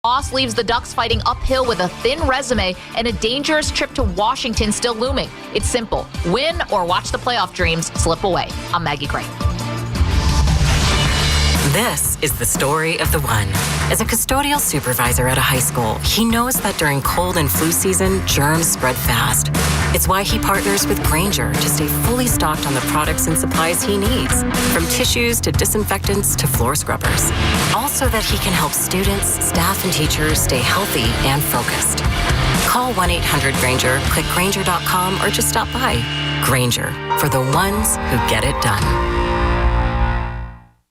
Loss leaves the Ducks fighting uphill with a thin resume and a dangerous trip to Washington still looming. It's simple. Win or watch the playoff dreams slip away. I'm Maggie Crane. This is the story of the one. As a custodial supervisor at a high school, he knows that during cold and flu season, germs spread fast. It's why he partners with Grainger to stay fully stocked on the products and supplies he needs, from tissues to disinfectants to floor scrubbers. Also that he can help students, staff, and teachers stay healthy and focused. Call 1-800-GRAINGER, click Grainger.com, or just stop by. Grainger, for the ones who get it done.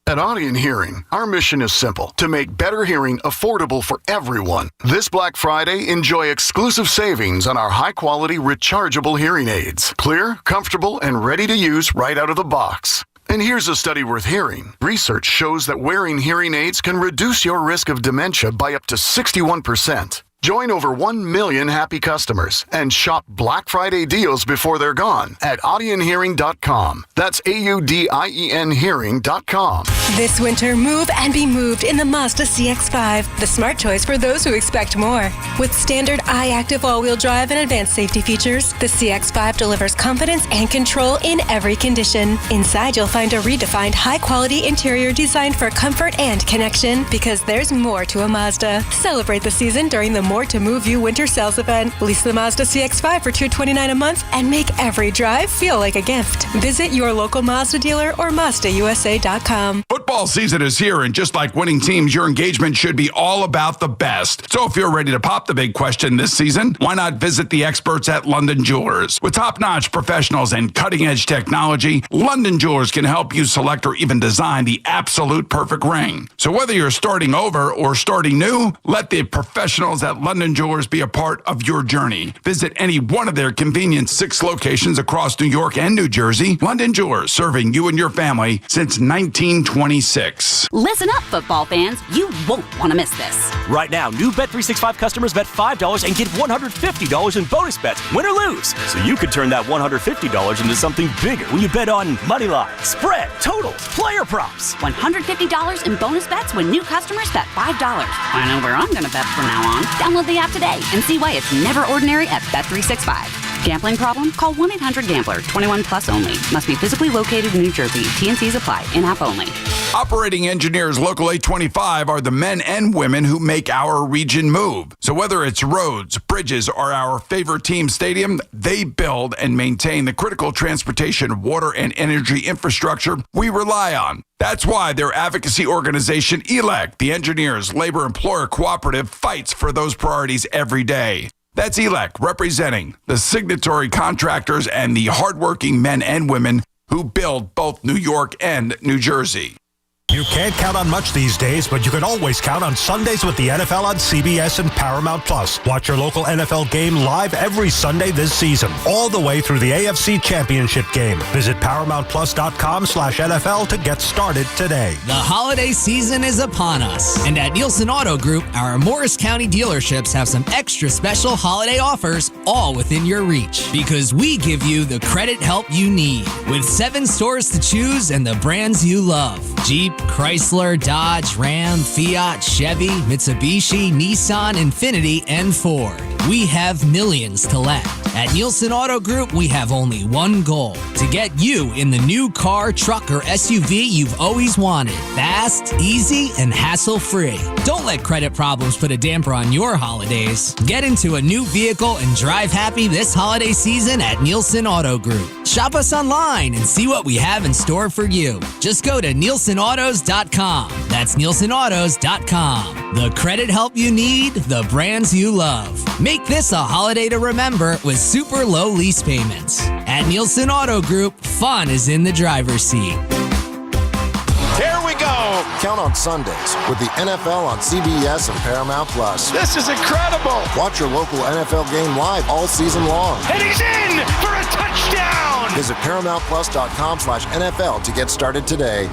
At Audion Hearing, our mission is simple: to make better hearing affordable for everyone. This Black Friday, enjoy exclusive savings on our high-quality rechargeable hearing aids. Clear, comfortable, and ready to use right out of the box. And here's a study worth hearing. Research shows that wearing hearing aids can reduce your risk of dementia by up to 61%. Join over 1 million happy customers and shop Black Friday deals before they're gone at audionhearing.com. That's AUDIEN hearing.com. This winter, move and be moved in the Mazda CX-5, the smart choice for those who expect more. With standard I-Active all-wheel drive and advanced safety features, the CX-5 delivers confidence and control in every condition. Inside, you'll find a redefined high-quality interior designed for comfort and connection, because there's more to a Mazda. Celebrate the season during the More to Move You winter sales event. Lease the Mazda CX-5 for $229 a month and make every drive feel like a gift. Visit your local Mazda dealer or MazdaUSA.com. Football season is here, and just like winning teams, your engagement should be all about the best. So if you're ready to pop the big question this season, why not visit the experts at London Jewelers? With top-notch professionals and cutting-edge technology, London Jewelers can help you select or even design the absolute perfect ring. So whether you're starting over or starting new, let the professionals at London Jewelers be a part of your journey. Visit any one of their convenient 6 locations across New York and New Jersey. London Jewelers, serving you and your family since 1926. Listen up, football fans. You won't want to miss this. Right now, new Bet365 customers bet $5 and get $150 in bonus bets, win or lose. So you could turn that $150 into something bigger when you bet on money line, spread, totals, player props. $150 in bonus bets when new customers bet $5. I know where I'm going to bet from now on. Download the app today and see why it's never ordinary at Bet365. Gambling problem? Call 1-800-GAMBLER. 21 plus only. Must be physically located in New Jersey. T&Cs apply. In-app only. Operating engineers Local 825 are the men and women who make our region move. So whether it's roads, bridges, or our favorite team stadium, they build and maintain the critical transportation, water, and energy infrastructure we rely on. That's why their advocacy organization, ELEC, the Engineers Labor Employer Cooperative, fights for those priorities every day. That's ELEC, representing the signatory contractors and the hardworking men and women who build both New York and New Jersey. You can't count on much these days, but you can always count on Sundays with the NFL on CBS and Paramount Plus. Watch your local NFL game live every Sunday this season, all the way through the AFC Championship game. Visit ParamountPlus.com/NFL to get started today. The holiday season is upon us, and at Nielsen Auto Group, our Morris County dealerships have some extra special holiday offers, all within your reach, because we give you the credit help you need. With 7 stores to choose and the brands you love: Jeep, Chrysler, Dodge, Ram, Fiat, Chevy, Mitsubishi, Nissan, Infiniti, and Ford. We have millions to lend. At Nielsen Auto Group, we have only one goal: to get you in the new car, truck, or SUV you've always wanted. Fast, easy, and hassle-free. Don't let credit problems put a damper on your holidays. Get into a new vehicle and drive happy this holiday season at Nielsen Auto Group. Shop us online and see what we have in store for you. Just go to NielsenAutos.com. That's NielsenAutos.com. The credit help you need, the brands you love. Make this a holiday to remember with super low lease payments. At Nielsen Auto Group, fun is in the driver's seat. Here we go. Count on Sundays with the NFL on CBS and Paramount Plus. This is incredible. Watch your local NFL game live all season long. And he's in for a touchdown. Visit ParamountPlus.com/NFL to get started today.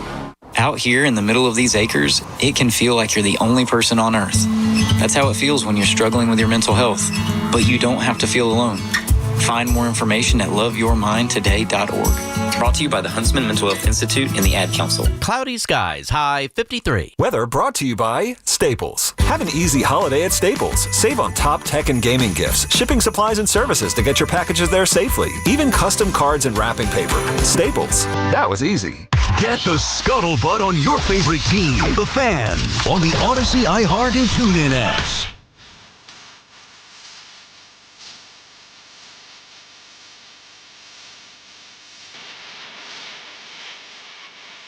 Out here in the middle of these acres, it can feel like you're the only person on earth. That's how it feels when you're struggling with your mental health. But you don't have to feel alone. Find more information at loveyourmindtoday.org. Brought to you by the Huntsman Mental Health Institute and the Ad Council. Cloudy skies, high 53. Weather brought to you by Staples. Have an easy holiday at Staples. Save on top tech and gaming gifts, shipping supplies and services to get your packages there safely, even custom cards and wrapping paper. Staples. That was easy. Get the scuttlebutt on your favorite team, the Fan, on the Odyssey, iHeart, and TuneIn apps.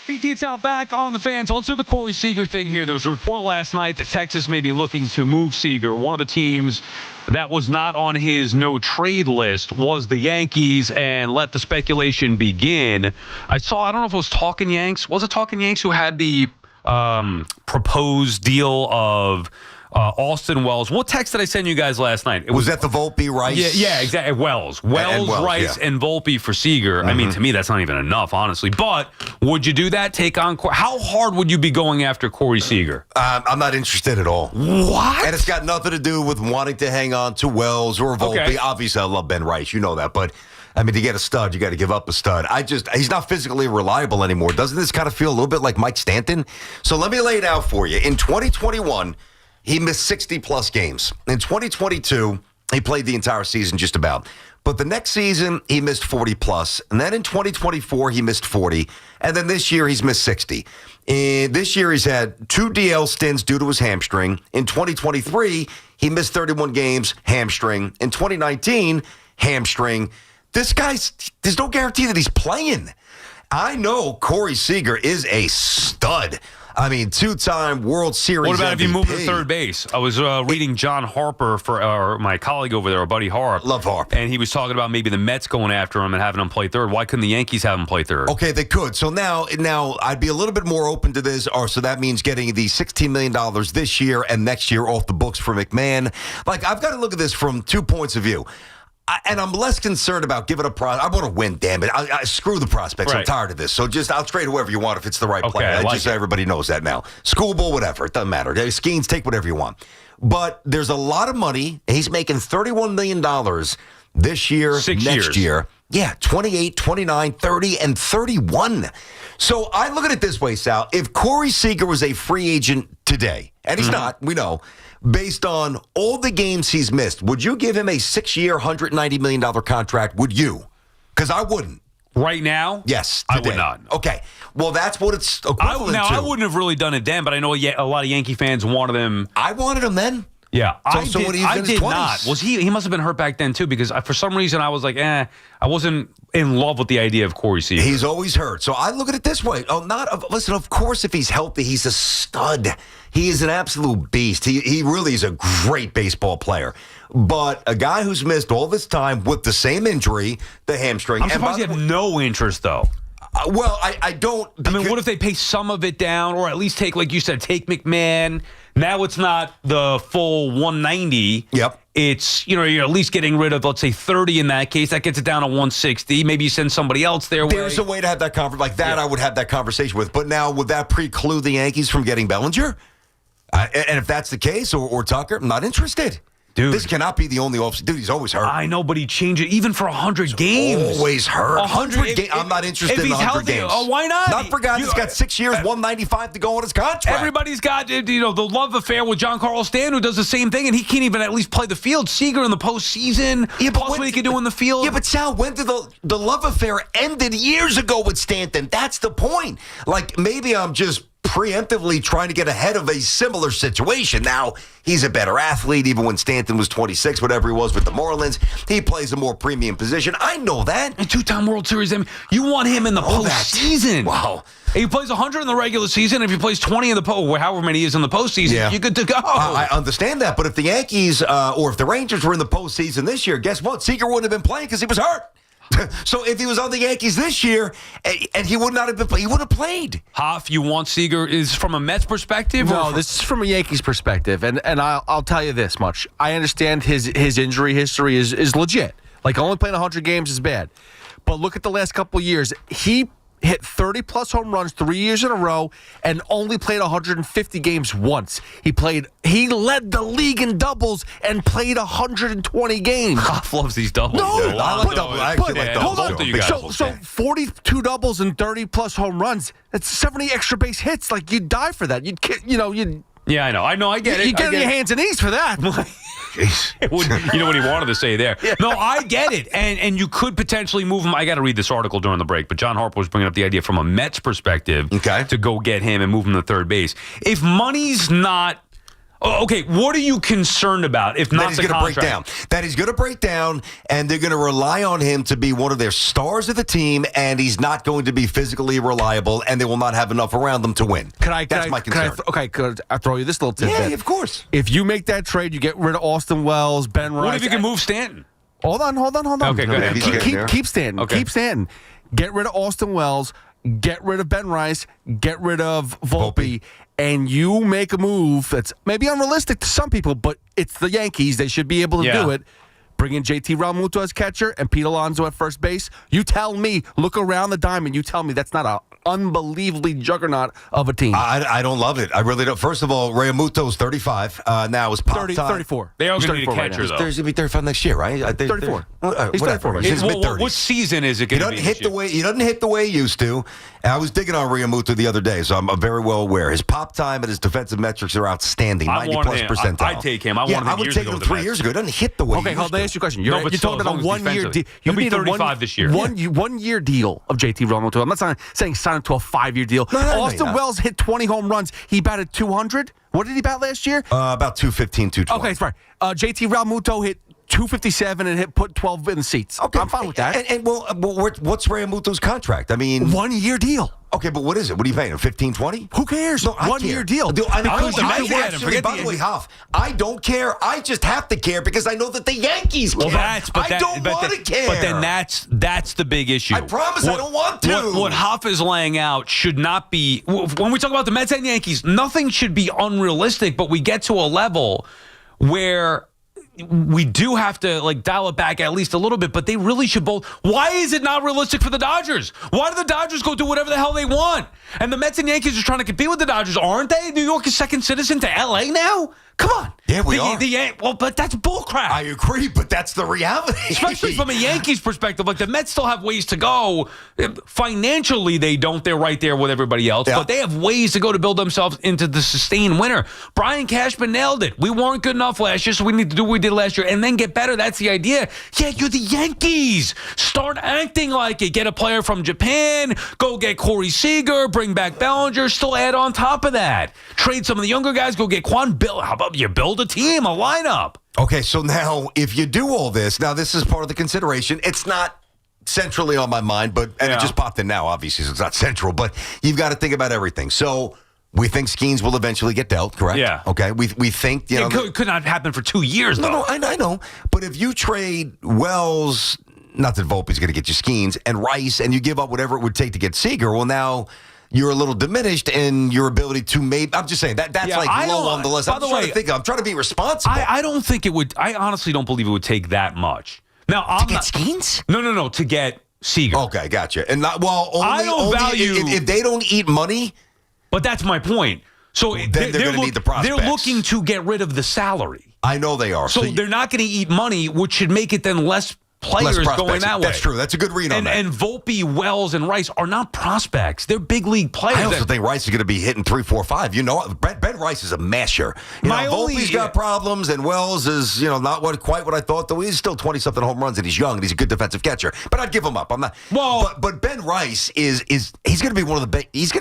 It's out back on the Fans. Also, the Corey Seager thing here. There was a report last night that Texas may be looking to move Seager. One of the teams that was not on his no-trade list was the Yankees, and let the speculation begin. I don't know if it was Talking Yanks. Was it Talking Yanks who had the proposed deal of Austin Wells? What text did I send you guys last night? It was that the Volpe, Rice? Yeah, exactly. Wells, Rice, and Volpe for Seager. I mean, to me, that's not even enough, honestly. But would you do that? Take on how hard would you be going after Corey Seager? I'm not interested at all. What? And it's got nothing to do with wanting to hang on to Wells or Volpe. Okay. Obviously, I love Ben Rice. You know that, but. I mean, to get a stud, you got to give up a stud. He's not physically reliable anymore. Doesn't this kind of feel a little bit like Mike Stanton? So let me lay it out for you. In 2021, he missed 60-plus games. In 2022, he played the entire season just about. But the next season, he missed 40-plus. And then in 2024, he missed 40. And then this year, he's missed 60. And this year, he's had 2 DL stints due to his hamstring. In 2023, he missed 31 games, hamstring. In 2019, hamstring. This guy's, there's no guarantee that he's playing. I know Corey Seager is a stud. I mean, 2-time World Series What about MVP. if you move to third base? I was reading John Harper for my colleague over there, our buddy Harp. Love Harp. And he was talking about maybe the Mets going after him and having him play third. Why couldn't the Yankees have him play third? Okay, they could. So now I'd be a little bit more open to this. So that means getting the $16 million this year and next year off the books for McMahon. Like, I've got to look at this from 2 points of view. And I'm less concerned about giving up. I want to win, damn it. I screw the prospects. Right. I'm tired of this. So I'll trade whoever you want if it's the right player. I like just so everybody knows that now. Schoolboy, whatever. It doesn't matter. Skeens, take whatever you want. But there's a lot of money. He's making $31 million this year, 6 next years. year. Yeah, 28, 29, 30, and 31. So I look at it this way, Sal. If Corey Seager was a free agent today, and he's not, we know, based on all the games he's missed, would you give him a 6-year, $190 million contract? Would you? Because I wouldn't. Right now? Yes, I today. would not. Okay. Well, that's what it's equivalent to. I wouldn't have really done it then, but I know a lot of Yankee fans wanted him. I wanted him then. Yeah, I did not. Was he must have been hurt back then too, because for some reason I was like, I wasn't in love with the idea of Corey Seager. He's always hurt. So I look at it this way. Listen, of course, if he's healthy, he's a stud. He is an absolute beast. He really is a great baseball player. But a guy who's missed all this time with the same injury, the hamstring. I'm surprised you have no interest, though. Well, I don't. I mean, what if they pay some of it down, or at least take, like you said, take McMahon? Now it's not the full 190. Yep. It's, you're at least getting rid of, let's say, 30 in that case. That gets it down to 160. Maybe you send somebody else their way. There's a way to have that conversation. Like that, I would have that conversation with. But now, would that preclude the Yankees from getting Bellinger? And if that's the case, or Tucker, I'm not interested. Dude. This cannot be the only offseason. Dude, he's always hurt. I know, but he changed it even for 100 games. Always hurt. 100 games. I'm not interested in 100 games. Oh, why not? Not for guys. He's got 6 years, 195 to go on his contract. Everybody's got the love affair with John Carlos Stanton, who does the same thing, and he can't even at least play the field. Seager in the postseason. Yeah, but what he can do in the field. Yeah, but Sal, when did the love affair ended years ago with Stanton? That's the point. Like, maybe I'm just preemptively trying to get ahead of a similar situation. Now, he's a better athlete, even when Stanton was 26, whatever he was with the Marlins. He plays a more premium position. I know that. A 2-time World Series. You want him in the postseason. Wow. If he plays 100 in the regular season, if he plays 20 in the however many he is in the postseason, you're good to go. I understand that, but if the Yankees or if the Rangers were in the postseason this year, guess what? Seager wouldn't have been playing because he was hurt. So if he was on the Yankees this year, and he would not have been, he would have played. Hoff, you want Seager is from a Mets perspective? No, this is from a Yankees perspective, and I'll tell you this much: I understand his injury history is legit. Like, only playing 100 games is bad, but look at the last couple of years. He hit 30-plus home runs 3 years in a row and only played 150 games once. He led the league in doubles and played 120 games. Hoff loves these doubles. No, I like doubles. I actually like doubles. So 42 doubles and 30-plus home runs, that's 70 extra base hits. Like, you'd die for that. Yeah, I know. I get it. You get on your hands and knees for that. You know what he wanted to say there. Yeah. No, I get it. And you could potentially move him. I got to read this article during the break, but John Harper was bringing up the idea from a Mets perspective to go get him and move him to third base. If money's not... Okay, what are you concerned about if not the contract? That he's going to break down, and they're going to rely on him to be one of their stars of the team, and he's not going to be physically reliable, and they will not have enough around them to win. That's my concern. Could I throw you this little tidbit? Yeah, of course. If you make that trade, you get rid of Austin Wells, Ben Rice. What if you can move Stanton? Hold on. Okay, go ahead. Keep Stanton. Okay. Keep Stanton. Get rid of Austin Wells. Get rid of Ben Rice. Get rid of Volpe. And you make a move that's maybe unrealistic to some people, but it's the Yankees. They should be able to do it. Bring in JT Realmuto as catcher and Pete Alonso at first base. You tell me, look around the diamond, you tell me that's not an unbelievably juggernaut of a team. I don't love it. I really don't. First of all, Realmuto's 35. Now is pop 34. They are going to need a catcher, though. He's going to be 35 next year, right? 34. He's 34. Right? He's mid-30s. What season is it going to be? He doesn't hit the way he used to. And I was digging on Realmuto the other day, so I'm very well aware. His pop time and his defensive metrics are outstanding, 90-plus percentile. I'd take him. I would take him 3 years ago. He doesn't hit the way he used to. Hold on, let me ask you a question. You're talking about a 1 year deal. He'll be 35 this year. 1 year deal of JT Realmuto. I'm not saying sign him to a 5-year deal. Austin Wells hit 20 home runs. He batted 200. What did he bat last year? About 215, 220. Okay, sorry. JT Realmuto hit 257 and put 12 in the seats. Okay, I'm fine with that. And what's Realmuto's contract? I mean, 1 year deal. Okay, but what is it? What are you paying him? 15, 20? Who cares? No, 1 year deal. By the way, Hoff, I don't care. I just have to care because I know that the Yankees care. I don't want to care. But then that's the big issue. I promise I don't want to. What Hoff is laying out should not be, when we talk about the Mets and Yankees, nothing should be unrealistic, but we get to a level where we do have to dial it back at least a little bit, but they really should both. Why is it not realistic for the Dodgers? Why do the Dodgers go do whatever the hell they want? And the Mets and Yankees are trying to compete with the Dodgers, aren't they? New York is second citizen to L.A. now? Come on. Yeah, we are. Well, but that's bullcrap. I agree, but that's the reality. Especially from a Yankees perspective. The Mets still have ways to go. Financially, they don't. They're right there with everybody else. Yeah. But they have ways to go to build themselves into the sustained winner. Brian Cashman nailed it. We weren't good enough last year, so we need to do what we did last year and then get better. That's the idea. Yeah, you're the Yankees. Start acting like it. Get a player from Japan. Go get Corey Seager. Bring back Bellinger. Still add on top of that. Trade some of the younger guys. Go get Quan Bill. How about you build a team, a lineup? Okay, so now if you do all this, now this is part of the consideration. It's not centrally on my mind, but it just popped in now, obviously, so it's not central, but you've got to think about everything. So we think Skeens will eventually get dealt, correct? Yeah. Okay, we think, it could not happen for 2 years, though. No, I know. But if you trade Wells, not that Volpe's going to get you Skeens, and Rice, and you give up whatever it would take to get Seager, well, now you're a little diminished in your ability to I'm just saying that's low on the list. I'm trying to be responsible. I don't think it would. I honestly don't believe it would take that much. Now, to get Skeens? No, to get Seager. Okay, gotcha. And I don't value if they don't eat money. But that's my point. So then they're going to need the prospects. They're looking to get rid of the salary. I know they are. So they're not going to eat money, which should make it then less players going that way. That's true. That's a good read on that. And Volpe, Wells, and Rice are not prospects. They're big league players. I also think Rice is going to be hitting 3, 4, 5. Ben Rice is a masher. Volpe's got problems, and Wells is not quite what I thought. Though he's still 20-something home runs, and he's young, and he's a good defensive catcher. But I'd give him up. I'm not. Well, but Ben Rice he's going to be one of the big. He's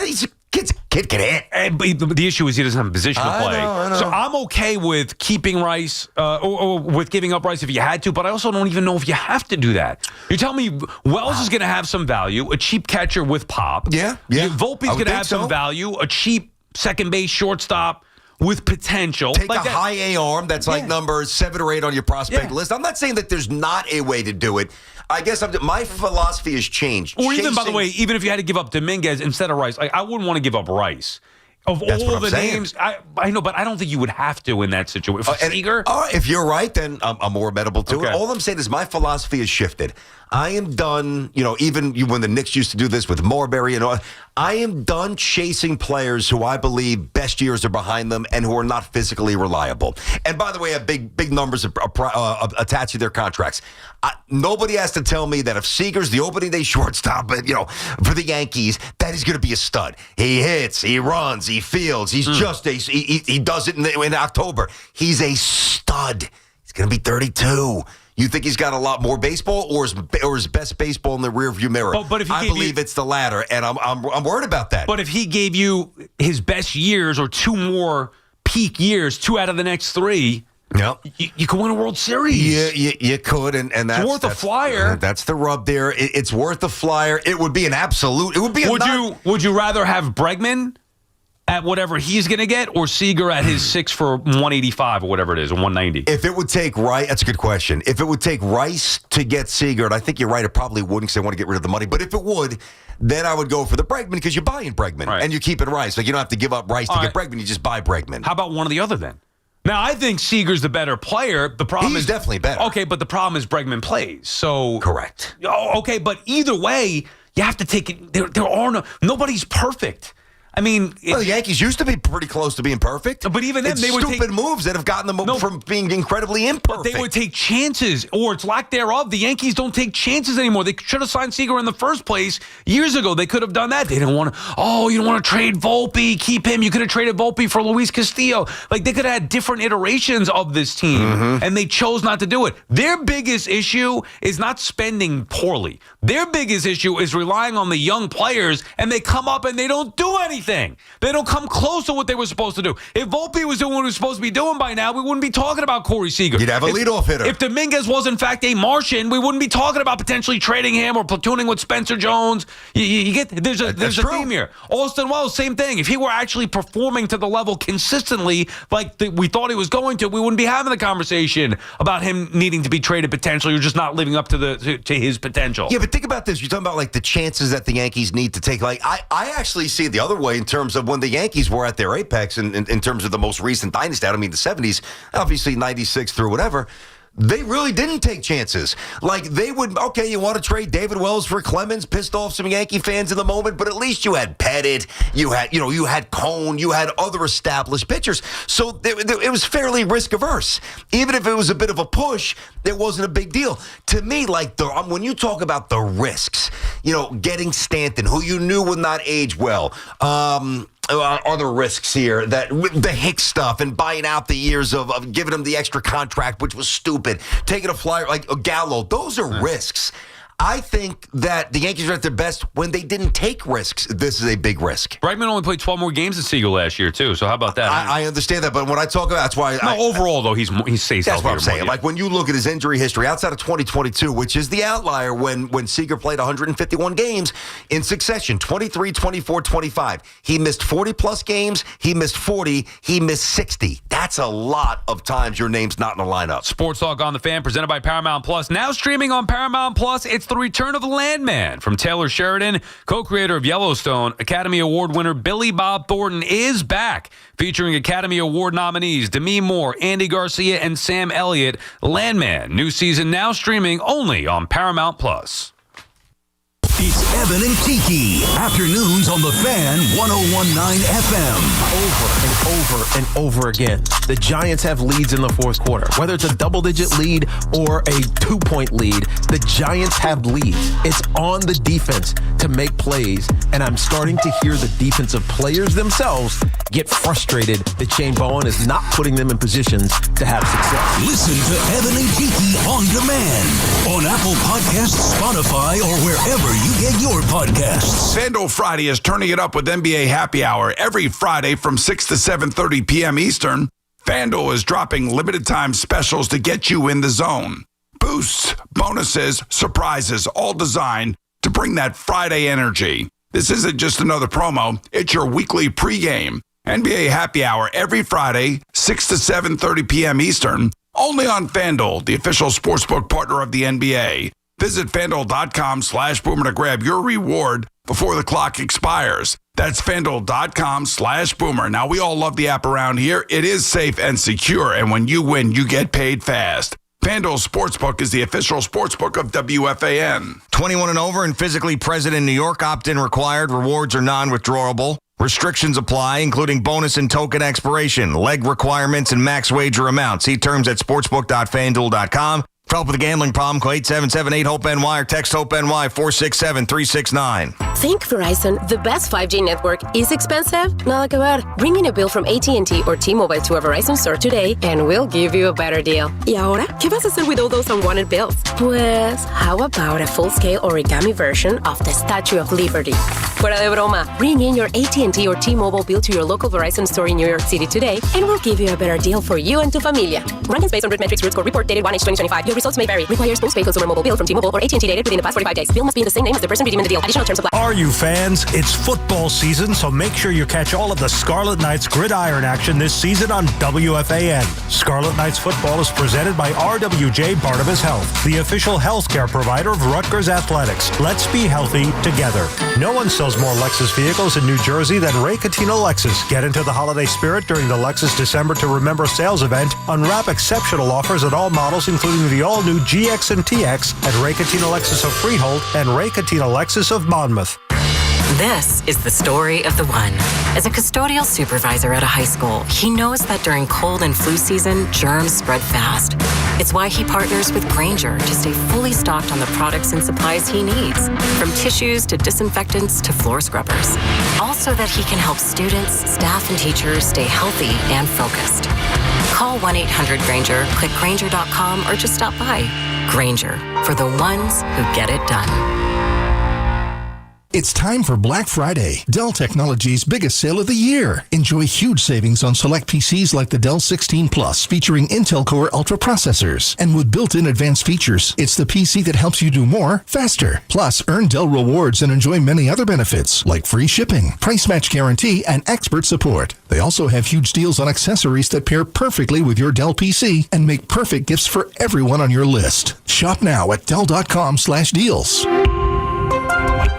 kid can hit. But the issue is he doesn't have a position to play. I know. So I'm okay with keeping Rice or with giving up Rice if you had to, but I also don't even know if you have to do that. You're telling me Wells is going to have some value, a cheap catcher with pop. Yeah. Volpe's going to have some value, a cheap second base shortstop with potential. Take a high A arm that's number 7 or 8 on your prospect list. I'm not saying that there's not a way to do it. I guess my philosophy has changed. Or even, by the way, even if you had to give up Dominguez instead of Rice, I wouldn't want to give up Rice. Of all the names, I know, but I don't think you would have to in that situation. Seager? If you're right, then I'm more amenable to it. All I'm saying is my philosophy has shifted. I am done, even when the Knicks used to do this with Marbury and all, I am done chasing players who I believe best years are behind them and who are not physically reliable. And by the way, have big numbers attached to their contracts. Nobody has to tell me that if Seager's the opening day shortstop, for the Yankees, that he's going to be a stud. He hits, he runs, he fields. He's just he does it in October. He's a stud. He's going to be 32. You think he's got a lot more baseball, or his best baseball in the rearview mirror? But if I believe it's the latter, and I'm worried about that. But if he gave you his best years or 2 more peak years, 2 out of the next 3, yep, you could win a World Series. Yeah, you could, and that's it's worth a flyer. That's the rub there. It's worth a flyer. It would be an absolute. It would be. Would you rather have Bregman at whatever he's going to get, or Seager at his 6 for 185 or whatever it is, or 190? If it would take Rice, that's a good question. If it would take Rice to get Seager, and I think you're right, it probably wouldn't because they want to get rid of the money. But if it would, then I would go for the Bregman because you're buying Bregman and you're keeping Rice. Like you don't have to give up Rice to get Bregman. You just buy Bregman. How about one or the other then? Now, I think Seager's the better player. The problem He's is definitely better. Okay, but the problem is Bregman plays. So correct. Okay, but either way, you have to take it. There are nobody's perfect. I mean, the Yankees used to be pretty close to being perfect. But even then, they would stupid moves that have gotten them from being incredibly imperfect. But they would take chances, or it's lack thereof. The Yankees don't take chances anymore. They should have signed Seager in the first place years ago. They could have done that. They didn't want to. Oh, you don't want to trade Volpe, keep him. You could have traded Volpe for Luis Castillo. Like they could have had different iterations of this team, and they chose not to do it. Their biggest issue is not spending poorly. Their biggest issue is relying on the young players, and they come up and they don't do anything. They don't come close to what they were supposed to do. If Volpe was doing what he was supposed to be doing by now, we wouldn't be talking about Corey Seager. You'd have a leadoff hitter. If Dominguez was, in fact, a Martian, we wouldn't be talking about potentially trading him or platooning with Spencer Jones. You get there's a theme here. Austin Wells, same thing. If he were actually performing to the level consistently like we thought he was going to, we wouldn't be having the conversation about him needing to be traded potentially or just not living up to his potential. Yeah, but think about this. You're talking about like the chances that the Yankees need to take. Like I actually see it the other way in terms of when the Yankees were at their apex in terms of the most recent dynasty. I don't mean the 70s, obviously 96 through whatever. They really didn't take chances. Like they would, okay, you want to trade David Wells for Clemens, pissed off some Yankee fans in the moment, but at least you had Pettit, you had Cone, you had other established pitchers. So it was fairly risk averse. Even if it was a bit of a push, it wasn't a big deal. To me, like when you talk about the risks, getting Stanton, who you knew would not age well, other risks here, that the Hicks stuff and buying out the years of giving him the extra contract, which was stupid, taking a flyer like Gallo, those are risks. I think that the Yankees are at their best when they didn't take risks. This is a big risk. Bregman only played 12 more games than Seager last year, too. So how about that? I understand that, but when I talk about that's why. Overall, though, he stays healthy. That's what I'm saying. Like when you look at his injury history outside of 2022, which is the outlier when Seager played 151 games in succession, 23, 24, 25. He missed 40-plus games. He missed 40. He missed 60. That's a lot of times your name's not in the lineup. Sports Talk on the Fan, presented by Paramount Plus. Now streaming on Paramount Plus, it's the return of the Landman from Taylor Sheridan, co-creator of Yellowstone. Academy Award winner Billy Bob Thornton is back, featuring Academy Award nominees Demi Moore, Andy Garcia, and Sam Elliott. Landman, new season now streaming only on Paramount Plus. It's Evan and Kiki. Afternoons on the Fan 101.9 FM. Over and over again, the Giants have leads in the fourth quarter. Whether it's a double-digit lead or a 2-point lead, the Giants have leads. It's on the defense to make plays, and I'm starting to hear the defensive players themselves get frustrated that Shane Bowen is not putting them in positions to have success. Listen to Evan and Kiki on demand on Apple Podcasts, Spotify, or wherever you get your podcasts. FanDuel Friday is turning it up with NBA Happy Hour every Friday from 6 to 7:30 p.m. Eastern. FanDuel is dropping limited time specials to get you in the zone. Boosts, bonuses, surprises, all designed to bring that Friday energy. This isn't just another promo. It's your weekly pregame. NBA Happy Hour every Friday, 6 to 7:30 p.m. Eastern, only on FanDuel, the official sportsbook partner of the NBA. Visit FanDuel.com/Boomer to grab your reward before the clock expires. That's FanDuel.com/Boomer. Now, we all love the app around here. It is safe and secure, and when you win, you get paid fast. FanDuel FanDuel Sportsbook is the official sportsbook of WFAN. 21 and over and physically present in New York. Opt-in required. Rewards are non-withdrawable. Restrictions apply, including bonus and token expiration, leg requirements, and max wager amounts. See terms at sportsbook.fanduel.com. For help with a gambling problem, call 877-8-HOPE-NY or text HOPE-NY 467-369. Think Verizon, the best 5G network, is expensive? Nada que ver. Bring in a bill from AT&T or T-Mobile to a Verizon store today and we'll give you a better deal. ¿Y ahora? ¿Qué vas a hacer with all those unwanted bills? Pues, how about a full-scale origami version of the Statue of Liberty? Fuera de broma. Bring in your AT&T or T-Mobile bill to your local Verizon store in New York City today and we'll give you a better deal for you and tu familia. Rankings based on RootMetrics Root Score Report dated 1H2025. Your results may vary. Requires postpaid consumer mobile bill from T-Mobile or AT&T dated within the past 45 days. Bill must be in the same name as the person redeeming the deal. Additional terms apply. Are you fans? It's football season, so make sure you catch all of the Scarlet Knights gridiron action this season on WFAN. Scarlet Knights football is presented by RWJ Barnabas Health, the official healthcare provider of Rutgers Athletics. Let's be healthy together. No one sells more Lexus vehicles in New Jersey than Ray Catino Lexus. Get into the holiday spirit during the Lexus December to Remember sales event. Unwrap exceptional offers at all models, including the all-new GX and TX at Ray Catino Lexus of Freehold and Ray Catino Lexus of Monmouth. This is the story of the one. As a custodial supervisor at a high school, he knows that during cold and flu season, germs spread fast. It's why he partners with Grainger to stay fully stocked on the products and supplies he needs, from tissues to disinfectants to floor scrubbers. Also that he can help students, staff, and teachers stay healthy and focused. Call 1-800-GRAINGER, click Grainger.com, or just stop by. Grainger, for the ones who get it done. It's time for Black Friday, Dell Technologies' biggest sale of the year. Enjoy huge savings on select PCs like the Dell 16 Plus, featuring Intel Core Ultra processors. And with built-in advanced features, it's the PC that helps you do more, faster. Plus, earn Dell rewards and enjoy many other benefits, like free shipping, price match guarantee, and expert support. They also have huge deals on accessories that pair perfectly with your Dell PC and make perfect gifts for everyone on your list. Shop now at Dell.com/deals.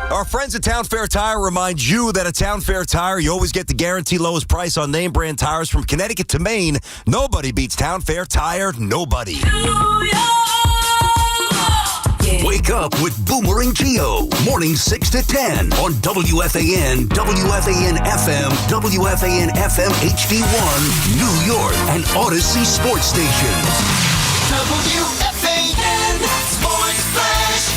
Our friends at Town Fair Tire remind you that at Town Fair Tire, you always get the guaranteed lowest price on name brand tires from Connecticut to Maine. Nobody beats Town Fair Tire. Nobody. Wake up with Boomer and Geo. Mornings 6 to 10 on WFAN, WFAN FM, WFAN FM HD1, New York, and Odyssey Sports Stations. WFAN Sports Flash.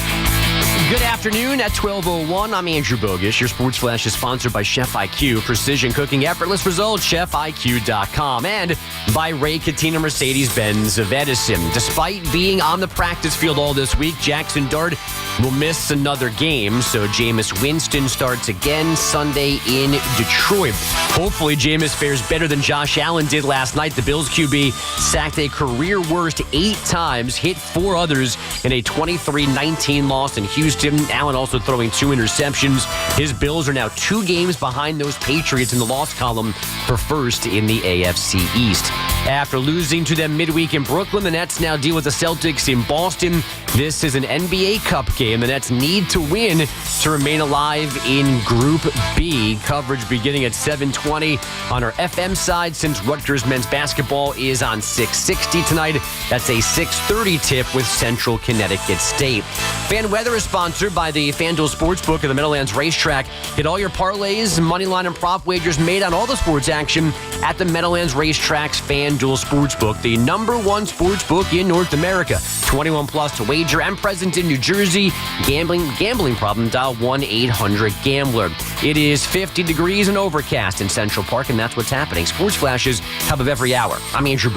Good afternoon at 12:01. I'm Andrew Bogish. Your Sports Flash is sponsored by Chef IQ. Precision cooking, effortless results, ChefIQ.com. And by Ray Catino Mercedes-Benz of Edison. Despite being on the practice field all this week, Jaxson Dart will miss another game. So Jameis Winston starts again Sunday in Detroit. Hopefully, Jameis fares better than Josh Allen did last night. The Bills QB sacked a career-worst 8 times, hit 4 others in a 23-19 loss in Houston. Allen also throwing 2 interceptions. His Bills are now 2 games behind those Patriots in the loss column for first in the AFC East. After losing to them midweek in Brooklyn, the Nets now deal with the Celtics in Boston. This is an NBA Cup game. The Nets need to win to remain alive in Group B. Coverage beginning at 7:20 on our FM side, since Rutgers men's basketball is on 660 tonight. That's a 6:30 tip with Central Connecticut State. Fan weather is sponsored by the FanDuel Sportsbook of the Meadowlands Racetrack. Get all your parlays, money line, and prop wagers made on all the sports action at the Meadowlands Racetrack's FanDuel Sportsbook, the #1 sportsbook in North America. 21 plus to wager and present in New Jersey. Gambling problem, dial 1-800-GAMBLER. It is 50 degrees and overcast in Central Park, and that's what's happening. Sports Flashes, top of every hour. I'm Andrew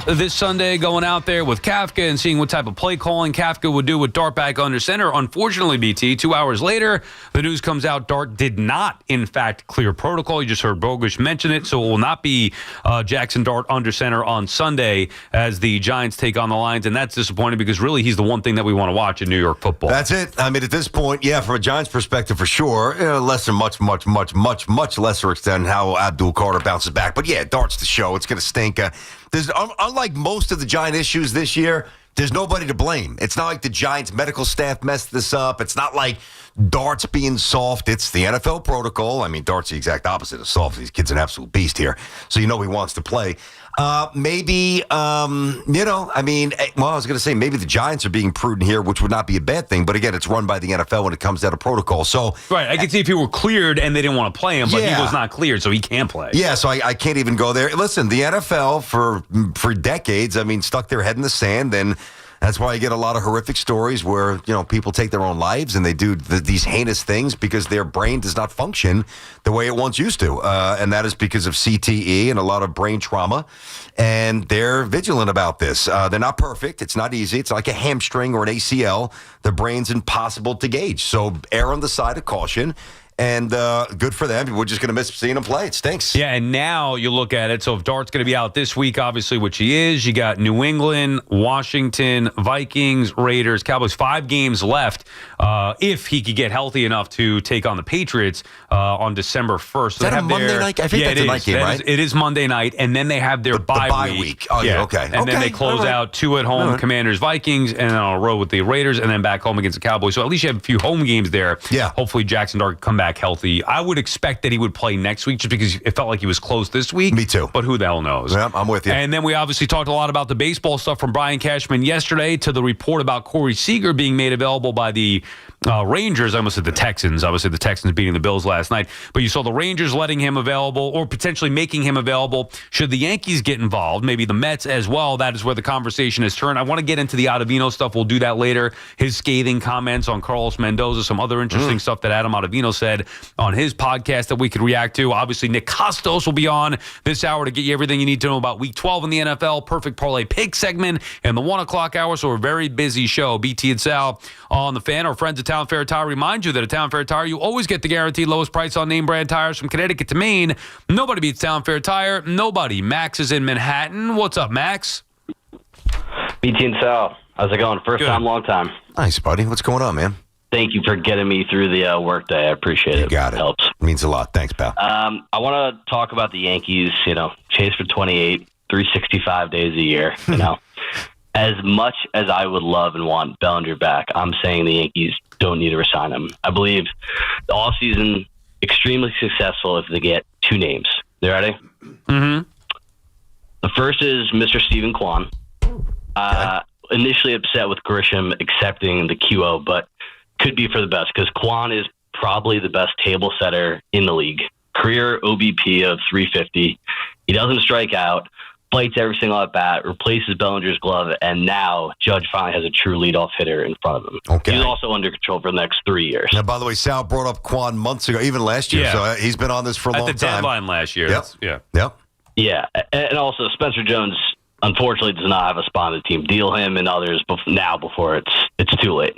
this Sunday, going out there with Kafka and seeing what type of play calling Kafka would do with Dart back under center. Unfortunately, BT, 2 hours later, the news comes out Dart did not, in fact, clear protocol. You just heard Bogusch mention it, so it will not be Jaxson Dart under center on Sunday as the Giants take on the Lions, and that's disappointing because really he's the one thing that we want to watch in New York football. That's it. I mean, at this point, yeah, from a Giants perspective, for sure, lesser, much lesser extent how Abdul Carter bounces back. But yeah, Dart's the show. It's going to stink. There's unlike most of the Giant issues this year, there's nobody to blame. It's not like the Giants medical staff messed this up. It's not like Dart's being soft. It's the NFL protocol. I mean, Dart's the exact opposite of soft. These kid's an absolute beast here. So you know he wants to play. Maybe, I was going to say maybe the Giants are being prudent here, which would not be a bad thing. But again, it's run by the NFL when it comes down to protocol. So right, I can see if he were cleared and they didn't want to play him, but he was not cleared, so he can't play. Yeah, so I can't even go there. Listen, the NFL for decades, I mean, stuck their head in the sand, and that's why you get a lot of horrific stories where, people take their own lives and they do these heinous things because their brain does not function the way it once used to. And that is because of CTE and a lot of brain trauma. And they're vigilant about this. They're not perfect. It's not easy. It's like a hamstring or an ACL. The brain's impossible to gauge. So err on the side of caution. And good for them. We're just going to miss seeing him play. It stinks. Yeah, and now you look at it. So if Dart's going to be out this week, obviously, which he is, you got New England, Washington, Vikings, Raiders, Cowboys, 5 games left if he could get healthy enough to take on the Patriots on December 1st. Is that a Monday night? I think that's a night game, right? It is Monday night, and then they have their bye week. Oh, yeah, okay. And then they close out 2 at home, Commanders, Vikings, and then on a road with the Raiders, and then back home against the Cowboys. So at least you have a few home games there. Yeah. Hopefully Jaxson Dart can come back healthy. I would expect that he would play next week just because it felt like he was close this week. Me too. But who the hell knows? Yeah, I'm with you. And then we obviously talked a lot about the baseball stuff from Brian Cashman yesterday to the report about Corey Seager being made available by the Rangers. I almost said the Texans. Obviously, the Texans beating the Bills last night. But you saw the Rangers letting him available or potentially making him available. Should the Yankees get involved, maybe the Mets as well, that is where the conversation has turned. I want to get into the Ottavino stuff. We'll do that later. His scathing comments on Carlos Mendoza, some other interesting stuff that Adam Ottavino said on his podcast that we could react to. Obviously, Nick Costos will be on this hour to get you everything you need to know about Week 12 in the NFL. Perfect Parlay Pick segment in the 1 o'clock hour. So a very busy show. BT and Sal on the Fan. Our friends at Town Fair Tire remind you that at Town Fair Tire, you always get the guaranteed lowest price on name brand tires from Connecticut to Maine. Nobody beats Town Fair Tire. Nobody. Max is in Manhattan. What's up, Max? BT and Sal. How's it going? First time, long time. Nice, buddy. What's going on, man? Thank you for getting me through the workday. I appreciate it. You got it. Helps. Means a lot. Thanks, pal. I want to talk about the Yankees, chase for 28, 365 days a year, As much as I would love and want Bellinger back, I'm saying the Yankees don't need to resign him. I believe the offseason extremely successful if they get 2 names. You ready? Mm-hmm. The first is Mr. Stephen Kwan. Initially upset with Grisham accepting the QO, but could be for the best because Kwan is probably the best table setter in the league. Career OBP of 350. He doesn't strike out, fights every single at bat, replaces Bellinger's glove, and now Judge finally has a true leadoff hitter in front of him. Okay. He's also under control for the next 3 years. Now, by the way, Sal brought up Kwan months ago, even last year, so he's been on this for a long time. At the deadline last year. Yep. Yeah, and also Spencer Jones, unfortunately, does not have a spot on the team. Deal him and others now before it's too late.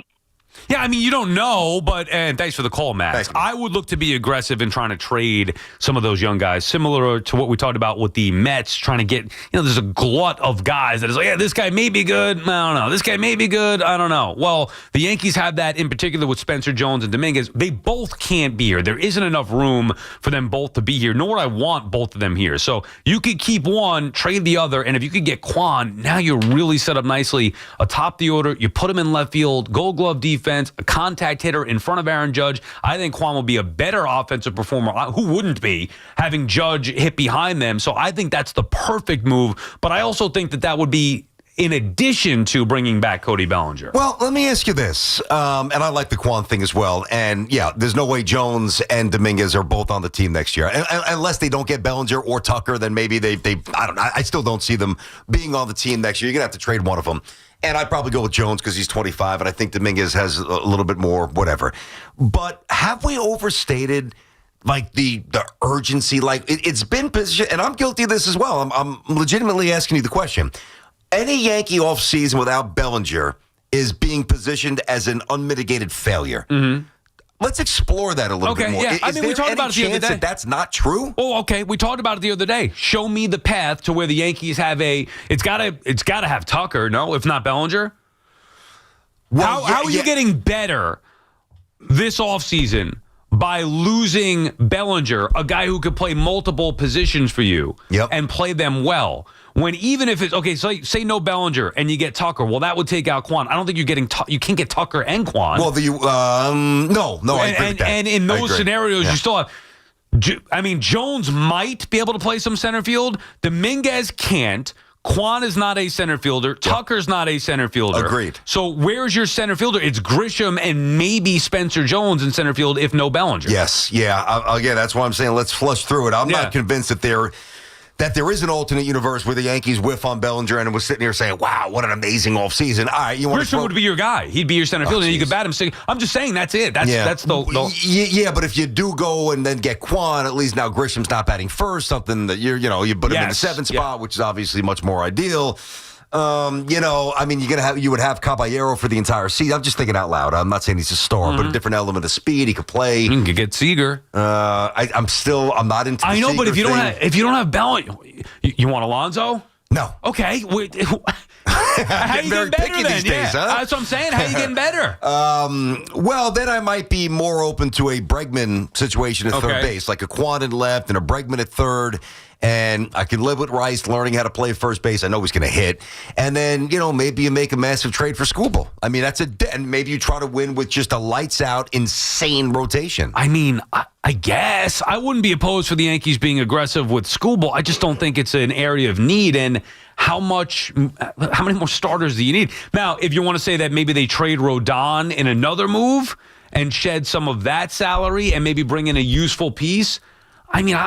Yeah, I mean, you don't know, and thanks for the call, Max. I would look to be aggressive in trying to trade some of those young guys, similar to what we talked about with the Mets, trying to get, there's a glut of guys that is like, yeah, this guy may be good. I don't know. This guy may be good. I don't know. Well, the Yankees have that in particular with Spencer Jones and Dominguez. They both can't be here. There isn't enough room for them both to be here, nor would I want both of them here. So you could keep one, trade the other, and if you could get Kwan, now you're really set up nicely atop the order. You put him in left field, Gold Glove defense, a contact hitter in front of Aaron Judge. I think Kwan will be a better offensive performer. Who wouldn't be having Judge hit behind them? So I think that's the perfect move. But I also think that would be in addition to bringing back Cody Bellinger. Well, let me ask you this, and I like the Kwan thing as well. And yeah, there's no way Jones and Dominguez are both on the team next year, unless they don't get Bellinger or Tucker. Then maybe they I don't know. I still don't see them being on the team next year. You're gonna have to trade one of them. And I'd probably go with Jones because he's 25, and I think Dominguez has a little bit more, whatever. But have we overstated, like, the urgency? Like, it's been positioned, and I'm guilty of this as well. I'm legitimately asking you the question. Any Yankee offseason without Bellinger is being positioned as an unmitigated failure. Mm-hmm. Let's explore that a little bit more. Yeah. Is we there talked any about it the other chance day. that's not true? Oh, okay. We talked about it the other day. Show me the path to where the Yankees have it's gotta have Tucker, no? If not Bellinger? Well, how are you getting better this offseason by losing Bellinger, a guy who could play multiple positions for you and play them well? When even if it's okay, so say no Bellinger and you get Tucker, well, that would take out Quan. I don't think you're getting you can't get Tucker and Quan. Well, no, I agree with that. And in those scenarios, you still have. Jones might be able to play some center field. Dominguez can't. Quan is not a center fielder. Tucker's not a center fielder. Agreed. So where's your center fielder? It's Grisham and maybe Spencer Jones in center field if no Bellinger. Yes, again, that's why I'm saying let's flush through it. I'm not convinced that there is an alternate universe where the Yankees whiff on Bellinger and was sitting here saying, wow, what an amazing offseason. All right, Grisham would be your guy. He'd be your center fielder, and you could bat him. I'm just saying that's it. That's the Yeah, but if you do go and then get Quan, at least now Grisham's not batting first, something that you put him in the 7th spot, which is obviously much more ideal. You would have Caballero for the entire season. I'm just thinking out loud. I'm not saying he's a star, but a different element of speed. He could play. You can get Seager. I'm not into. I know, Seager but if you don't have Bellinger, you want Alonso? No. Okay. How you getting better then? These days, huh? That's what I'm saying. How you getting better? Well, then I might be more open to a Bregman situation at third base, like a Quan in left and a Bregman at third. And I can live with Rice learning how to play first base. I know he's going to hit. And then, maybe you make a massive trade for Skubal. I mean, and maybe you try to win with just a lights-out, insane rotation. I mean, I guess. I wouldn't be opposed for the Yankees being aggressive with Skubal. I just don't think it's an area of need. And how many more starters do you need? Now, if you want to say that maybe they trade Rodon in another move and shed some of that salary and maybe bring in a useful piece, I mean,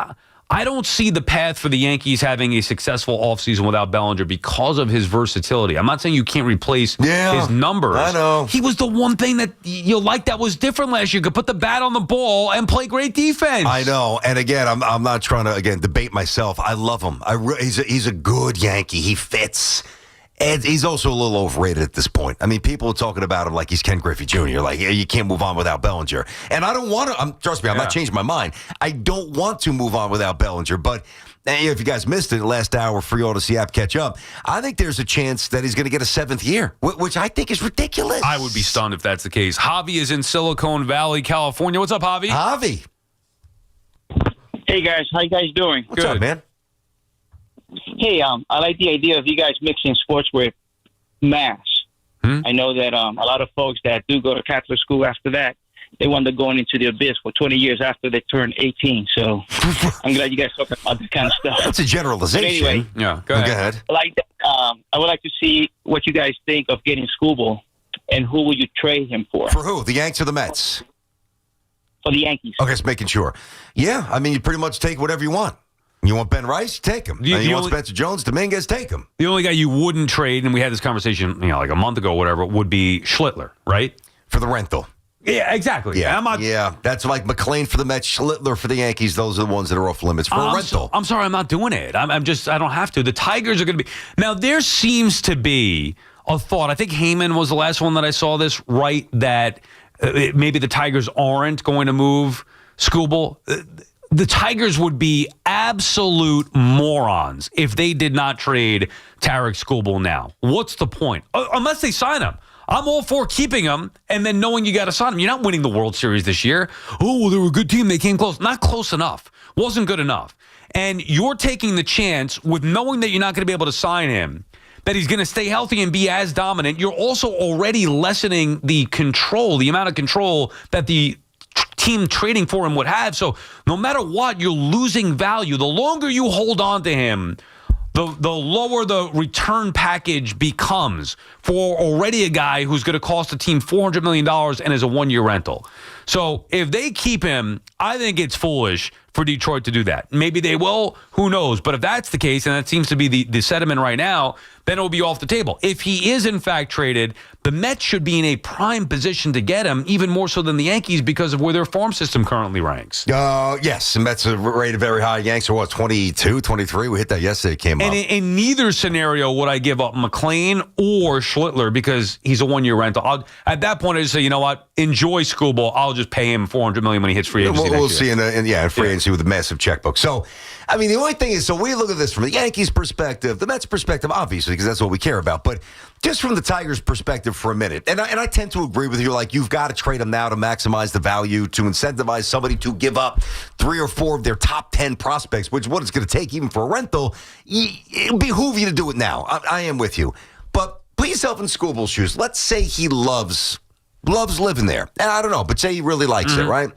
I don't see the path for the Yankees having a successful offseason without Bellinger because of his versatility. I'm not saying you can't replace his numbers. I know. He was the one thing that that was different last year. Could put the bat on the ball and play great defense. I know. And again, I'm not trying to, debate myself. I love him. He's a good Yankee. He fits. And he's also a little overrated at this point. I mean, people are talking about him like he's Ken Griffey Jr. Like, you can't move on without Bellinger. And I don't want to. Trust me, I'm not changing my mind. I don't want to move on without Bellinger. But if you guys missed it, last hour, free Odyssey app, catch up. I think there's a chance that he's going to get a 7th year, which I think is ridiculous. I would be stunned if that's the case. Javi is in Silicon Valley, California. What's up, Javi? Javi. Hey, guys. How you guys doing? What's up, man? Hey, I like the idea of you guys mixing sports with mass. I know that a lot of folks that do go to Catholic school after that, they wind up going into the abyss for 20 years after they turn 18. So I'm glad you guys talk about this kind of stuff. That's a generalization. But anyway, go ahead. I would like to see what you guys think of getting Skubal, and who will you trade him for? For who? The Yanks or the Mets? For the Yankees. Okay, just making sure. Yeah, I mean, you pretty much take whatever you want. You want Ben Rice? Take him. You want Spencer Jones? Dominguez? Take him. The only guy you wouldn't trade, and we had this conversation, like a month ago or whatever, would be Schlittler, right? For the rental. Yeah, exactly. Yeah, that's like McLean for the Mets, Schlittler for the Yankees. Those are the ones that are off limits for a rental. I'm sorry, I'm not doing it. I don't have to. The Tigers are going to be. Now, there seems to be a thought. I think Heyman was the last one that I saw this, right, that maybe the Tigers aren't going to move Skubal. The Tigers would be absolute morons if they did not trade Tarek Skubal now. What's the point? Unless they sign him. I'm all for keeping him and then knowing you got to sign him. You're not winning the World Series this year. Oh, well, they were a good team. They came close. Not close enough. Wasn't good enough. And you're taking the chance with knowing that you're not going to be able to sign him, that he's going to stay healthy and be as dominant. You're also already lessening the amount of control that the team trading for him would have. So no matter what, you're losing value. The longer you hold on to him, the lower the return package becomes for already a guy who's going to cost the team $400 million and is a 1-year rental. So if they keep him, I think it's foolish for Detroit to do that. Maybe they will. Who knows? But if that's the case, and that seems to be the sentiment right now, then it will be off the table. If he is, in fact, traded, the Mets should be in a prime position to get him, even more so than the Yankees because of where their farm system currently ranks. Yes, the Mets are rated very high. Yankees are, 22, 23? We hit that yesterday. It came up. And in neither scenario would I give up McClain or Schlittler because he's a one-year rental. At that point, I just say, you know what? Enjoy Skubal. I'll just pay him $400 million when he hits free agency. We'll see in free agency with a massive checkbook. So, I mean, the only thing is, so we look at this from the Yankees' perspective, the Mets' perspective, obviously, because that's what we care about. But just from the Tigers' perspective for a minute, and I tend to agree with you, like, you've got to trade them now to maximize the value, to incentivize somebody to give up 3 or 4 of their top 10 prospects, which is what it's going to take even for a rental. It'll behoove you to do it now. I am with you. But put yourself in Skubal's shoes. Let's say he loves living there. And I don't know, but say he really likes it, right?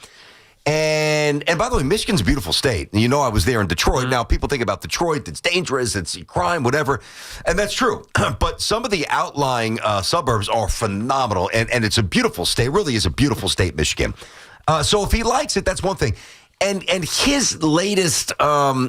And by the way, Michigan's a beautiful state. You know, I was there in Detroit. Now, people think about Detroit, it's dangerous, it's crime, whatever. And that's true. But some of the outlying suburbs are phenomenal. And it's a beautiful state. It really is a beautiful state, Michigan. So if he likes it, that's one thing. And his latest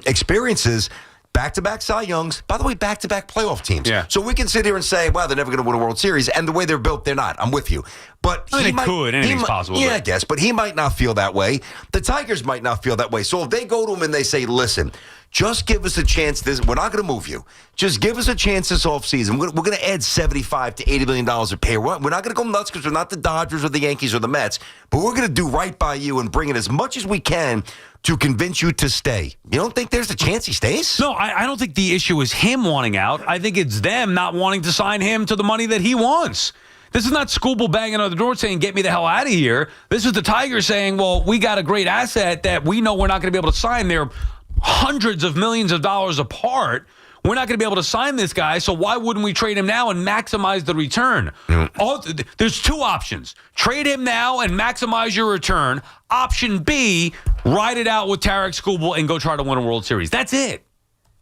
experiences, back-to-back Cy Youngs, by the way, back-to-back playoff teams. Yeah. So we can sit here and say, wow, they're never going to win a World Series. And the way they're built, they're not. I'm with you. But I mean, they could. Anything's possible. Yeah, I guess. But he might not feel that way. The Tigers might not feel that way. So if they go to him and they say, listen, just give us a chance. We're not going to move you. Just give us a chance this offseason. We're going to add $75 to $80 million of pay. We're not going to go nuts because we're not the Dodgers or the Yankees or the Mets. But we're going to do right by you and bring in as much as we can to convince you to stay. You don't think there's a chance he stays? No, I don't think the issue is him wanting out. I think it's them not wanting to sign him to the money that he wants. This is not Skubal banging on the door saying, get me the hell out of here. This is the Tigers saying, well, we got a great asset that we know we're not going to be able to sign. They're hundreds of millions of dollars apart. We're not going to be able to sign this guy, so why wouldn't we trade him now and maximize the return? There's 2 options. Trade him now and maximize your return. Option B, ride it out with Tarek Skubal and go try to win a World Series. That's it.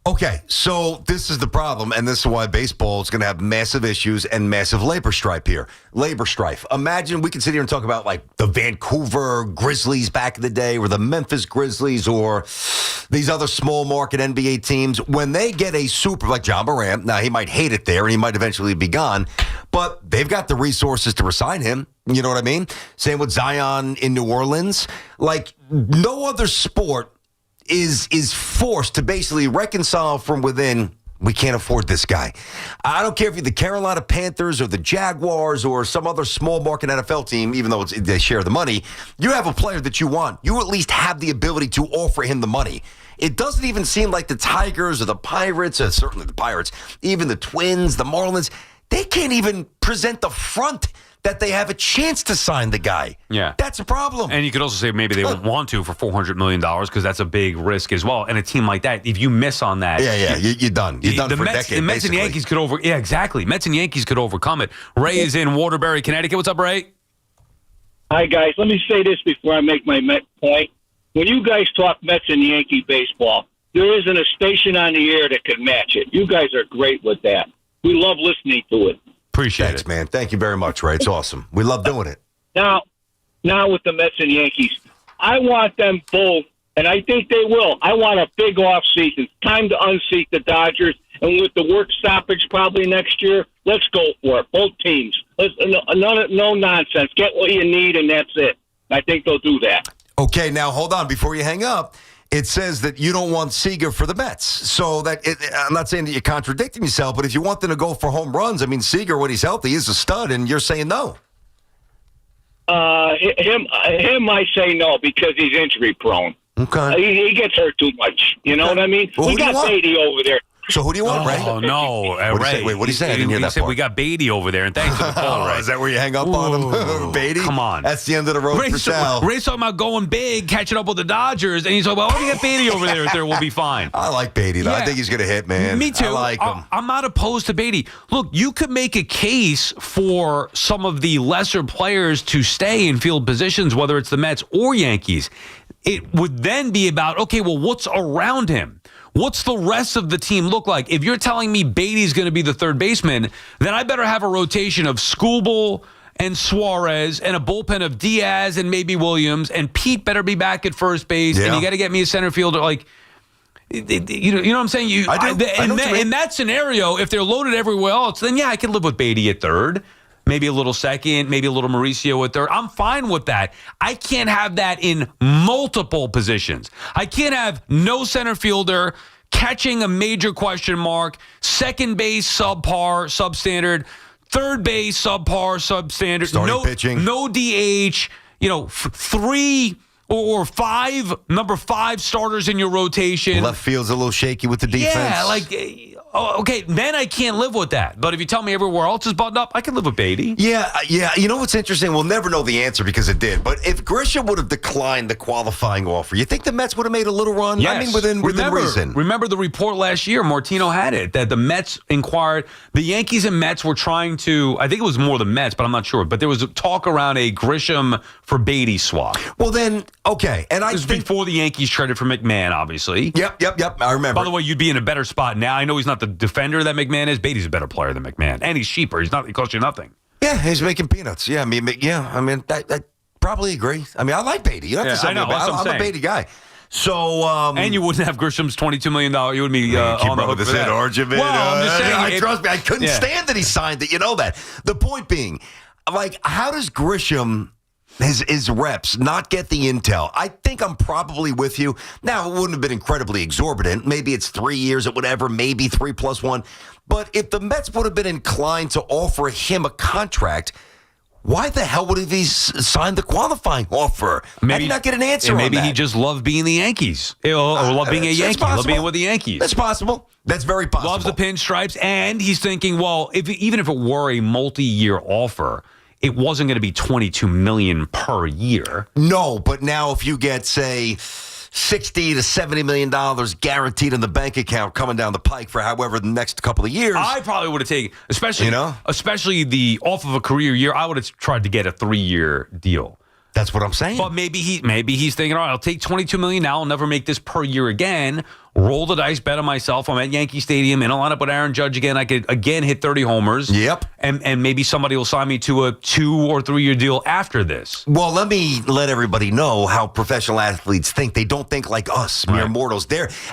Okay, so this is the problem, and this is why baseball is going to have massive issues and massive labor strife here. Labor strife. Imagine we could sit here and talk about like the Vancouver Grizzlies back in the day or the Memphis Grizzlies or these other small market NBA teams. When they get a super, like John Morant, now he might hate it there and he might eventually be gone, but they've got the resources to resign him. You know what I mean? Same with Zion in New Orleans. Like no other sport is forced to basically reconcile from within, we can't afford this guy. I don't care if you're the Carolina Panthers or the Jaguars or some other small market NFL team, even though they share the money, you have a player that you want. You at least have the ability to offer him the money. It doesn't even seem like the Tigers or the Pirates, or certainly the Pirates, even the Twins, the Marlins, they can't even present the front that they have a chance to sign the guy. Yeah. That's a problem. And you could also say maybe they won't want to for $400 million because that's a big risk as well. And a team like that, if you miss on that. You're done. You're done for a decade, The Mets basically. and Yankees could exactly. Mets and Yankees could overcome it. Ray is in Waterbury, Connecticut. What's up, Ray? Hi, guys. Let me say this before I make my Met point. When you guys talk Mets and Yankee baseball, there isn't a station on the air that can match it. You guys are great with that. We love listening to it. Appreciate Thanks, man. Thank you very much, Ray. It's awesome. We love doing it. Now with the Mets and Yankees, I want them both, and I think they will. I want a big off season. Time to unseat the Dodgers, and with the work stoppage probably next year, let's go for it. Both teams. No nonsense. Get what you need, and that's it. I think they'll do that. Okay, now hold on. Before you hang up, it says that you don't want Seager for the Mets. So I'm not saying that you're contradicting yourself, but if you want them to go for home runs, I mean, Seager, when he's healthy, is a stud, and you're saying no. Him, I say no because he's injury prone. Okay. He gets hurt too much. You know what I mean? Well, we got Beatty over there. So who do you want, Ray? Oh, no. Ray. Wait, what did he say? I didn't hear that part. We got Beatty over there, and thanks for the call, Ray. Is that where you hang up on him? Beatty? Come on. That's the end of the road for Sal. Ray's talking about going big, catching up with the Dodgers, and he's talking about, we got Beatty over there, we'll be fine. I like Beatty, though. Yeah. I think he's going to hit, man. Me too. I like him. I'm not opposed to Beatty. Look, you could make a case for some of the lesser players to stay in field positions, whether it's the Mets or Yankees. It would then be about, okay, well, what's around him? What's the rest of the team look like? If you're telling me Beatty's going to be the third baseman, then I better have a rotation of Skubal and Suarez and a bullpen of Diaz and maybe Williams, and Pete better be back at first base, and you got to get me a center fielder. Like, you know what I'm saying? In that scenario, if they're loaded everywhere else, then I can live with Beatty at third. Maybe a little second, maybe a little Mauricio at third. I'm fine with that. I can't have that in multiple positions. I can't have no center fielder, catching a major question mark, second base subpar, substandard, third base subpar, substandard, pitching. No DH, 3 or 5, number 5 starters in your rotation. Left field's a little shaky with the defense. Yeah, okay, then I can't live with that. But if you tell me everywhere else is buttoned up, I can live with Beatty. Yeah. You know what's interesting? We'll never know the answer because it did. But if Grisham would have declined the qualifying offer, you think the Mets would have made a little run? Yes. I mean, within reason. Remember the report last year, Martino had it, that the Mets inquired, the Yankees and Mets were trying to, I think it was more the Mets, but I'm not sure. But there was a talk around a Grisham for Beatty swap. Well, then, okay. And it was before the Yankees traded for McMahon, obviously. Yep. I remember. By the way, you'd be in a better spot now. I know he's not the defender that McMahon is. Beatty's a better player than McMahon, and he's cheaper. He costs you nothing. Yeah, he's making peanuts. Yeah, I mean, I probably agree. I mean, I like Beatty. You don't have to say I'm a Beatty guy. So, and you wouldn't have Grisham's $22 million. You would be on the hook for that. Argument. Well, I'm just saying. Trust me, I couldn't stand that he signed it. You know that. The point being, how does Grisham, his reps, not get the intel? I think I'm probably with you. Now, it wouldn't have been incredibly exorbitant. Maybe it's 3 years or whatever, maybe 3 + 1. But if the Mets would have been inclined to offer him a contract, why the hell would he signed the qualifying offer? Maybe I did not get an answer on that. Maybe he just loved being the Yankees. Or loved being a Yankee. Loved being with the Yankees. That's possible. That's very possible. Loves the pinstripes. And he's thinking, well, even if it were a multi-year offer, it wasn't going to be $22 million per year. No, but now if you get, say, $60 to $70 million guaranteed in the bank account coming down the pike for however the next couple of years, I probably would have taken, especially the off of a career year, I would have tried to get a 3-year deal. That's what I'm saying. But maybe he's thinking, all right, I'll take $22 million now. I'll never make this per year again. Roll the dice, bet on myself. I'm at Yankee Stadium in a lineup with Aaron Judge again. I could again hit 30 homers. Yep. And maybe somebody will sign me to a 2 or 3 year deal after this. Well, let me let everybody know how professional athletes think. They don't think like us, mere mortals.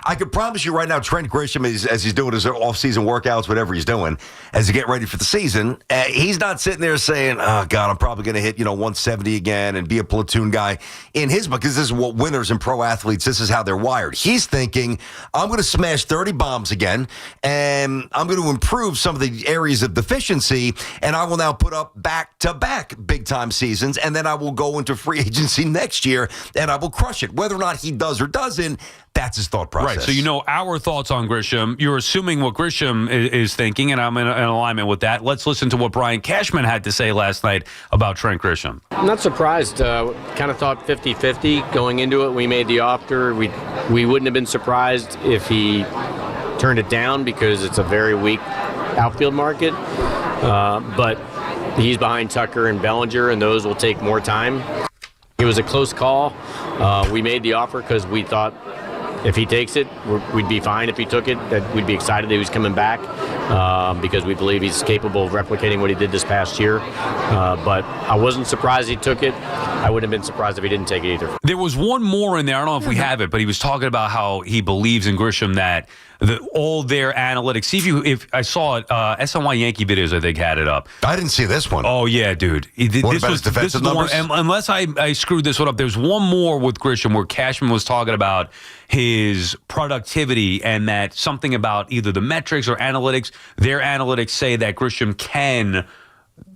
I could promise you right now, Trent Grisham, as he's doing his off-season workouts, whatever he's doing, as he get ready for the season, he's not sitting there saying, oh, God, I'm probably going to hit 170 again and be a platoon guy in his book, because this is what winners and pro athletes, this is how they're wired. He's thinking, I'm going to smash 30 bombs again, and I'm going to improve some of the areas of deficiency, and I will now put up back-to-back big-time seasons, and then I will go into free agency next year, and I will crush it. Whether or not he does or doesn't, that's his thought process. Right, so our thoughts on Grisham. You're assuming what Grisham is thinking, and I'm in alignment with that. Let's listen to what Brian Cashman had to say last night about Trent Grisham. I'm not surprised. Kind of thought 50-50 going into it. We made the offer. We wouldn't have been surprised if he turned it down because it's a very weak outfield market. But he's behind Tucker and Bellinger, and those will take more time. It was a close call. We made the offer because we thought if he takes it, we'd be fine. If he took it, that we'd be excited that he was coming back because we believe he's capable of replicating what he did this past year. But I wasn't surprised he took it. I wouldn't have been surprised if he didn't take it either. There was one more in there. I don't know if we have it, but he was talking about how he believes in Grisham that all their analytics. See if I saw it. SNY Yankee videos, I think, had it up. I didn't see this one. Oh yeah, dude. What about his defensive numbers? Unless I screwed this one up, there's one more with Grisham where Cashman was talking about his productivity and that something about either the metrics or analytics. Their analytics say that Grisham can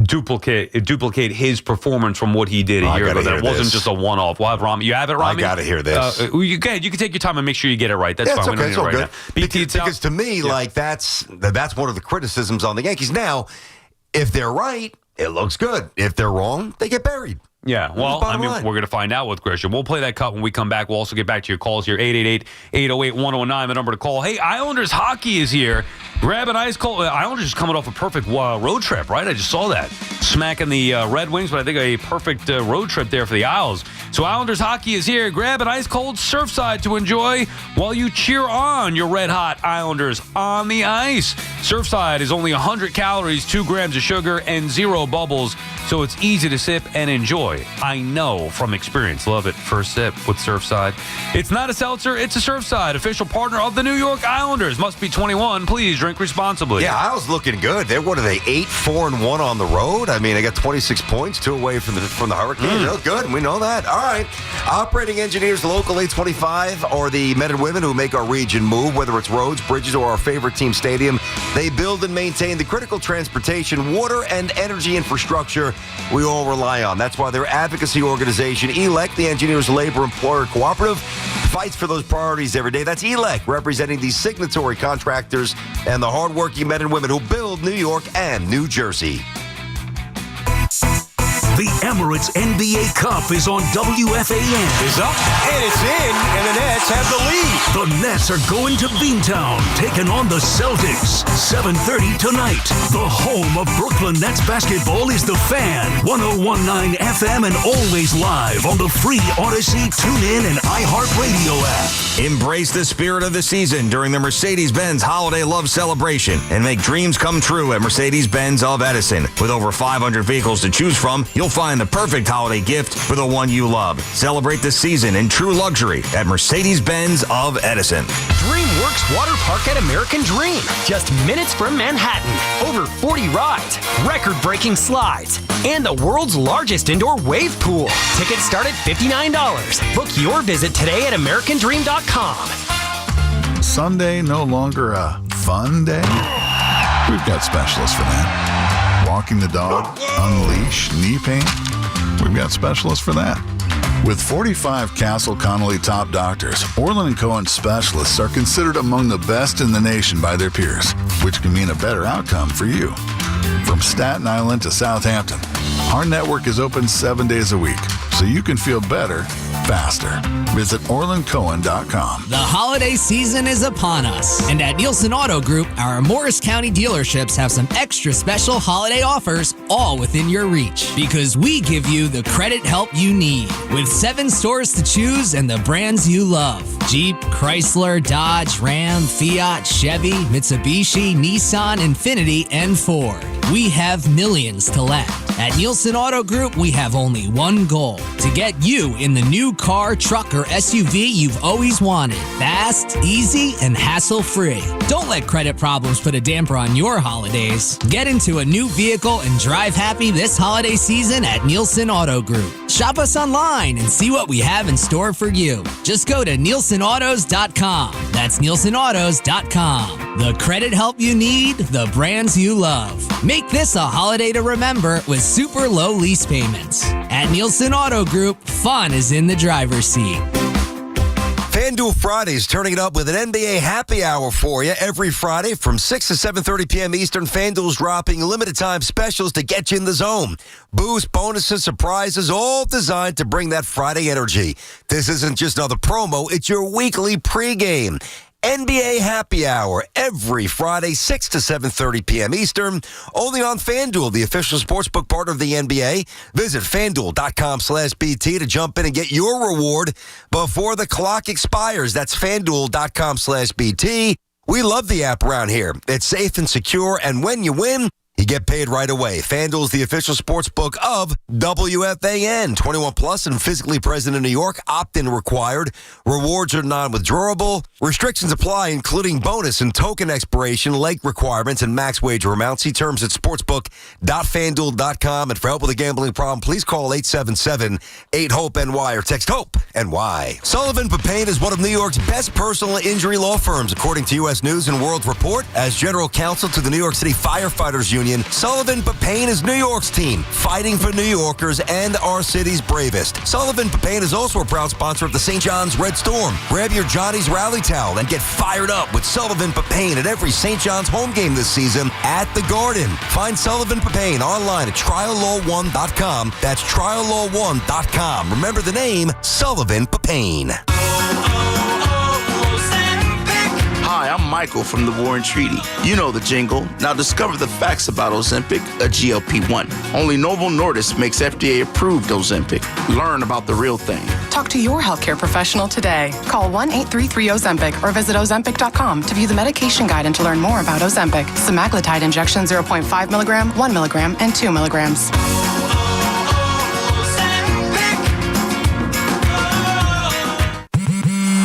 duplicate his performance from what he did a year ago. That wasn't just a one-off. We'll have Rami. You have it, Rami? I got to hear this. You can take your time and make sure you get it right. That's fine. Okay, it's all good. Because to me, that's one of the criticisms on the Yankees. Now, if they're right, it looks good. If they're wrong, they get buried. Yeah, well, we're going to find out with Grisham. We'll play that cut when we come back. We'll also get back to your calls here. 888-808-1009, the number to call. Hey, Islanders hockey is here. Grab an ice cold. Islanders just coming off a perfect road trip, right? I just saw that. Smacking the Red Wings, but I think a perfect road trip there for the Isles. So Islanders hockey is here. Grab an ice cold Surfside to enjoy while you cheer on your red hot Islanders on the ice. Surfside is only 100 calories, 2 grams of sugar, and 0 bubbles. So it's easy to sip and enjoy. I know from experience. Love it. First sip with Surfside. It's not a seltzer. It's a Surfside. Official partner of the New York Islanders. Must be 21. Please drink responsibly. Yeah, Isles looking good. What are they, 8-4-1 on the road? I mean, they got 26 points, 2 away from the Hurricanes. They look good. We know that. All right. Operating engineers local 825 are the men and women who make our region move, whether it's roads, bridges, or our favorite team stadium. They build and maintain the critical transportation, water, and energy infrastructure we all rely on. That's why their advocacy organization, ELEC, the Engineers Labor Employer Cooperative, fights for those priorities every day. That's ELEC, representing these signatory contractors and the hardworking men and women who build New York and New Jersey. The Emirates NBA Cup is on WFAN. Is up, and it's in, and the Nets have the lead. The Nets are going to Beantown, taking on the Celtics. 7:30 tonight. The home of Brooklyn Nets basketball is The Fan. 101.9 FM and always live on the free Odyssey, TuneIn, and iHeartRadio app. Embrace the spirit of the season during the Mercedes-Benz Holiday Love Celebration and make dreams come true at Mercedes-Benz of Edison. With over 500 vehicles to choose from, you'll find the perfect holiday gift for the one you love. Celebrate the season in true luxury at Mercedes-Benz of Edison. DreamWorks Water Park at American Dream. Just minutes from Manhattan. Over 40 rides, record-breaking slides, and the world's largest indoor wave pool. Tickets start at $59. Book your visit today at AmericanDream.com. Sunday no longer a fun day? We've got specialists for that. Walking the dog, unleash, knee pain. We've got specialists for that. With 45 Castle Connolly top doctors, Orland & Cohen specialists are considered among the best in the nation by their peers, which can mean a better outcome for you. From Staten Island to Southampton, our network is open 7 days a week, so you can feel better faster. Visit OrlandCohen.com. The holiday season is upon us, and at Nielsen Auto Group, our Morris County dealerships have some extra special holiday offers all within your reach, because we give you the credit help you need. With 7 stores to choose and the brands you love: Jeep, Chrysler, Dodge, Ram, Fiat, Chevy, Mitsubishi, Nissan, Infiniti, and Ford. We have millions to lend. At Nielsen Auto Group, we have only one goal: to get you in the new car, truck, or SUV you've always wanted. Fast, easy, and hassle-free. Don't let credit problems put a damper on your holidays. Get into a new vehicle and drive happy this holiday season at Nielsen Auto Group. Shop us online and see what we have in store for you. Just go to NielsenAutos.com. That's NielsenAutos.com. The credit help you need, the brands you love. Make this a holiday to remember with super low lease payments. At Nielsen Auto Group, fun is in the driver's seat. FanDuel Fridays, turning it up with an NBA happy hour for you every Friday from 6 to 7:30 p.m. Eastern. FanDuel's dropping limited time specials to get you in the zone. Boost, bonuses, surprises, all designed to bring that Friday energy. This isn't just another promo, it's your weekly pregame. NBA Happy Hour every Friday, 6 to 7:30 p.m. Eastern, only on FanDuel, the official sportsbook partner of the NBA. Visit FanDuel.com/BT to jump in and get your reward before the clock expires. That's FanDuel.com/BT. We love the app around here. It's safe and secure, and when you win, you get paid right away. FanDuel's the official sportsbook of WFAN. 21 plus and physically present in New York. Opt-in required. Rewards are non-withdrawable. Restrictions apply, including bonus and token expiration, leg requirements, and max wager amounts. See terms at sportsbook.fanduel.com. And for help with a gambling problem, please call 877-8-HOPE-NY or text HOPE-NY. Sullivan Papain is one of New York's best personal injury law firms, according to U.S. News and World Report. As general counsel to the New York City Firefighters Union, Sullivan Papain is New York's team, fighting for New Yorkers and our city's bravest. Sullivan Papain is also a proud sponsor of the St. John's Red Storm. Grab your Johnny's Rally Towel and get fired up with Sullivan Papain at every St. John's home game this season at the Garden. Find Sullivan Papain online at triallaw1.com. That's triallaw1.com. Remember the name, Sullivan Papain. Hi, I'm I'm Michael from the Warren Treaty. You know the jingle. Now discover the facts about Ozempic, a GLP-1. Only Novo Nordisk makes FDA-approved Ozempic. Learn about the real thing. Talk to your healthcare professional today. Call 1-833-OZEMPIC or visit Ozempic.com to view the medication guide and to learn more about Ozempic. Semaglutide injection 0.5 milligram, 1 milligram, and 2 milligrams.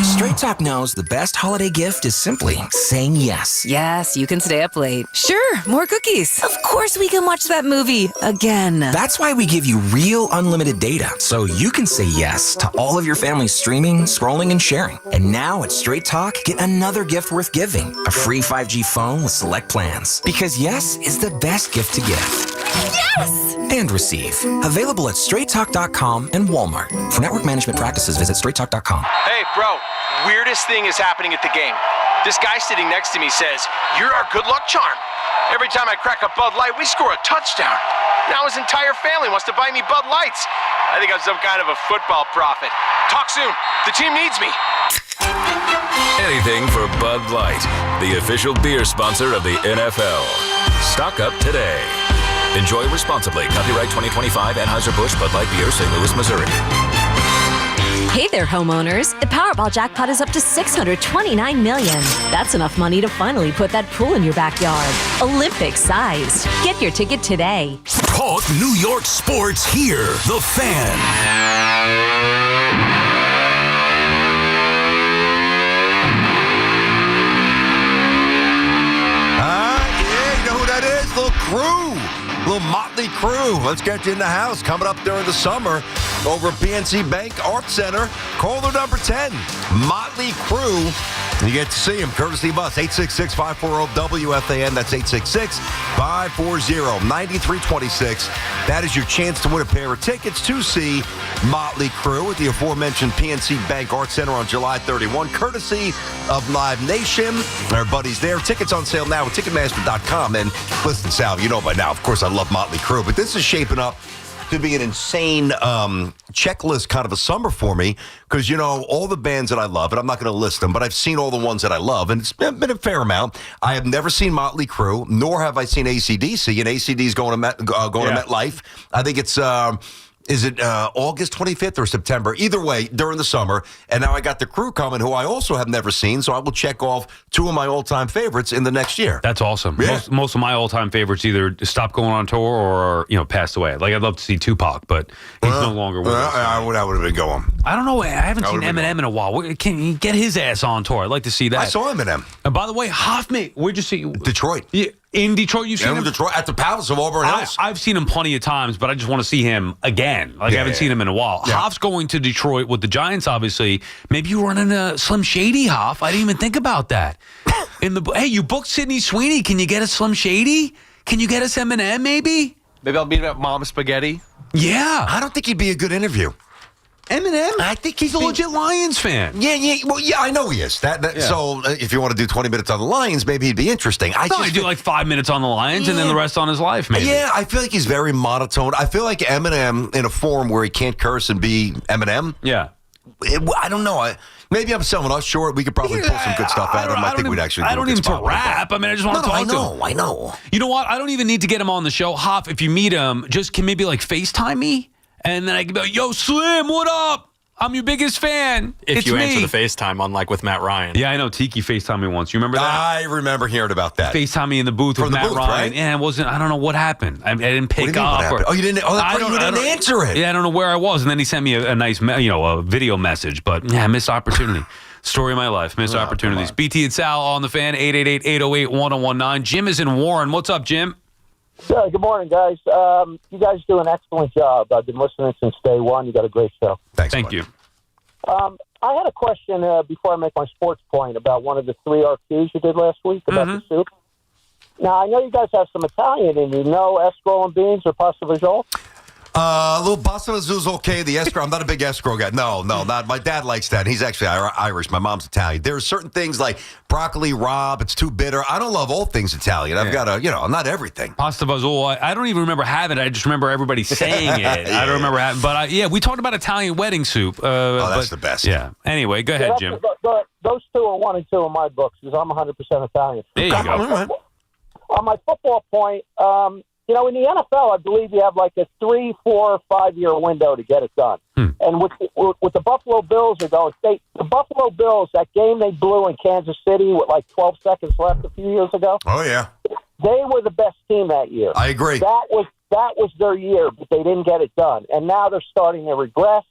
Straight Talk knows the best holiday gift is simply saying yes. Yes, you can stay up late. Sure, more cookies. Of course we can watch that movie again. That's why we give you real unlimited data, so you can say yes to all of your family's streaming, scrolling, and sharing. And now at Straight Talk, get another gift worth giving, a free 5G phone with select plans. Because yes is the best gift to give. Yes! And receive. Available at straighttalk.com and Walmart. For network management practices, visit straighttalk.com. Hey, bro, weirdest thing is happening at the game. This guy sitting next to me says, "You're our good luck charm. Every time I crack a Bud Light, we score a touchdown. Now his entire family wants to buy me Bud Lights. I think I'm some kind of a football prophet. Talk soon. The team needs me." Anything for Bud Light, the official beer sponsor of the NFL. Stock up today. Enjoy responsibly. Copyright 2025 Anheuser-Busch Bud Light Beer, St. Louis, Missouri. Hey there, homeowners. The Powerball jackpot is up to $629 million. That's enough money to finally put that pool in your backyard. Olympic-sized. Get your ticket today. Talk New York sports here. The Fan. Yeah, you know who that is? Little Crew. Little Motley Crew. Let's get you in the house. Coming up during the summer over at PNC Bank Art Center. Caller number 10, Motley Crew. You get to see him courtesy of us. 866-540-WFAN. That's 866-540-9326. That is your chance to win a pair of tickets to see Motley Crew at the aforementioned PNC Bank Art Center on July 31, courtesy of Live Nation. Our buddies there. Tickets on sale now at Ticketmaster.com. And listen, Sal, you know by now, of course, I love Motley Crue, but this is shaping up to be an insane checklist kind of a summer for me because, you know, all the bands that I love, and I'm not going to list them, but I've seen all the ones that I love, and it's been a fair amount. I have never seen Motley Crue, nor have I seen AC/DC, and AC/DC to MetLife. I think it's... Is it August 25th or September? Either way, during the summer. And now I got the Crew coming, who I also have never seen, so I will check off two of my all-time favorites in the next year. That's awesome. Yeah. Most of my all-time favorites either stopped going on tour or, passed away. Like, I'd love to see Tupac, but he's no longer with us. I would have been going. I don't know. I haven't seen Eminem in a while. Can you get his ass on tour? I'd like to see that. I saw Eminem. And by the way, Hoffman, where'd you see? Detroit. Yeah. In Detroit, you've seen him? Detroit, at the Palace of Auburn Hills. I've seen him plenty of times, but I just want to see him again. I haven't seen him in a while. Yeah. Hoff's going to Detroit with the Giants, obviously. Maybe you run into Slim Shady, Hoff. I didn't even think about that. Hey, you booked Sidney Sweeney. Can you get us Slim Shady? Can you get us Eminem, maybe? Maybe I'll meet him at Mom Spaghetti. Yeah. I don't think he'd be a good interview. Eminem? I think he's a legit Lions fan. Yeah. Well, yeah, I know he is. So if you want to do 20 minutes on the Lions, maybe he'd be interesting. I do like 5 minutes on the Lions and then the rest on his life, maybe. Yeah, I feel like he's very monotone. I feel like Eminem in a form where he can't curse and be Eminem. Yeah. I don't know. Maybe I'm selling us short. We could probably pull some good stuff out of him. I think we'd actually. I don't need him to rap. I mean, I just want to talk to him. I know. You know what? I don't even need to get him on the show. Hoff, if you meet him, just can maybe like FaceTime me, and then I can be like, "Yo, Slim, what up? I'm your biggest fan." If you answer the FaceTime, unlike with Matt Ryan. Yeah, I know. Tiki FaceTimed me once. You remember that? I remember hearing about that. FaceTime me in the booth with Matt Ryan. Right? Yeah, it wasn't. I don't know what happened. I didn't pick up. You didn't. You didn't answer it. Yeah, I don't know where I was, and then he sent me a nice, a video message. But yeah, missed opportunity. Story of my life. Missed opportunities. BT and Sal on the Fan. 888-808-1019. Jim is in Warren. What's up, Jim? Yeah, good morning, guys. You guys do an excellent job. I've been listening since day one. You got a great show. Thank you. I had a question before I make my sports point about one of the 3 RQs you did last week about the soup. Now, I know you guys have some Italian in you. No escarole and beans or pasta fagioli? Little Bossa Azul's okay. The escrow, I'm not a big escrow guy. No, not. My dad likes that. He's actually Irish. My mom's Italian. There are certain things like broccoli rabe. It's too bitter. I don't love all things Italian. I've got not everything. Pasta Azul, I don't even remember having it. I just remember everybody saying it. I don't remember having, but we talked about Italian wedding soup. That's the best. Yeah. Anyway, go ahead, Jim. Those two are 1 and 2 in my books because I'm 100% Italian. There you go. On my football point, in the NFL, I believe you have like a 3, 4, 5 year window to get it done. And with the Buffalo Bills are going, the Buffalo Bills, that game they blew in Kansas City with like 12 seconds left a few years ago. Oh yeah, they were the best team that year. I agree. That was their year, but they didn't get it done, and now they're starting to regress.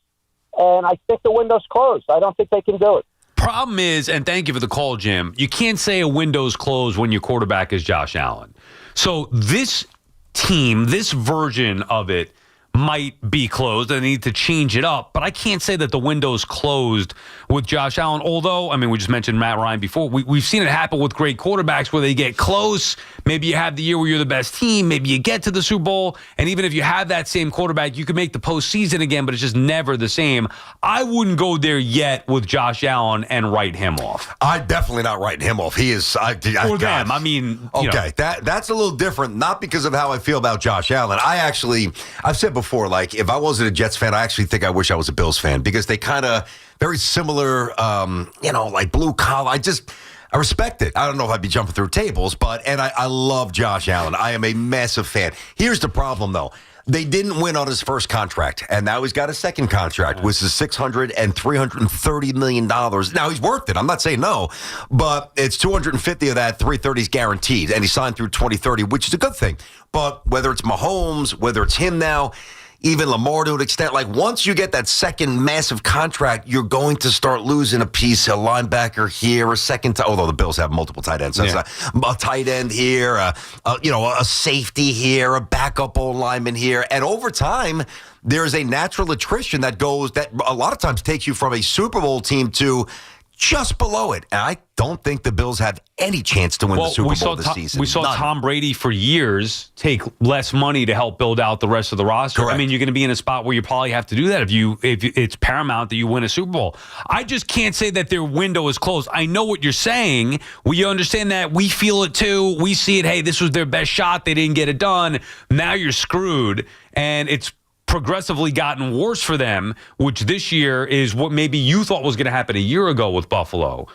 And I think the window's closed. I don't think they can do it. Problem is, and thank you for the call, Jim, you can't say a window's closed when your quarterback is Josh Allen. So this team, this version of it might be closed and they need to change it up, but I can't say that the window's closed with Josh Allen, although, we just mentioned Matt Ryan before. We've seen it happen with great quarterbacks where they get close. Maybe you have the year where you're the best team. Maybe you get to the Super Bowl, and even if you have that same quarterback, you can make the postseason again, but it's just never the same. I wouldn't go there yet with Josh Allen and write him off. I'm definitely not writing him off. He is... Or them. Okay, that's a little different, not because of how I feel about Josh Allen. I've said before, like, if I wasn't a Jets fan, I actually think I wish I was a Bills fan because they kind of very similar, like blue collar. I respect it. I don't know if I'd be jumping through tables, and I love Josh Allen. I am a massive fan. Here's the problem, though. They didn't win on his first contract, and now he's got a second contract, which is $600 and $330 million. Now, he's worth it. I'm not saying no, but it's $250 of that, $330 is guaranteed, and he signed through 2030, which is a good thing. But whether it's Mahomes, whether it's him now, even Lamar to an extent, like once you get that second massive contract, you're going to start losing a piece, a linebacker here, a second, although the Bills have multiple tight ends. So it's a tight end here, a safety here, a backup old lineman here. And over time, there's a natural attrition that a lot of times takes you from a Super Bowl team to just below it. And I don't think the Bills have any chance to win the Super Bowl this season. We saw Tom Brady for years take less money to help build out the rest of the roster. Correct. You're going to be in a spot where you probably have to do that if it's paramount that you win a Super Bowl. I just can't say that their window is closed. I know what you're saying. We understand that. We feel it too. We see it. Hey, this was their best shot. They didn't get it done. Now you're screwed. And it's progressively gotten worse for them, which this year is what maybe you thought was going to happen a year ago with Buffalo.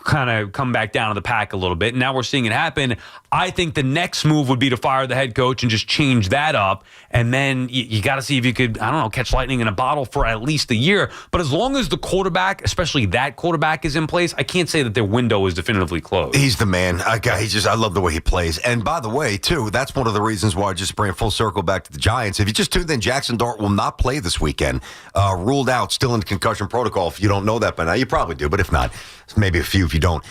Kind of come back down to the pack a little bit. And now we're seeing it happen. I think the next move would be to fire the head coach and just change that up. And then you got to see if you could, catch lightning in a bottle for at least a year. But as long as the quarterback, especially that quarterback, is in place, I can't say that their window is definitively closed. He's the man. I love the way he plays. And by the way, too, that's one of the reasons why I just bring full circle back to the Giants. If you just tuned in, Jaxson Dart will not play this weekend. Ruled out, still in concussion protocol. If you don't know that by now, you probably do. But if not, maybe a few if you don't.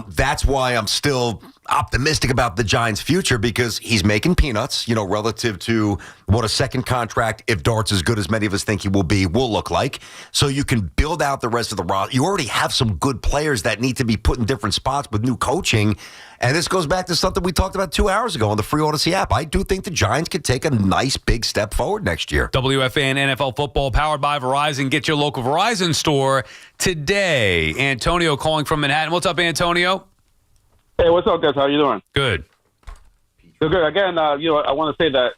That's why I'm still optimistic about the Giants' future because he's making peanuts, relative to what a second contract, if Dart's as good as many of us think he will be, will look like. So you can build out the rest of the roster. You already have some good players that need to be put in different spots with new coaching. And this goes back to something we talked about 2 hours ago on the Free Odyssey app. I do think the Giants could take a nice big step forward next year. WFAN NFL football powered by Verizon. Get your local Verizon store today. Antonio calling from Manhattan. What's up, Antonio? Hey, what's up, guys? How you doing? Good. Good. Again, I want to say that,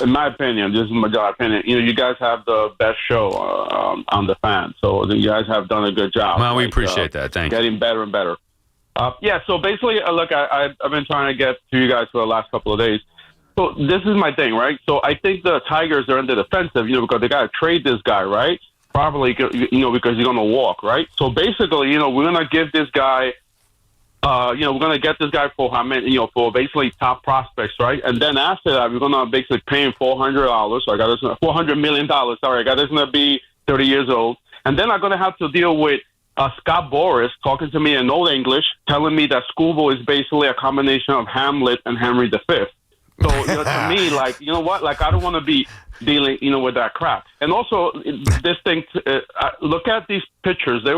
in my opinion, this is my opinion, you guys have the best show on the fan. So you guys have done a good job. Well, we appreciate that. Thank you. Getting better and better. So basically, look, I've been trying to get to you guys for the last couple of days. So this is my thing, right? So I think the Tigers are in the defensive, because they got to trade this guy, right? Probably, because he's going to walk, right? So basically, we're going to give this guy, we're going to get this guy for for basically top prospects, right? And then after that, we're going to basically pay him $400. So $400 million. Sorry, I got this going to be 30 years old. And then I'm going to have to deal with Scott Boras talking to me in Old English, telling me that Schoolboy is basically a combination of Hamlet and Henry V. So, to me, I don't want to be dealing, with that crap. And also, this thing, look at these pictures. They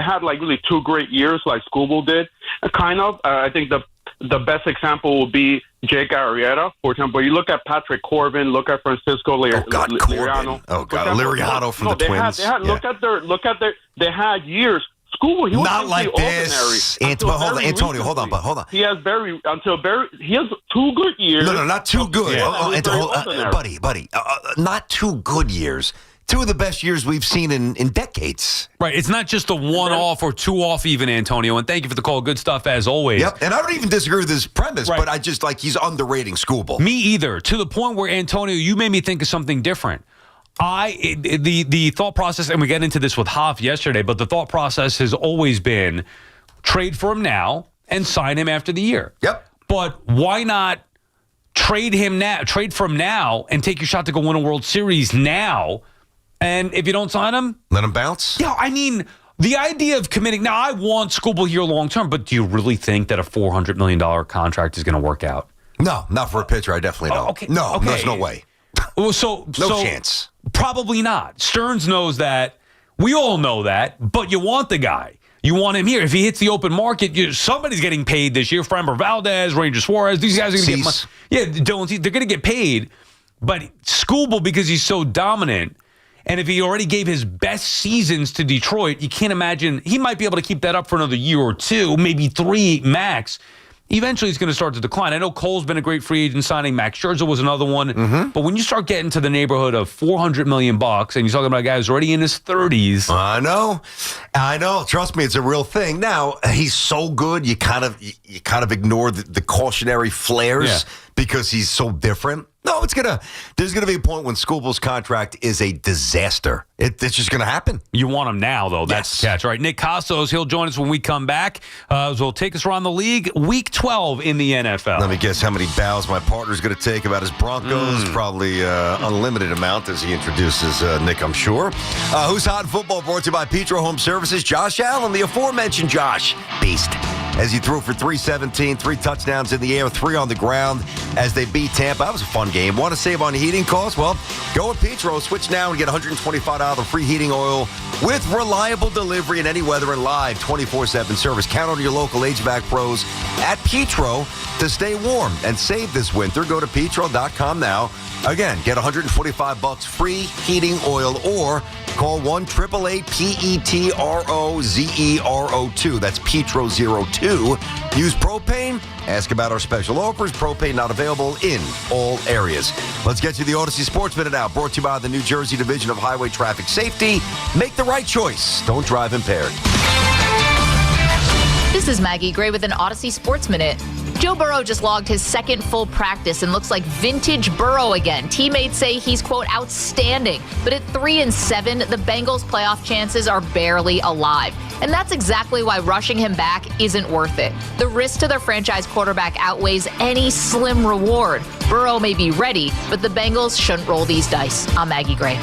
had really 2 great years like Schoolboy did, kind of. I think the the best example will be Jake Arrieta, for example. You look at Patrick Corbin, look at Francisco Liriano. Oh God, Liriano from the Twins. They had years. School, he was not like this. Antonio, hold on. He has he has 2 good years. No, not 2 good. Buddy, not 2 good years. 2 of the best years we've seen in decades. Right. It's not just a 1-off or 2-off even, Antonio. And thank you for the call. Good stuff as always. Yep. And I don't even disagree with his premise, but I just he's underrating Scooble. Me either. To the point where, Antonio, you made me think of something different. The thought process, and we got into this with Hoff yesterday, but the thought process has always been trade for him now and sign him after the year. Yep. But why not trade for him now and take your shot to go win a World Series now? And if you don't sign him, let him bounce? Yeah, I mean, the idea of committing. Now, I want Scooble here long term, but do you really think that a $400 million contract is going to work out? No, not for a pitcher. I definitely don't. Okay. No, there's no way. Well, no chance. Probably not. Stearns knows that. We all know that, but you want the guy. You want him here. If he hits the open market, somebody's getting paid this year. Framber Valdez, Ranger Suarez, these guys are going to get money. Yeah, they're going to get paid. But Scooble, because he's so dominant, and if he already gave his best seasons to Detroit, you can't imagine he might be able to keep that up for another year or 2, maybe 3 max. Eventually, it's going to start to decline. I know Cole's been a great free agent signing. Max Scherzer was another one. Mm-hmm. But when you start getting to the neighborhood of $400 million, and you're talking about a guy who's already in his 30s. I know. Trust me, it's a real thing. Now, he's so good, you kind of ignore the cautionary flares because he's so different. No, there's gonna be a point when Scooble's contract is a disaster. It's just gonna happen. You want him now, though. That's the catch. All right, Nick Costos, he'll join us when we come back. So he'll take us around the league. Week 12 in the NFL. Let me guess how many bows my partner's gonna take about his Broncos. Probably unlimited amount as he introduces Nick, I'm sure. Who's Hot in Football brought to you by Petro Home Services. Josh Allen, the aforementioned Josh Beast, as he threw for 317, 3 touchdowns in the air, 3 on the ground as they beat Tampa. That was a fun game. Want to save on heating costs? Well, go with Petro. Switch now and get $125 free heating oil with reliable delivery in any weather and live 24/7 service. Count on your local HVAC pros at Petro to stay warm and save this winter. Go to petro.com now. Again, get $125 free heating oil or call 1-888-PETROZERO2. That's Petro02. Use propane. Ask about our special offers. Propane not available in all areas. Let's get to the Odyssey Sports Minute now. Brought to you by the New Jersey Division of Highway Traffic Safety. Make the right choice. Don't drive impaired. This is Maggie Gray with an Odyssey Sports Minute. Joe Burrow just logged his second full practice and looks like vintage Burrow again. Teammates say he's, quote, outstanding. But at 3-7, the Bengals' playoff chances are barely alive. And that's exactly why rushing him back isn't worth it. The risk to their franchise quarterback outweighs any slim reward. Burrow may be ready, but the Bengals shouldn't roll these dice. I'm Maggie Gray.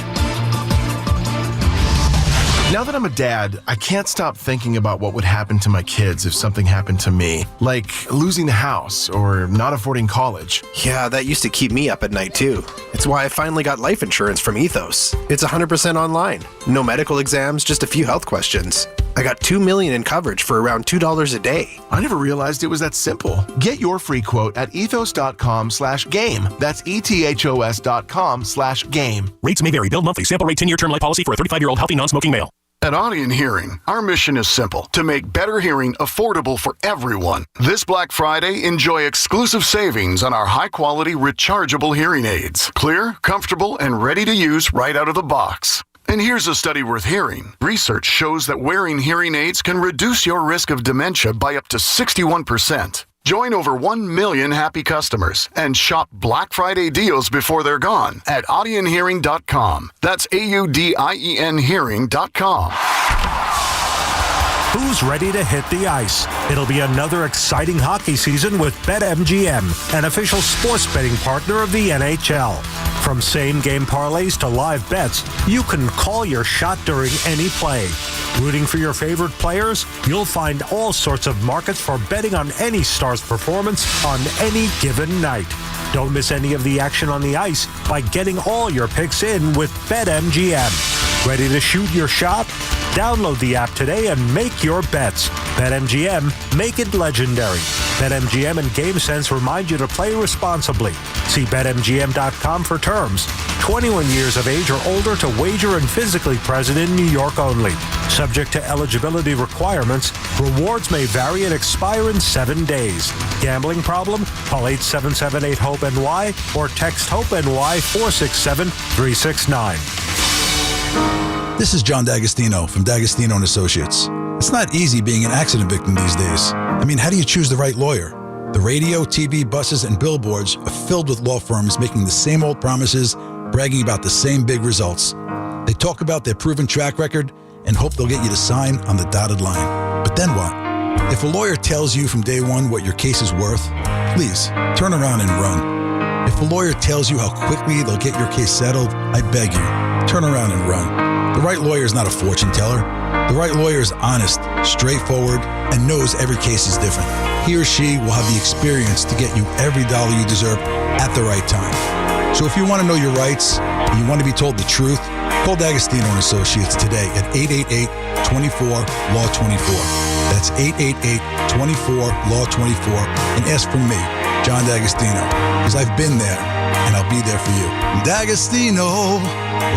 Now that I'm a dad, I can't stop thinking about what would happen to my kids if something happened to me, like losing the house or not affording college. Yeah, that used to keep me up at night too. It's why I finally got life insurance from Ethos. It's 100% online. No medical exams, just a few health questions. I got $2 million in coverage for around $2 a day. I never realized it was that simple. Get your free quote at ethos.com/game. That's ethos.com/game. Rates may vary. Bill monthly. Sample rate 10-year term life policy for a 35-year-old healthy non-smoking male. At Audion Hearing, our mission is simple: to make better hearing affordable for everyone. This Black Friday, enjoy exclusive savings on our high-quality rechargeable hearing aids. Clear, comfortable, and ready to use right out of the box. And here's a study worth hearing. Research shows that wearing hearing aids can reduce your risk of dementia by up to 61%. Join over 1 million happy customers and shop Black Friday deals before they're gone at audionhearing.com. That's AUDIEN hearing.com. Who's ready to hit the ice? It'll be another exciting hockey season with BetMGM, an official sports betting partner of the NHL. From same-game parlays to live bets, you can call your shot during any play. Rooting for your favorite players? You'll find all sorts of markets for betting on any star's performance on any given night. Don't miss any of the action on the ice by getting all your picks in with BetMGM. Ready to shoot your shot? Download the app today and make your bets. BetMGM, make it legendary. BetMGM and GameSense remind you to play responsibly. See BetMGM.com for terms. 21 years of age or older to wager and physically present in New York only. Subject to eligibility requirements, rewards may vary and expire in 7 days. Gambling problem? Call 877-8-HOPE-NY or text HOPE-NY 467-369. This is John D'Agostino from D'Agostino & Associates. It's not easy being an accident victim these days. I mean, how do you choose the right lawyer? The radio, TV, buses, and billboards are filled with law firms making the same old promises, bragging about the same big results. They talk about their proven track record and hope they'll get you to sign on the dotted line. But then what? If a lawyer tells you from day one what your case is worth, please turn around and run. If a lawyer tells you how quickly they'll get your case settled, I beg you, turn around and run. The right lawyer is not a fortune teller. The right lawyer is honest, straightforward, and knows every case is different. He or she will have the experience to get you every dollar you deserve at the right time. So if you want to know your rights and you want to be told the truth, call D'Agostino & Associates today at 888-24-LAW-24. That's 888-24-LAW-24 and ask for me, John D'Agostino, because I've been there and I'll be there for you. D'Agostino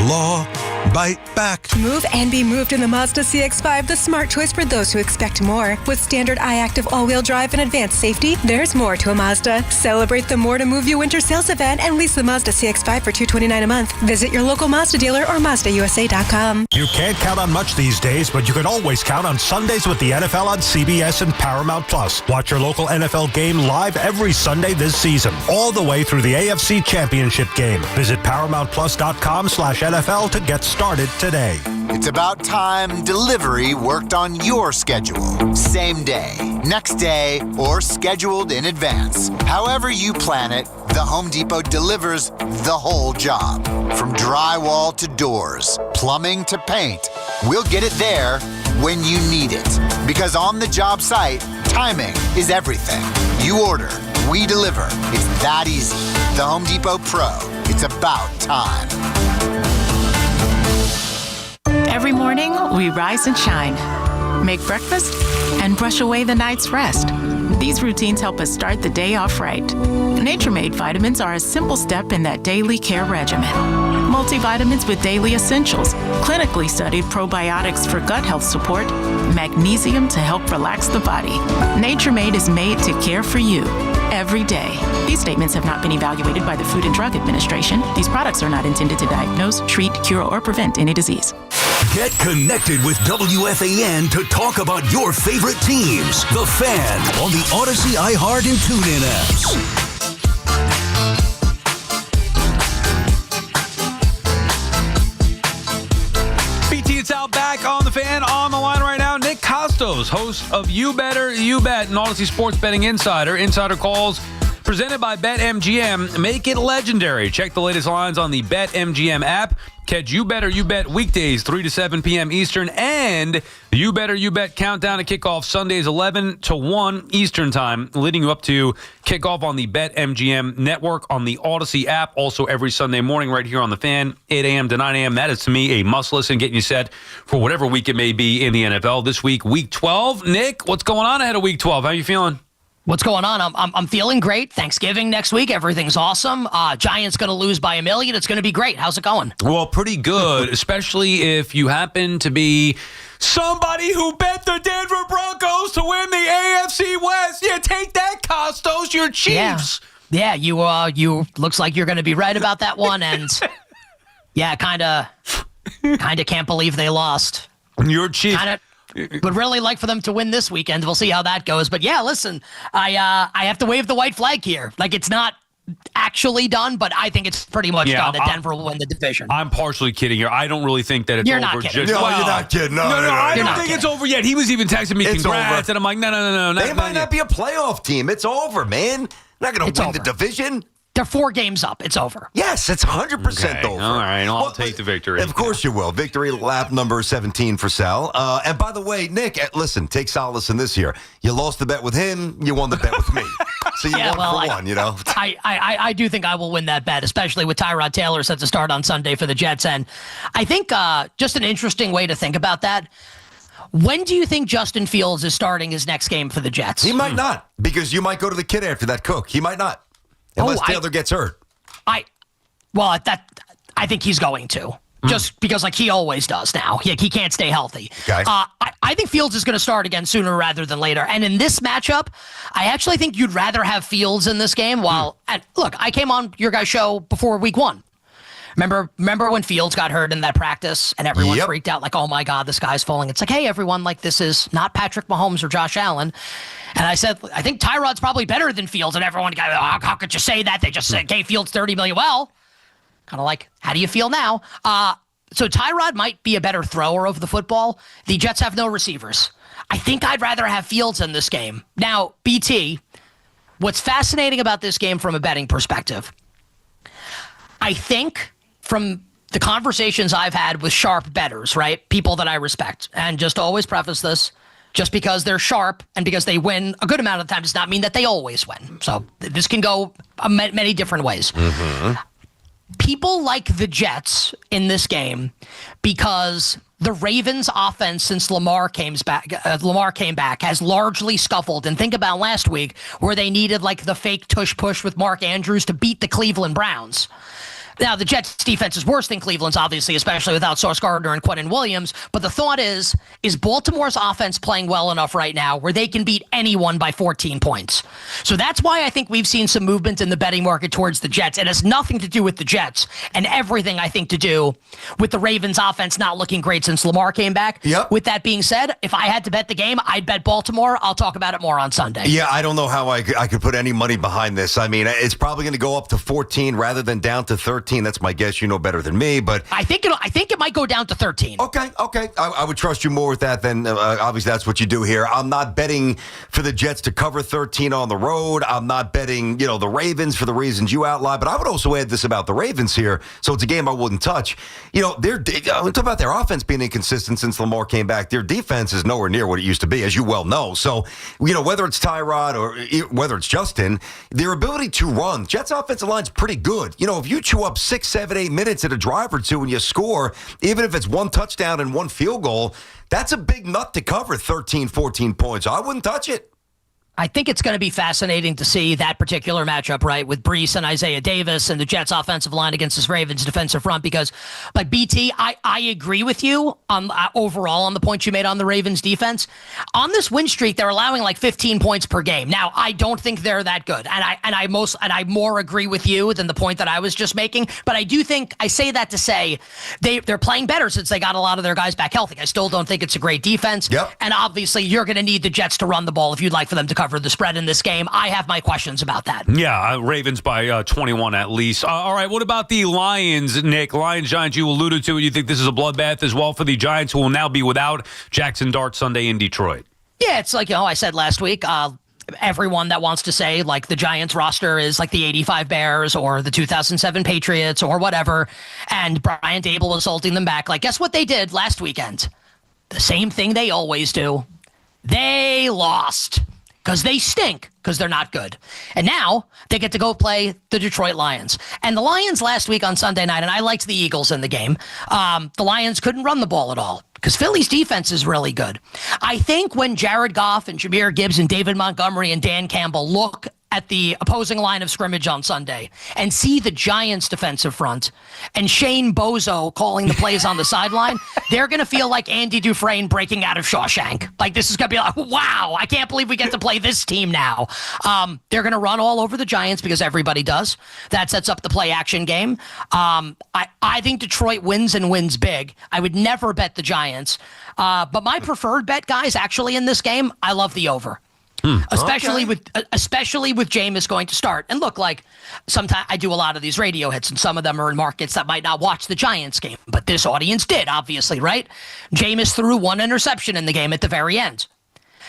Law. Bite back. Move and be moved in the Mazda CX-5, the smart choice for those who expect more. With standard iActive all-wheel drive and advanced safety, there's more to a Mazda. Celebrate the More to Move You winter sales event and lease the Mazda CX-5 for $229 a month. Visit your local Mazda dealer or MazdaUSA.com. You can't count on much these days, but you can always count on Sundays with the NFL on CBS and Paramount Plus. Watch your local NFL game live every Sunday this season, all the way through the AFC Championship game. Visit ParamountPlus.com/NFL to get started today. It's about time delivery worked on your schedule. Same day, next day, or scheduled in advance. However you plan it, the Home Depot delivers the whole job. From drywall to doors, plumbing to paint, we'll get it there when you need it. Because on the job site, timing is everything. You order, we deliver. It's that easy. The Home Depot Pro. It's about time. Every morning, we rise and shine, make breakfast, and brush away the night's rest. These routines help us start the day off right. Nature-Made vitamins are a simple step in that daily care regimen. Multivitamins with daily essentials, clinically studied probiotics for gut health support, magnesium to help relax the body. Nature-Made is made to care for you every day. These statements have not been evaluated by the Food and Drug Administration. These products are not intended to diagnose, treat, cure, or prevent any disease. Get connected with WFAN to talk about your favorite teams. The Fan on the Odyssey, iHeart, and TuneIn apps. BT, it's out back on the Fan. On the line right now, Nick Costos, host of You Better, You Bet, an Odyssey Sports Betting Insider. Insider calls presented by BetMGM. Make it legendary. Check the latest lines on the BetMGM app. Catch You Better, You Bet weekdays 3 to 7 p.m. Eastern, and You Better, You Bet countdown to kickoff Sundays 11 to 1 Eastern time, leading you up to kickoff on the BetMGM network on the Odyssey app. Also every Sunday morning right here on the Fan, 8 a.m. to 9 a.m. That is, to me, a must-listen, getting you set for whatever week it may be in the NFL. This week, Week 12. Nick, what's going on ahead of Week 12? How are you feeling? What's going on? I'm feeling great. Thanksgiving next week. Everything's awesome. Giants going to lose by 1 million. It's going to be great. How's it going? Well, pretty good, especially if you happen to be somebody who bet the Denver Broncos to win the AFC West. Yeah, take that, Costos. You're Chiefs. Yeah, you looks like you're going to be right about that one. And yeah, kind of can't believe they lost. You're Chiefs. Would really like for them to win this weekend. We'll see how that goes. But yeah, listen, I have to wave the white flag here. Like, it's not actually done, but I think it's pretty much done that Denver will win the division. I'm partially kidding here. I don't really think that it's You're over. Not kidding. No, you're not kidding. No, I don't think it's over yet. He was even texting me It's congrats, over. and I'm like, no. They might not be a playoff team. It's over, man. Not going to win the division. They're 4 games up. It's over. Yes, it's 100% over. All right, I'll take the victory. Of course you will. Victory lap number 17 for Sal. And by the way, Nick, listen, take solace in this here. You lost the bet with him. You won the bet with me. So you won for one, you know. I do think I will win that bet, especially with Tyrod Taylor set to start on Sunday for the Jets. And I think just an interesting way to think about that. When do you think Justin Fields is starting his next game for the Jets? He might not, because you might go to the kid after that Cook. He might not, unless Taylor gets hurt. I think he's going to. Just because, like, he always does now. He can't stay healthy. Okay. I think Fields is going to start again sooner rather than later. And in this matchup, I actually think you'd rather have Fields in this game. And look, I came on your guys' show before week 1. Remember when Fields got hurt in that practice and everyone freaked out, like, oh my God, this guy's falling. It's like, hey, everyone, like, this is not Patrick Mahomes or Josh Allen. And I said, I think Tyrod's probably better than Fields. And everyone got, how could you say that? They just said, gave Fields $30 million. Well, kind of like, how do you feel now? So Tyrod might be a better thrower of the football. The Jets have no receivers. I think I'd rather have Fields in this game. Now, BT, what's fascinating about this game from a betting perspective, I think from the conversations I've had with sharp bettors, right, people that I respect, and just to always preface this, just because they're sharp and because they win a good amount of the time does not mean that they always win. So this can go many different ways. People like the Jets in this game because the Ravens' offense since Lamar came back has largely scuffled. And think about last week where they needed like the fake tush push with Mark Andrews to beat the Cleveland Browns. Now, the Jets' defense is worse than Cleveland's, obviously, especially without Sauce Gardner and Quentin Williams. But the thought is Baltimore's offense playing well enough right now where they can beat anyone by 14 points? So that's why I think we've seen some movement in the betting market towards the Jets. It has nothing to do with the Jets and everything, I think, to do with the Ravens' offense not looking great since Lamar came back. Yep. With that being said, if I had to bet the game, I'd bet Baltimore. I'll talk about it more on Sunday. Yeah, I don't know how I could put any money behind this. I mean, it's probably going to go up to 14 rather than down to 13. That's my guess. You know better than me, but I think it might go down to 13. Okay. I would trust you more with that than obviously that's what you do here. I'm not betting for the Jets to cover 13 on the road. I'm not betting, the Ravens for the reasons you outlined, but I would also add this about the Ravens here. So it's a game I wouldn't touch. They're talk about their offense being inconsistent since Lamar came back. Their defense is nowhere near what it used to be, as you well know. So, whether it's Tyrod or whether it's Justin, their ability to run, Jets offensive line's pretty good. If you chew up 6, 7, 8 minutes at a drive or two and you score, even if it's one touchdown and one field goal, that's a big nut to cover 13, 14 points. I wouldn't touch it. I think it's going to be fascinating to see that particular matchup, right, with Brees and Isaiah Davis and the Jets offensive line against this Ravens defensive front because, like, BT, I agree with you on overall on the points you made on the Ravens defense. On this win streak, they're allowing like 15 points per game. Now, I don't think they're that good, and I more agree with you than the point that I was just making, but I do think, I say that to say they're playing better since they got a lot of their guys back healthy. I still don't think it's a great defense, and obviously you're going to need the Jets to run the ball if you'd like for them to cover the spread in this game. I have my questions about that. Yeah, Ravens by 21 at least. All right, what about the Lions, Nick? Lions-Giants, you alluded to it. You think this is a bloodbath as well for the Giants, who will now be without Jaxson Dart Sunday in Detroit? Yeah, it's like, I said last week, everyone that wants to say, like, the Giants roster is like the 85 Bears or the 2007 Patriots or whatever, and Brian Dable is holding them back. Like, guess what they did last weekend? The same thing they always do. They lost. Because they stink, because they're not good. And now they get to go play the Detroit Lions. And the Lions last week on Sunday night, and I liked the Eagles in the game, the Lions couldn't run the ball at all because Philly's defense is really good. I think when Jared Goff and Jahmyr Gibbs and David Montgomery and Dan Campbell look at the opposing line of scrimmage on Sunday and see the Giants defensive front and Shane Bozo calling the plays on the sideline, they're going to feel like Andy Dufresne breaking out of Shawshank. Like, this is going to be like, wow, I can't believe we get to play this team now. They're going to run all over the Giants because everybody does. That sets up the play action game. I think Detroit wins and wins big. I would never bet the Giants. But my preferred bet, guys, actually in this game, I love the over. Especially with Jameis going to start. And look, like, sometimes I do a lot of these radio hits, and some of them are in markets that might not watch the Giants game. But this audience did, obviously, right? Jameis threw one interception in the game at the very end.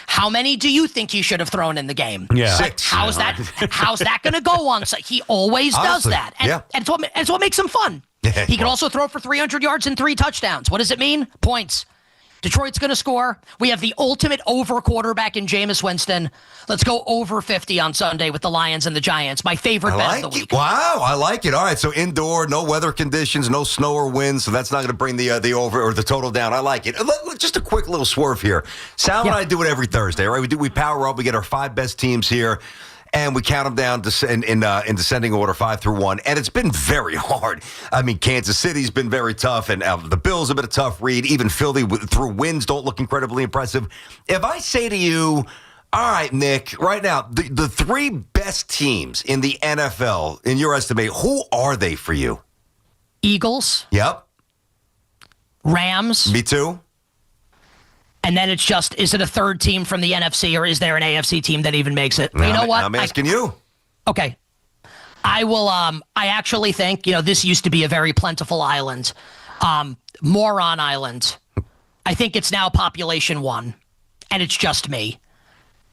How many do you think he should have thrown in the game? Yeah. Like, how's that going to go on? He always does that. And it's what makes him fun. He can also throw for 300 yards and 3 touchdowns. What does it mean? Points. Detroit's going to score. We have the ultimate over quarterback in Jameis Winston. Let's go over 50 on Sunday with the Lions and the Giants. My favorite bet of the week. Wow, I like it. All right, so indoor, no weather conditions, no snow or wind, so that's not going to bring the over or the total down. I like it. Just a quick little swerve here. Sal and I do it every Thursday, right? We power up. We get our 5 best teams here. And we count them down in descending order, 5 through 1. And it's been very hard. I mean, Kansas City's been very tough, and the Bills have been a tough read. Even Philly, through wins, don't look incredibly impressive. If I say to you, all right, Nick, right now, the 3 best teams in the NFL, in your estimate, who are they for you? Eagles. Yep. Rams. Me too. And then it's just, is it a third team from the NFC, or is there an AFC team that even makes it? You know what? I'm asking you. Okay. I will, I actually think, this used to be a very plentiful island. Moron Island. I think it's now population 1, and it's just me.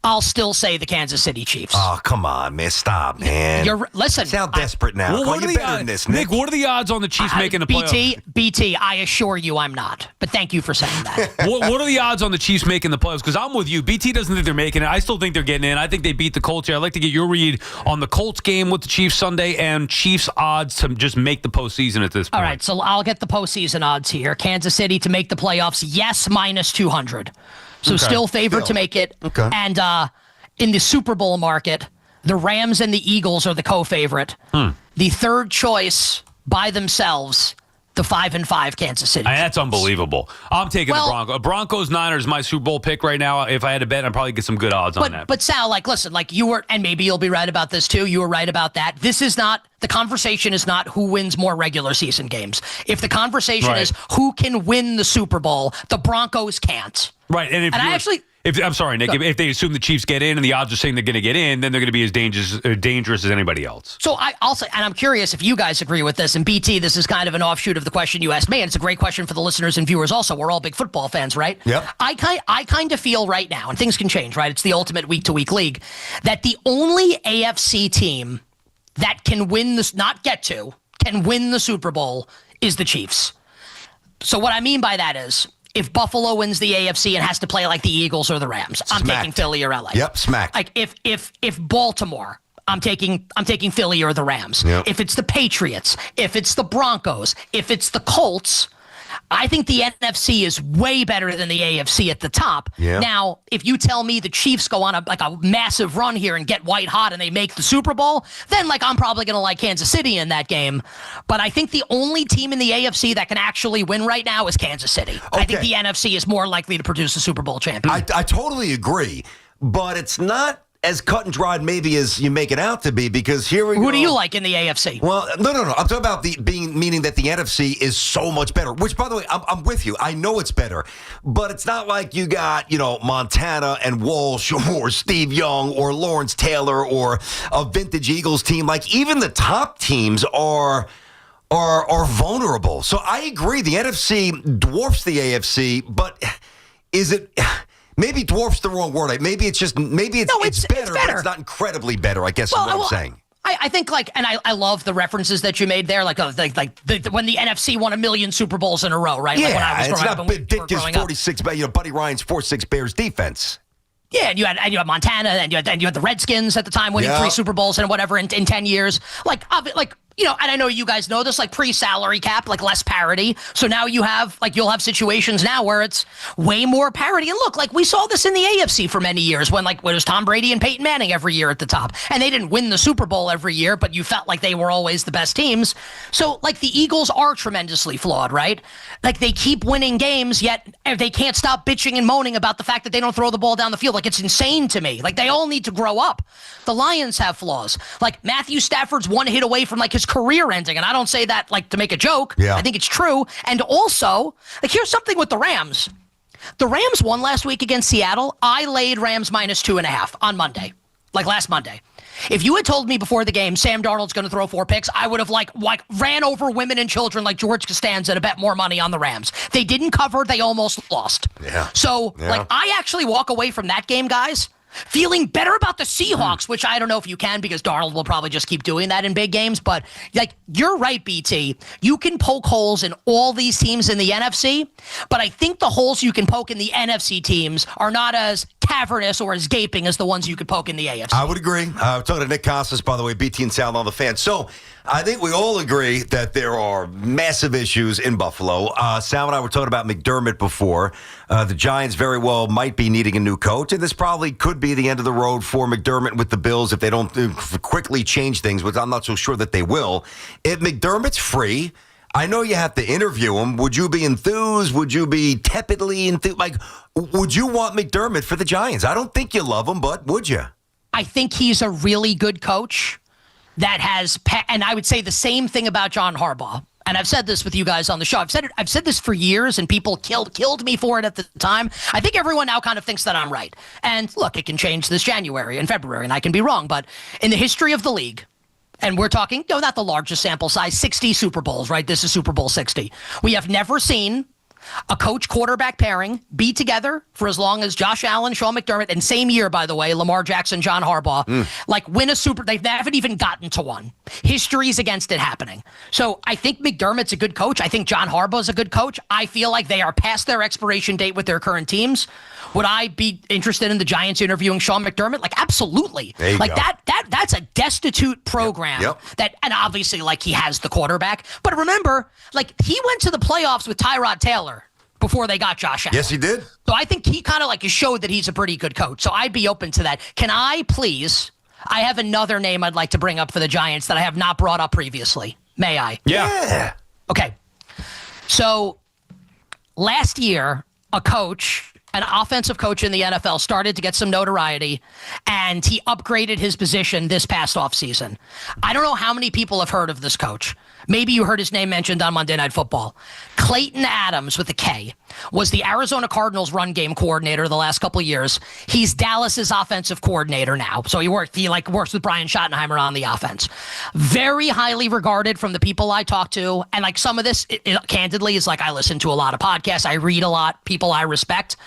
I'll still say the Kansas City Chiefs. Oh, come on, man. Stop, man. Listen. Sound desperate now. Well, what are the odds, Nick, what are the odds on the Chiefs making the playoffs? BT, I assure you I'm not. But thank you for saying that. What are the odds on the Chiefs making the playoffs? Because I'm with you. BT doesn't think they're making it. I still think they're getting in. I think they beat the Colts here. I'd like to get your read on the Colts game with the Chiefs Sunday and Chiefs odds to just make the postseason at this point. All right, so I'll get the postseason odds here. Kansas City to make the playoffs, yes, minus 200. So still favored to make it. Okay. And in the Super Bowl market, the Rams and the Eagles are the co-favorite. The third choice by themselves, the 5-5 Kansas City. That's unbelievable. I'm taking the Broncos. Broncos-Niners, my Super Bowl pick right now. If I had to bet, I'd probably get some good odds on that. But Sal, listen, you were, and maybe you'll be right about this too. You were right about that. This is not, the conversation is not who wins more regular season games. If the conversation is who can win the Super Bowl, the Broncos can't. Right, I'm sorry, Nick. If they assume the Chiefs get in and the odds are saying they're going to get in, then they're going to be as dangerous as anybody else. So I'll say, and I'm curious if you guys agree with this. And BT, this is kind of an offshoot of the question you asked me, and it's a great question for the listeners and viewers also. We're all big football fans, right? Yep. I kind of feel right now, and things can change, right? It's the ultimate week-to-week league, that the only AFC team that can win this, can win the Super Bowl is the Chiefs. So what I mean by that is, if Buffalo wins the AFC and has to play like the Eagles or the Rams, I'm taking Philly or LA. Yep, smacked. Like if Baltimore, I'm taking Philly or the Rams. Yep. If it's the Patriots, if it's the Broncos, if it's the Colts, I think the NFC is way better than the AFC at the top. Yeah. Now, if you tell me the Chiefs go on a massive run here and get white hot and they make the Super Bowl, then I'm probably going to like Kansas City in that game. But I think the only team in the AFC that can actually win right now is Kansas City. Okay. I think the NFC is more likely to produce a Super Bowl champion. I totally agree, but it's not as cut and dried maybe as you make it out to be, because here we go. Who do you like in the AFC? Well, no. I'm talking about meaning that the NFC is so much better, which, by the way, I'm with you. I know it's better, but it's not like you got, Montana and Walsh or Steve Young or Lawrence Taylor or a vintage Eagles team. Like, even the top teams are vulnerable. So I agree. The NFC dwarfs the AFC, but is it... Maybe dwarf's the wrong word. Maybe it's better, but it's not incredibly better, I guess is what I'm saying. I think and I love the references that you made there, when the NFC won 1 million Super Bowls in a row, right? Yeah, when I was it's growing not Ditka's 46, Buddy Ryan's 4-6 Bears defense. Yeah, and you had Montana, and you had the Redskins at the time winning 3 Super Bowls and whatever in 10 years. And I know you guys know this, pre-salary cap, less parity. So now you'll have situations now where it's way more parity. And look, we saw this in the AFC for many years when it was Tom Brady and Peyton Manning every year at the top. And they didn't win the Super Bowl every year, but you felt like they were always the best teams. So, the Eagles are tremendously flawed, right? They keep winning games, yet they can't stop bitching and moaning about the fact that they don't throw the ball down the field. It's insane to me. They all need to grow up. The Lions have flaws. Matthew Stafford's one hit away from, his career ending, and I don't say that to make a joke. Yeah. I think it's true. And also, here's something with the Rams. The Rams won last week against Seattle. I laid Rams minus 2.5 on Monday, last Monday. If you had told me before the game Sam Darnold's going to throw 4 picks, I would have ran over women and children like George Costanza to bet more money on the Rams. They didn't cover. They almost lost. Yeah. So I actually walk away from that game, guys, feeling better about the Seahawks, which I don't know if you can because Darnold will probably just keep doing that in big games. But like you're right, BT. You can poke holes in all these teams in the NFC, but I think the holes you can poke in the NFC teams are not as cavernous or as gaping as the ones you could poke in the AFC. I would agree. I'm talking to Nick Costas, by the way, BT and Sal on the Fan. So I think we all agree that there are massive issues in Buffalo. Sal and I were talking about McDermott before. The Giants very well might be needing a new coach, and this probably could be the end of the road for McDermott with the Bills if they don't quickly change things, which I'm not so sure that they will. If McDermott's free, I know you have to interview him. Would you be enthused? Would you be tepidly enthused? Like, would you want McDermott for the Giants? I don't think you love him, but would you? I think he's a really good coach that has, and I would say the same thing about John Harbaugh. And I've said this with you guys on the show. I've said this for years, and people killed me for it at the time. I think everyone now kind of thinks that I'm right. And look, it can change this January and February, and I can be wrong. But in the history of the league, and we're talking, no, not the largest sample size, 60 Super Bowls, right? This is Super Bowl 60. We have never seen a coach-quarterback pairing be together for as long as Josh Allen, Sean McDermott, and same year, by the way, Lamar Jackson, John Harbaugh, like win a Super. They haven't even gotten to one. History's against it happening. So I think McDermott's a good coach. I think John Harbaugh's a good coach. I feel like they are past their expiration date with their current teams. Would I be interested in the Giants interviewing Sean McDermott? Like, absolutely. Like that's a destitute program. That, and obviously, like, he has the quarterback. But remember, like, he went to the playoffs with Tyrod Taylor before they got Josh Allen. Yes, he did. So I think he kind of like showed that he's a pretty good coach. So I'd be open to that. Can I please? I have another name I'd like to bring up for the Giants that I have not brought up previously. May I? Yeah. Okay. So last year, a coach, an offensive coach in the NFL, started to get some notoriety, and he upgraded his position this past offseason. I don't know how many people have heard of this coach. Maybe you heard his name mentioned on Monday Night Football. Clayton Adams, with a K, was the Arizona Cardinals run game coordinator the last couple of years. He's Dallas's offensive coordinator now. So he works with Brian Schottenheimer on the offense. Very highly regarded from the people I talk to. And like some of this, candidly, is like I listen to a lot of podcasts. I read a lot, people I respect.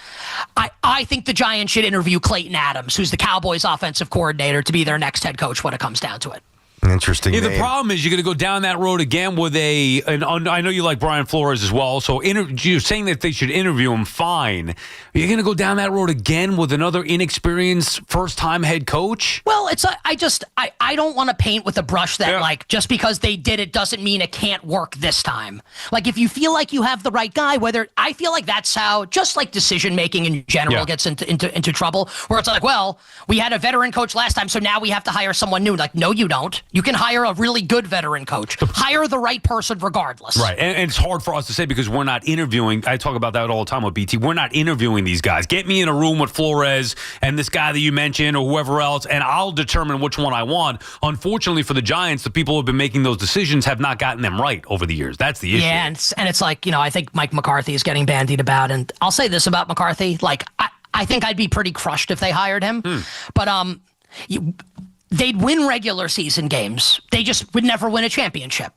I think the Giants should interview Clayton Adams, who's the Cowboys offensive coordinator, to be their next head coach when it comes down to it. Interesting. Yeah, the problem is you're going to go down that road again with I know you like Brian Flores as well, so you're saying that they should interview him, fine. You're going to go down that road again with another inexperienced first-time head coach? Well, I don't want to paint with a brush that, like, just because they did it doesn't mean it can't work this time. Like, if you feel like you have the right guy, I feel like that's how, just like decision-making in general gets into trouble, where it's like, well, we had a veteran coach last time, so now we have to hire someone new. Like, no, you don't. You can hire a really good veteran coach. Hire the right person regardless. Right, and it's hard for us to say because we're not interviewing. I talk about that all the time with BT. We're not interviewing these guys. Get me in a room with Flores and this guy that you mentioned or whoever else, and I'll determine which one I want. Unfortunately for the Giants, the people who have been making those decisions have not gotten them right over the years. That's the issue. Yeah, and it's like, I think Mike McCarthy is getting bandied about, and I'll say this about McCarthy. Like, I think I'd be pretty crushed if they hired him. But they'd win regular season games. They just would never win a championship.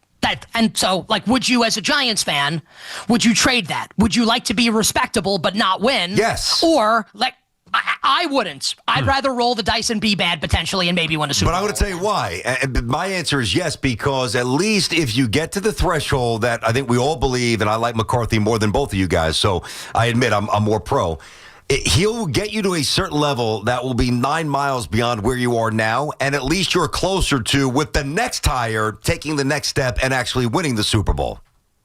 And so, like, would you, as a Giants fan, would you trade that? Would you like to be respectable but not win? Yes. Or, like, I wouldn't. I'd rather roll the dice and be bad potentially and maybe win a Super Bowl. But I want to tell you why. My answer is yes, because at least if you get to the threshold that I think we all believe, and I like McCarthy more than both of you guys, so I admit I'm more pro. He'll get you to a certain level that will be 9 miles beyond where you are now, and at least you're closer to, with the next hire, taking the next step and actually winning the Super Bowl.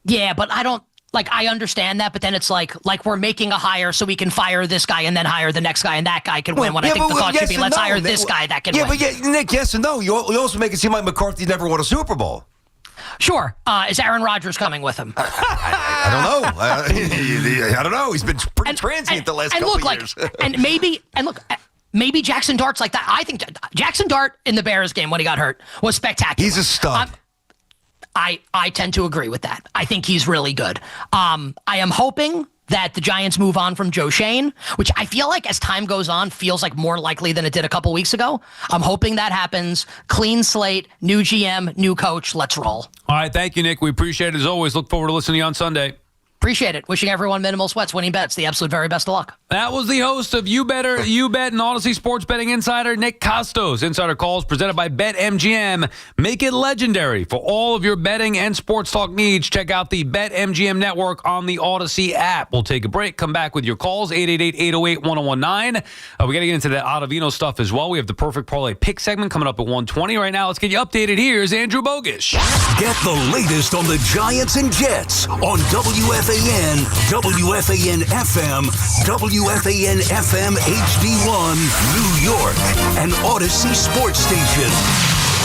Yeah, but I don't, like, I understand that, but then it's like we're making a hire so we can fire this guy and then hire the next guy, and that guy can win. When I think the thought should be, let's hire this guy that can win. Yeah, but Nick, yes and no. You also make it seem like McCarthy never won a Super Bowl. Sure. Is Aaron Rodgers coming with him? I don't know. I don't know. He's been pretty transient the last couple of years. Maybe Jaxson Dart's like that. I think Jaxson Dart in the Bears game when he got hurt was spectacular. He's a stud. I tend to agree with that. I think he's really good. I am hoping that the Giants move on from Joe Shane, which I feel like as time goes on feels like more likely than it did a couple weeks ago. I'm hoping that happens. Clean slate, new GM, new coach. Let's roll. All right. Thank you, Nick. We appreciate it as always. Look forward to listening to you on Sunday. Appreciate it. Wishing everyone minimal sweats, winning bets. The absolute very best of luck. That was the host of You Better, You Bet, and Odyssey Sports Betting Insider, Nick Costos. Insider calls presented by BetMGM. Make it legendary. For all of your betting and sports talk needs, check out the BetMGM network on the Odyssey app. We'll take a break, come back with your calls, 888-808-1019. We got to get into that Ottavino stuff as well. We have the Perfect Parlay Pick segment coming up at 1:20. Right now, let's get you updated. Here's Andrew Bogish. Get the latest on the Giants and Jets on WFAN, WFAN FM, WFAN FM HD1, New York, and Odyssey Sports Station.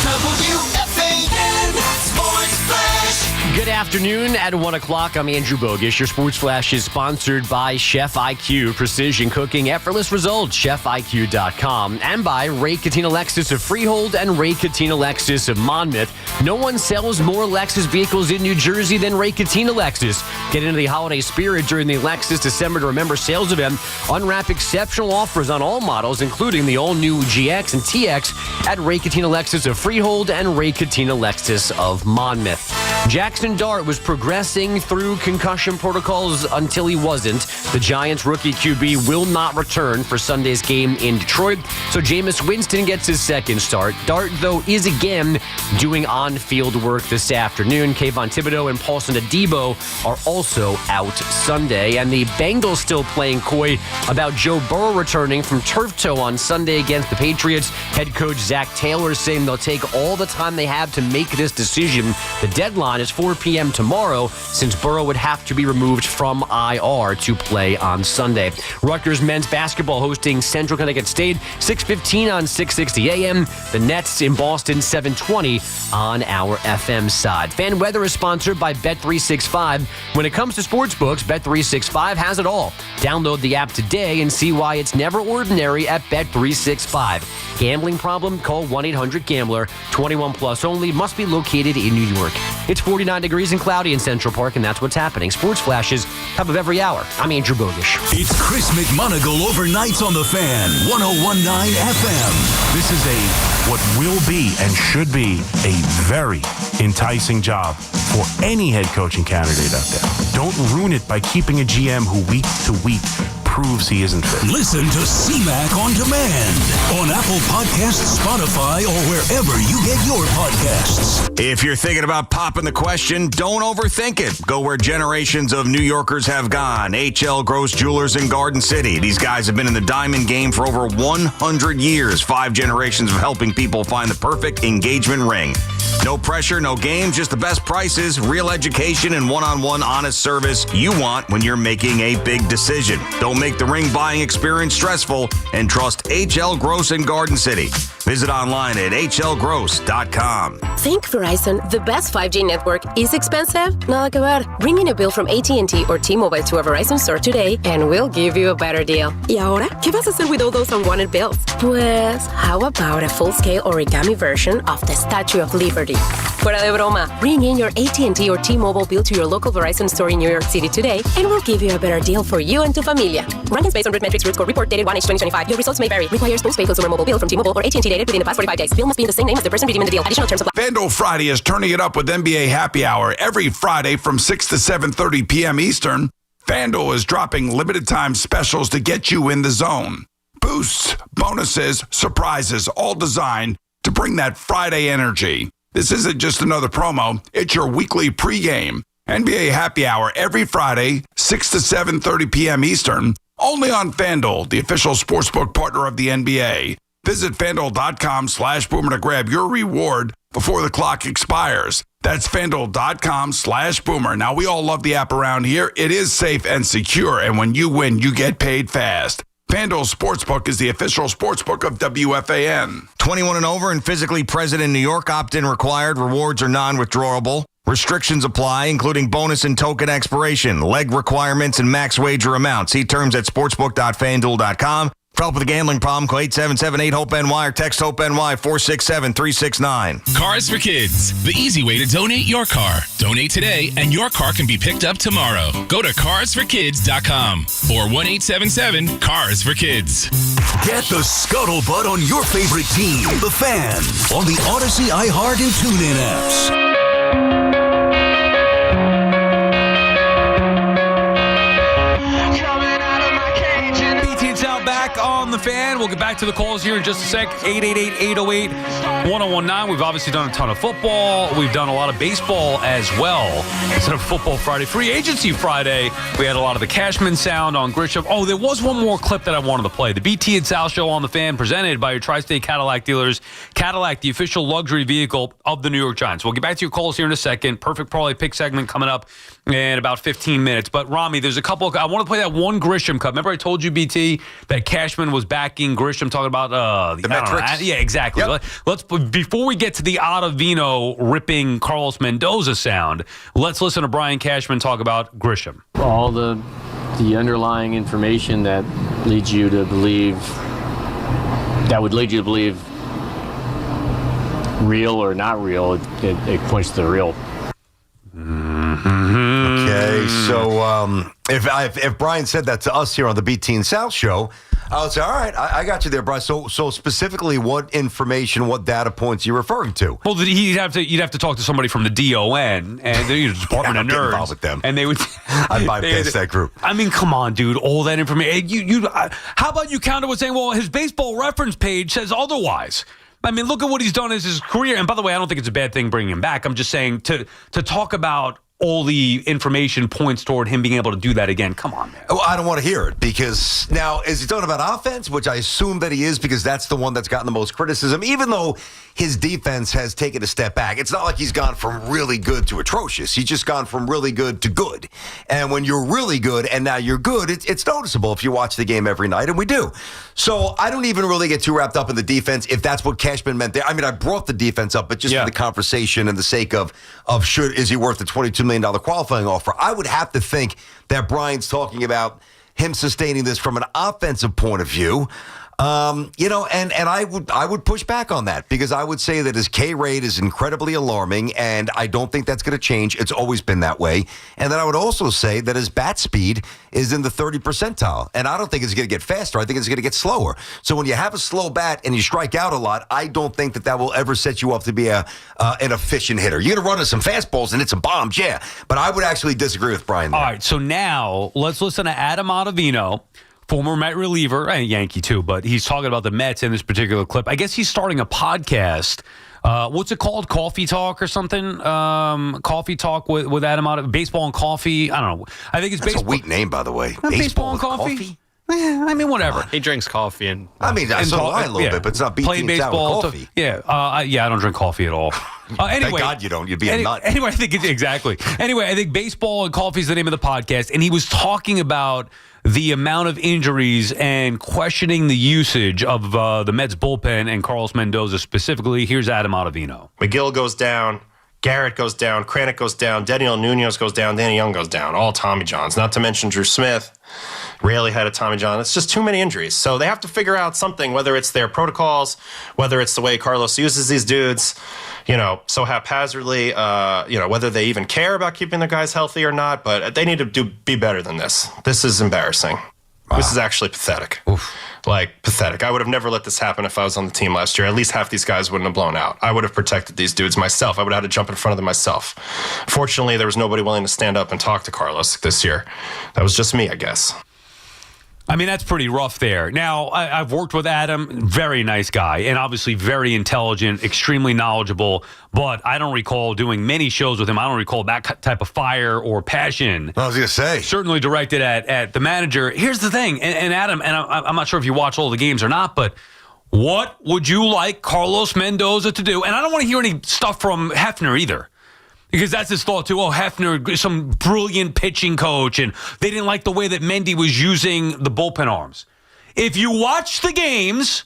WFAN Sports Flash. Good afternoon. At 1 o'clock, I'm Andrew Bogish. Your Sports Flash is sponsored by Chef IQ, precision cooking, effortless results, chefiq.com, and by Ray Cattina Lexus of Freehold and Ray Cattina Lexus of Monmouth. No one sells more Lexus vehicles in New Jersey than Ray Cattina Lexus. Get into the holiday spirit during the Lexus December to Remember sales event. Unwrap exceptional offers on all models, including the all-new GX and TX at Ray Cattina Lexus of Freehold and Ray Cattina Lexus of Monmouth. Jaxson Dart was progressing through concussion protocols until he wasn't. The Giants rookie QB will not return for Sunday's game in Detroit, so Jameis Winston gets his second start. Dart, though, is again doing on-field work this afternoon. Kayvon Thibodeau and Paulson Adebo are also out Sunday, and the Bengals still playing coy about Joe Burrow returning from turf toe on Sunday against the Patriots. Head coach Zach Taylor saying they'll take all the time they have to make this decision. The deadline is 4 p.m. tomorrow, since Burrow would have to be removed from IR to play on Sunday. Rutgers men's basketball hosting Central Connecticut State, 6:15 on 660 AM. The Nets in Boston, 7:20 on our FM side. Fan weather is sponsored by Bet365. When it comes to sportsbooks, Bet365 has it all. Download the app today and see why it's never ordinary at Bet365. Gambling problem? Call 1-800-GAMBLER. 21 plus only. Must be located in New York. It's 49 degrees and cloudy in Central Park, and that's what's happening. Sports flashes top of every hour. I'm Andrew Bogish. It's Chris McMonagle overnights on the Fan, 101.9 FM. This is what will be and should be a very enticing job for any head coaching candidate out there. Don't ruin it by keeping a GM who week to week proves he isn't fit. Listen to CMAC on demand on Apple Podcasts, Spotify, or wherever you get your podcasts. If you're thinking about popping the question, don't overthink it. Go where generations of New Yorkers have gone. HL Gross Jewelers in Garden City. These guys have been in the diamond game for over 100 years. 5 generations of helping people find the perfect engagement ring. No pressure, no games, just the best prices, real education, and one-on-one honest service you want when you're making a big decision. Don't make the ring buying experience stressful, and trust HL Gross in Garden City. Visit online at hlgross.com. Think Verizon, the best 5G network, is expensive? Nada que ver. Bring in a bill from AT&T or T-Mobile to a Verizon store today, and we'll give you a better deal. ¿Y ahora? ¿Qué vas a hacer with all those unwanted bills? Pues, how about a full-scale origami version of the Statue of Liberty? Fuera de broma. Bring in your AT&T or T-Mobile bill to your local Verizon store in New York City today, and we'll give you a better deal for you and tu familia. Rankings based on RIT Root Score report dated 1H2025. Your results may vary. Requires postpaid consumer mobile bill from T-Mobile or AT&T dated within the past 45 days. Bill must be in the same name as the person redeeming the deal. Additional terms apply. FanDuel Friday is turning it up with NBA Happy Hour every Friday from 6 to 7:30 p.m. Eastern. FanDuel is dropping limited time specials to get you in the zone. Boosts, bonuses, surprises, all designed to bring that Friday energy. This isn't just another promo. It's your weekly pregame. NBA Happy Hour every Friday, 6 to 7:30 p.m. Eastern, only on FanDuel, the official sportsbook partner of the NBA. Visit FanDuel.com/Boomer to grab your reward before the clock expires. That's FanDuel.com/Boomer. Now, we all love the app around here. It is safe and secure, and when you win, you get paid fast. FanDuel Sportsbook is the official sportsbook of WFAN. 21 and over and physically present in New York. Opt-in required. Rewards are non-withdrawable. Restrictions apply, including bonus and token expiration, leg requirements, and max wager amount. See terms at sportsbook.fanduel.com. For help with a gambling problem, call 877-8-HOPE-NY or text HOPE-NY 467-369. Cars for Kids, the easy way to donate your car. Donate today and your car can be picked up tomorrow. Go to carsforkids.com or 1-877-CARS-FOR-KIDS. Get the scuttlebutt on your favorite team, the Fan, on the Odyssey, iHeart, and TuneIn apps. on the fan. We'll get back to the calls here in just a sec. 888-808-1019. We've obviously done a ton of football. We've done a lot of baseball as well. Instead of Football Friday, Free Agency Friday, we had a lot of the Cashman sound on Grisham. Oh, there was one more clip that I wanted to play. The BT and Sal Show on the fan, presented by your Tri-State Cadillac dealers. Cadillac, the official luxury vehicle of the New York Giants. We'll get back to your calls here in a second. Perfect Parlay pick segment coming up in about 15 minutes. But, Rami, there's a couple I want to play that one Grisham cut. Remember I told you, BT, that Cashman was backing Grisham, talking about the metrics? Yeah, exactly. Yep. Let's before we get to the Ottavino ripping Carlos Mendoza sound, let's listen to Brian Cashman talk about Grisham. All the underlying information that leads you to believe, real or not real, it points to the real. Okay, so if Brian said that to us here on the BT and Sal Show, I would say, all right, I got you there, Brian. So specifically, what information, what data points are you referring to? Well, you'd have to talk to somebody from the DON and the Department of Nerds. Involved with them. And they would. I'd bypass that group. I mean, come on, dude. All that information. How about you counter with saying, well, his baseball reference page says otherwise? I mean, look at what he's done as his career. And by the way, I don't think it's a bad thing bringing him back. I'm just saying to talk about all the information points toward him being able to do that again. Come on, man. Well, I don't want to hear it because now, is he talking about offense, which I assume that he is because that's the one that's gotten the most criticism, even though his defense has taken a step back. It's not like he's gone from really good to atrocious. He's just gone from really good to good. And when you're really good and now you're good, it's noticeable if you watch the game every night, and we do. So I don't even really get too wrapped up in the defense if that's what Cashman meant there. I mean, I brought the defense up, but just for the conversation and the sake of is he worth the $22 million qualifying offer? I would have to think that Brian's talking about him sustaining this from an offensive point of view. And I would push back on that because I would say that his K rate is incredibly alarming, and I don't think that's going to change. It's always been that way. And then I would also say that his bat speed is in the 30 percentile, and I don't think it's going to get faster. I think it's going to get slower. So when you have a slow bat and you strike out a lot, I don't think that will ever set you up to be an efficient hitter. You're going to run into some fastballs and hit some bombs, yeah. But I would actually disagree with Brian there. All right, so now let's listen to Adam Ottavino, former Met reliever, and Yankee too, but he's talking about the Mets in this particular clip. I guess he's starting a podcast. What's it called? Coffee Talk or something? Coffee Talk with Adam Ottavino. Baseball and Coffee. I don't know. I think it's That's baseball. a weak name, by the way. Baseball and coffee? I mean, whatever. He drinks coffee and. I mean, I saw a little bit, but it's not BT and Sal coffee. I don't drink coffee at all. Anyway, thank God you don't. You'd be a nut. Anyway, I think exactly. Anyway, I think Baseball and Coffee is the name of the podcast, and he was talking about the amount of injuries and questioning the usage of the Mets bullpen and Carlos Mendoza specifically. Here's Adam Ottavino. McGill goes down. Garrett goes down. Kranick goes down. Daniel Nunez goes down. Danny Young goes down. All Tommy Johns. Not to mention Drew Smith. Rarely had a Tommy John. It's just too many injuries. So they have to figure out something, whether it's their protocols, whether it's the way Carlos uses these dudes, so haphazardly, whether they even care about keeping their guys healthy or not. But they need to be better than this. This is embarrassing. Wow. This is actually pathetic. Oof. Pathetic. I would have never let this happen if I was on the team last year. At least half these guys wouldn't have blown out. I would have protected these dudes myself. I would have had to jump in front of them myself. Fortunately, there was nobody willing to stand up and talk to Carlos this year. That was just me, I guess. I mean, that's pretty rough there. Now, I've worked with Adam, very nice guy, and obviously very intelligent, extremely knowledgeable, but I don't recall doing many shows with him. I don't recall that type of fire or passion. I was going to say. Certainly directed at the manager. Here's the thing, and Adam, and I'm not sure if you watch all the games or not, but what would you like Carlos Mendoza to do? And I don't want to hear any stuff from Hefner either. Because that's his thought, too. Oh, Hefner, some brilliant pitching coach, and they didn't like the way that Mendy was using the bullpen arms. If you watch the games,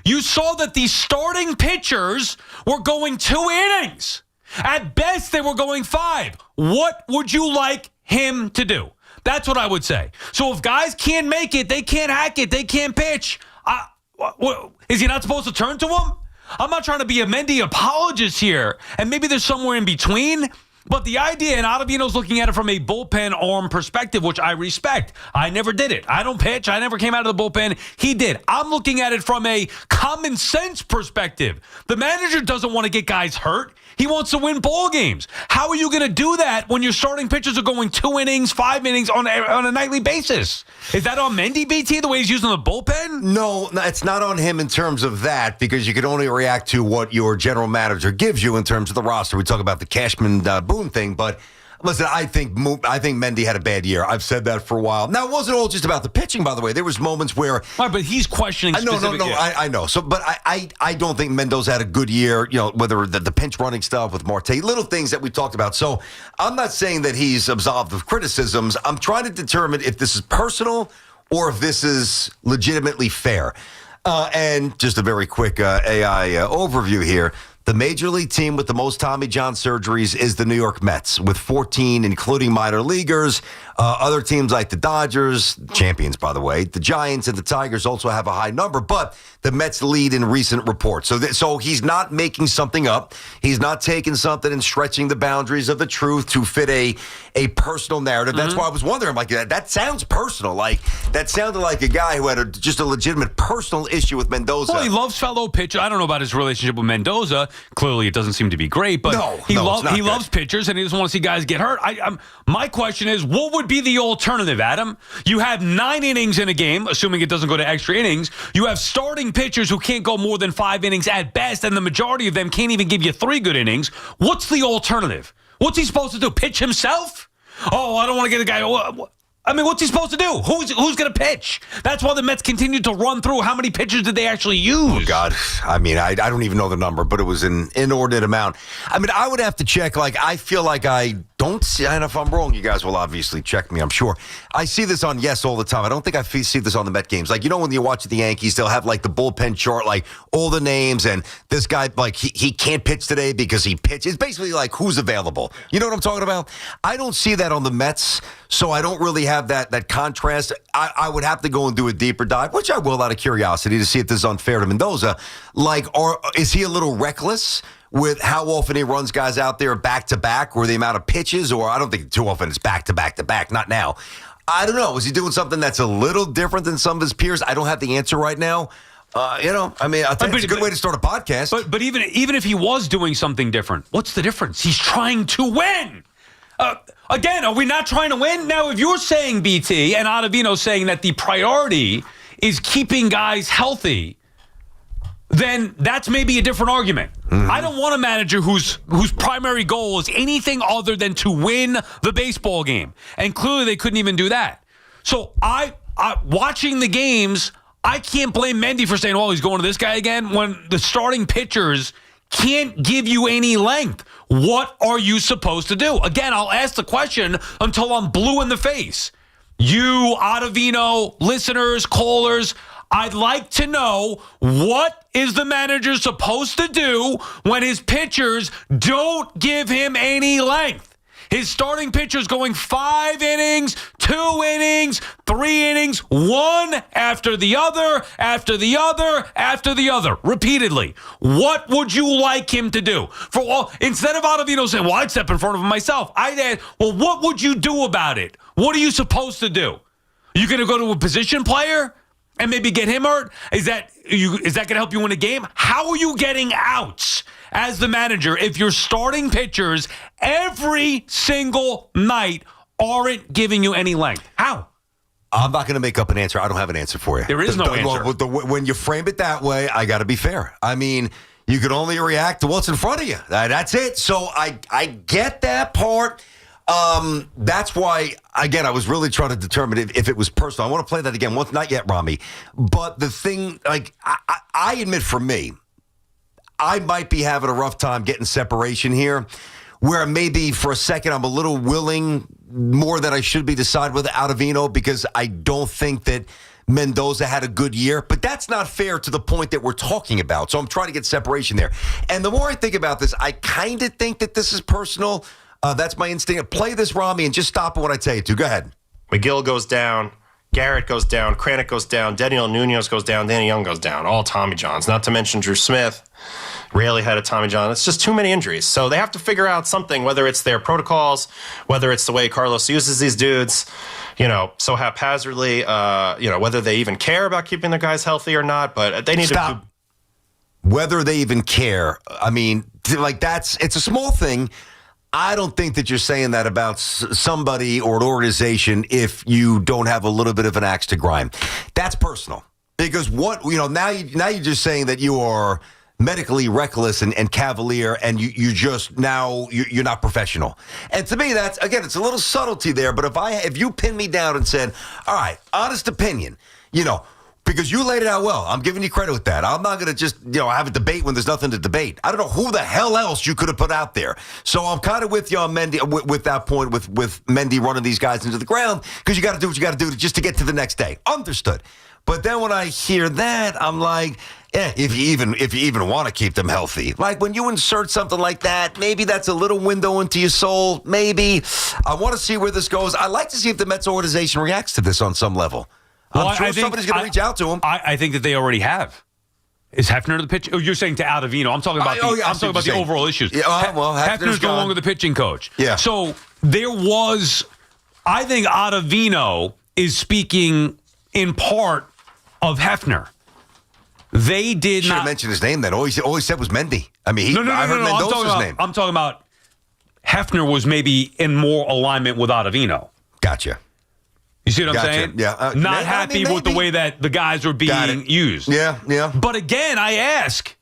you saw that the starting pitchers were going 2 innings. At best, they were going 5. What would you like him to do? That's what I would say. So if guys can't make it, they can't hack it, they can't pitch, is he not supposed to turn to him? I'm not trying to be a Mendy apologist here, and maybe there's somewhere in between, but the idea, and Ottavino's looking at it from a bullpen arm perspective, which I respect. I never did it. I don't pitch. I never came out of the bullpen. He did. I'm looking at it from a common sense perspective. The manager doesn't want to get guys hurt. He wants to win ball games. How are you going to do that when your starting pitchers are going 2 innings, 5 innings on a nightly basis? Is that on Mendy, BT, the way he's using the bullpen? No, it's not on him in terms of that, because you can only react to what your general manager gives you in terms of the roster. We talk about the Cashman Boone thing, but listen, I think Mendy had a bad year. I've said that for a while. Now, it wasn't all just about the pitching, by the way. There was moments where... Right, but he's questioning specific... No, I know. So, but I don't think Mendoza had a good year, whether the pinch running stuff with Marte, little things that we talked about. So I'm not saying that he's absolved of criticisms. I'm trying to determine if this is personal or if this is legitimately fair. And just a very quick AI overview here. The major league team with the most Tommy John surgeries is the New York Mets, with 14, including minor leaguers. Other teams like the Dodgers, champions, by the way, the Giants and the Tigers also have a high number, but the Mets lead in recent reports. So he's not making something up. He's not taking something and stretching the boundaries of the truth to fit a personal narrative. That's why I was wondering, like, that sounds personal. Like, that sounded like a guy who had just a legitimate personal issue with Mendoza. Well, he loves fellow pitchers. I don't know about his relationship with Mendoza. Clearly, it doesn't seem to be great, but he loves pitchers, and he doesn't want to see guys get hurt. My question is, what would be the alternative, Adam? You have 9 innings in a game, assuming it doesn't go to extra innings. You have starting pitchers who can't go more than 5 innings at best, and the majority of them can't even give you 3 good innings. What's the alternative? What's he supposed to do? Pitch himself? Oh, I don't want to get a guy... I mean, what's he supposed to do? Who's going to pitch? That's why the Mets continued to run through. How many pitchers did they actually use? Oh, God. I mean, I don't even know the number, but it was an inordinate amount. I mean, I would have to check. Like, I feel like I don't see, and if I'm wrong, you guys will obviously check me, I'm sure. I see this on Yes all the time. I don't think I see this on the Met games. Like, when you watch the Yankees, they'll have, like, the bullpen chart, like, all the names, and this guy, like, he can't pitch today because he pitched. It's basically like, who's available? You know what I'm talking about? I don't see that on the Mets, so I don't really have that contrast. I would have to go and do a deeper dive, which I will out of curiosity, to see if this is unfair to Mendoza. Like, or is he a little reckless with how often he runs guys out there back-to-back, or the amount of pitches, or I don't think too often it's back-to-back-to-back, not now. I don't know. Is he doing something that's a little different than some of his peers? I don't have the answer right now. I mean, I'll tell you, it's a good way to start a podcast. But even if he was doing something different, what's the difference? He's trying to win. Again, are we not trying to win? Now, if you're saying, BT, and Ottavino saying that the priority is keeping guys healthy, then that's maybe a different argument. I don't want a manager whose primary goal is anything other than to win the baseball game. And clearly they couldn't even do that. So I watching the games, I can't blame Mendy for saying, he's going to this guy again, when the starting pitchers can't give you any length. What are you supposed to do? Again, I'll ask the question until I'm blue in the face. You, Ottavino, listeners, callers, I'd like to know, what is the manager supposed to do when his pitchers don't give him any length? His starting pitchers going 5 innings, 2 innings, 3 innings, one after the other, after the other, after the other, repeatedly. What would you like him to do? Instead of Ottavino saying, I'd step in front of him myself, I'd ask, what would you do about it? What are you supposed to do? Are you going to go to a position player and maybe get him hurt? Is that going to help you win a game? How are you getting outs as the manager if your starting pitchers every single night aren't giving you any length? How? I'm not going to make up an answer. I don't have an answer for you. There is no answer. When you frame it that way, I got to be fair. I mean, you can only react to what's in front of you. That's it. So I get that part. That's why, again, I was really trying to determine if it was personal. I want to play that again. Well, not yet, Rami. But the thing, like, I admit for me, I might be having a rough time getting separation here, where maybe for a second I'm a little willing more than I should be to side with Ottavino, because I don't think that Mendoza had a good year. But that's not fair to the point that we're talking about. So I'm trying to get separation there. And the more I think about this, I kind of think that this is personal. That's my instinct. Play this, Rami, and just stop at what I tell you to. Go ahead. McGill goes down. Garrett goes down. Kranick goes down. Daniel Nunez goes down. Danny Young goes down. All Tommy Johns. Not to mention Drew Smith. Rarely had a Tommy John. It's just too many injuries. So they have to figure out something, whether it's their protocols, whether it's the way Carlos uses these dudes, so haphazardly, whether they even care about keeping their guys healthy or not. But they need to... Whether they even care. I mean, it's a small thing. I don't think that you're saying that about somebody or an organization if you don't have a little bit of an axe to grind. That's personal. Because now you're just saying that you are medically reckless and cavalier, and you're not professional. And to me, that's, again, it's a little subtlety there. But if you pin me down and said, all right, honest opinion, because you laid it out well. I'm giving you credit with that. I'm not going to just, have a debate when there's nothing to debate. I don't know who the hell else you could have put out there. So I'm kind of with you on Mendy, with that point, with Mendy running these guys into the ground, because you got to do what you got to do just to get to the next day. Understood. But then when I hear that, I'm like, if you even want to keep them healthy. Like when you insert something like that, maybe that's a little window into your soul. Maybe. I want to see where this goes. I'd like to see if the Mets organization reacts to this on some level. Well, I'm sure somebody's going to reach out to him. I think that they already have. Is Hefner the pitch? Oh, you're saying to Ottavino. I'm talking about the overall issues. Yeah, Hefner's no longer the pitching coach. Yeah. So I think Ottavino is speaking in part of Hefner. They did not mention his name then. All he said was Mendy. I mean, I heard Mendoza's name. I'm talking about Hefner was maybe in more alignment with Ottavino. Gotcha. You see what I'm saying? Yeah. Not happy with the way that the guys are being used. Yeah. But again, I ask,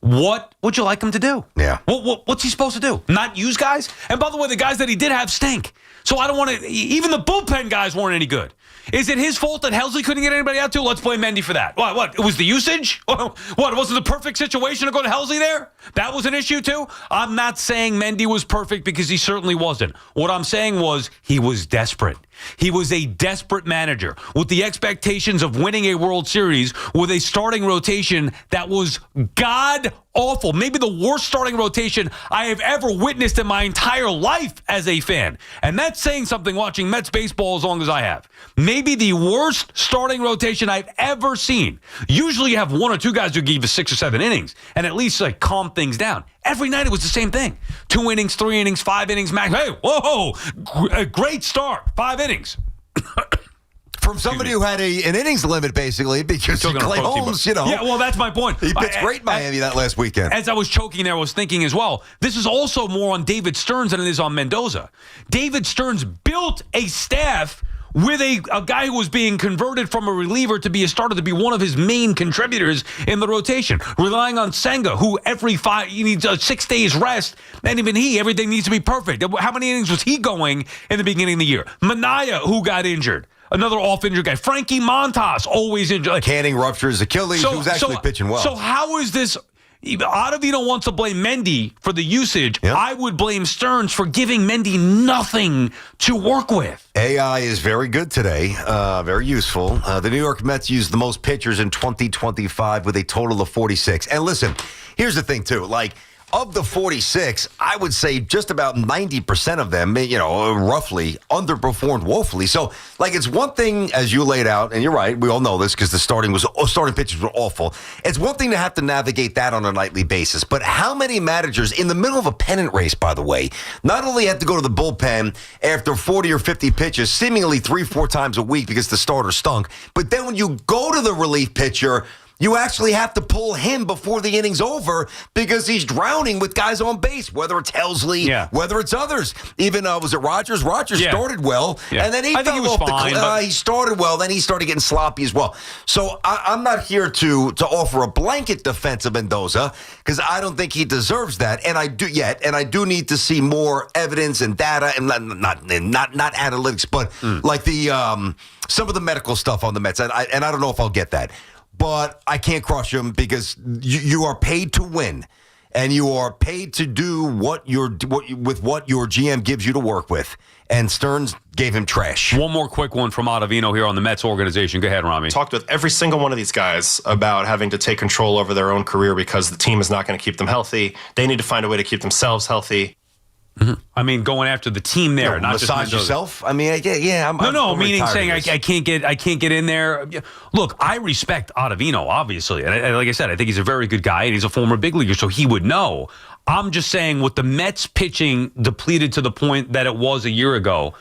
what would you like him to do? Yeah. What's he supposed to do? Not use guys? And by the way, the guys that he did have stink. So I don't want to, even the bullpen guys weren't any good. Is it his fault that Helsley couldn't get anybody out to? Let's blame Mendy for that. What? It was the usage? What? It wasn't the perfect situation to go to Helsley there? That was an issue too? I'm not saying Mendy was perfect because he certainly wasn't. What I'm saying was he was desperate. He was a desperate manager with the expectations of winning a World Series with a starting rotation that was god-awful. Maybe the worst starting rotation I have ever witnessed in my entire life as a fan. And that's saying something watching Mets baseball as long as I have. Maybe the worst starting rotation I've ever seen. Usually you have one or two guys who give you 6 or 7 innings and at least calm things down. Every night it was the same thing. 2 innings, 3 innings, 5 innings max. Hey, whoa, great start. 5 innings. From somebody who had an innings limit, basically, because Clay Holmes, Yeah, well, that's my point. He pitched great in Miami that last weekend. As I was choking there, I was thinking as well, this is also more on David Stearns than it is on Mendoza. David Stearns built a staff with a guy who was being converted from a reliever to be a starter, to be one of his main contributors in the rotation, relying on Senga, who he needs 6 days rest, and even everything needs to be perfect. How many innings was he going in the beginning of the year? Minaya, who got injured. Another off-injured guy. Frankie Montas, always injured. Canning ruptures Achilles, who's actually pitching well. So how is this? Ottavino wants to blame Mendy for the usage. Yep. I would blame Stearns for giving Mendy nothing to work with. AI is very good today, very useful. The New York Mets used the most pitchers in 2025 with a total of 46. And listen, here's the thing, too. Of the 46, I would say just about 90% of them, roughly, underperformed woefully. So, it's one thing, as you laid out, and you're right, we all know this because the starting pitchers were awful. It's one thing to have to navigate that on a nightly basis, but how many managers in the middle of a pennant race, by the way, not only have to go to the bullpen after 40 or 50 pitches, seemingly 3-4 times a week because the starter stunk, but then when you go to the relief pitcher, you actually have to pull him before the inning's over because he's drowning with guys on base, whether it's Helsley, whether it's others. Even, was it Rogers? Rogers started well, and then he fell off he started well, then he started getting sloppy as well. So I'm not here to offer a blanket defense of Mendoza because I don't think he deserves that, and I do need to see more evidence and data, and not analytics, but some of the medical stuff on the Mets, and I don't know if I'll get that. But I can't crush him because you are paid to win, and you are paid to do what your GM gives you to work with. And Stearns gave him trash. One more quick one from Ottavino here on the Mets organization. Go ahead, Rami. Talked with every single one of these guys about having to take control over their own career because the team is not going to keep them healthy. They need to find a way to keep themselves healthy. Mm-hmm. I mean, going after the team there, not just massage yourself. I mean, meaning saying I can't get in there. Look, I respect Ottavino, obviously, and like I said, I think he's a very good guy, and he's a former big leaguer, so he would know. I'm just saying, with the Mets pitching depleted to the point that it was a year ago,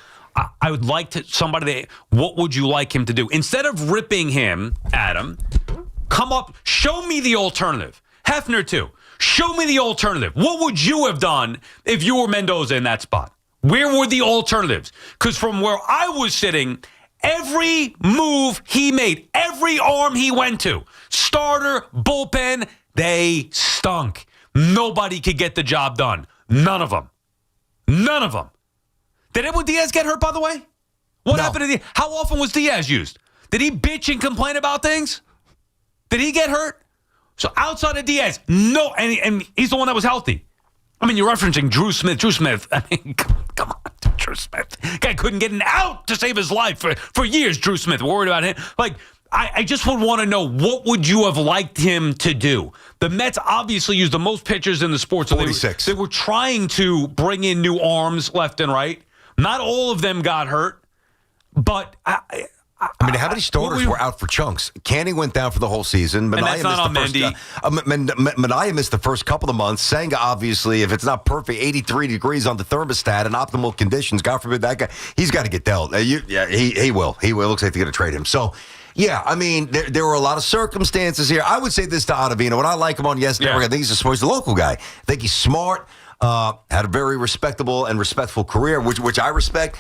I would like what would you like him to do instead of ripping him, Adam? Come up, show me the alternative. Hefner too. Show me the alternative. What would you have done if you were Mendoza in that spot? Where were the alternatives? Because from where I was sitting, every move he made, every arm he went to, starter, bullpen, they stunk. Nobody could get the job done. None of them. None of them. Did Edwin Diaz get hurt, by the way? What happened to Diaz? How often was Diaz used? Did he bitch and complain about things? Did he get hurt? So outside of Diaz, no, and he's the one that was healthy. I mean, you're referencing Drew Smith. Drew Smith, I mean, come on, Drew Smith. Guy couldn't get an out to save his life for years, Drew Smith. Worried about him. Like, I just would want to know, what would you have liked him to do? The Mets obviously used the most pitchers in the sport. So 46. They were trying to bring in new arms left and right. Not all of them got hurt, but I mean, how many starters were out for chunks? Canning went down for the whole season. And that's not on Mendy. Manaea missed the first couple of months. Senga, obviously, if it's not perfect, 83 degrees on the thermostat in optimal conditions, God forbid that guy, he's got to get dealt. He will. He will. It looks like they're going to trade him. So, yeah, I mean, there were a lot of circumstances here. I would say this to Ottavino. When I like him on Yes Network, I think he's a local guy. I think he's smart. Had a very respectable and respectful career, which I respect.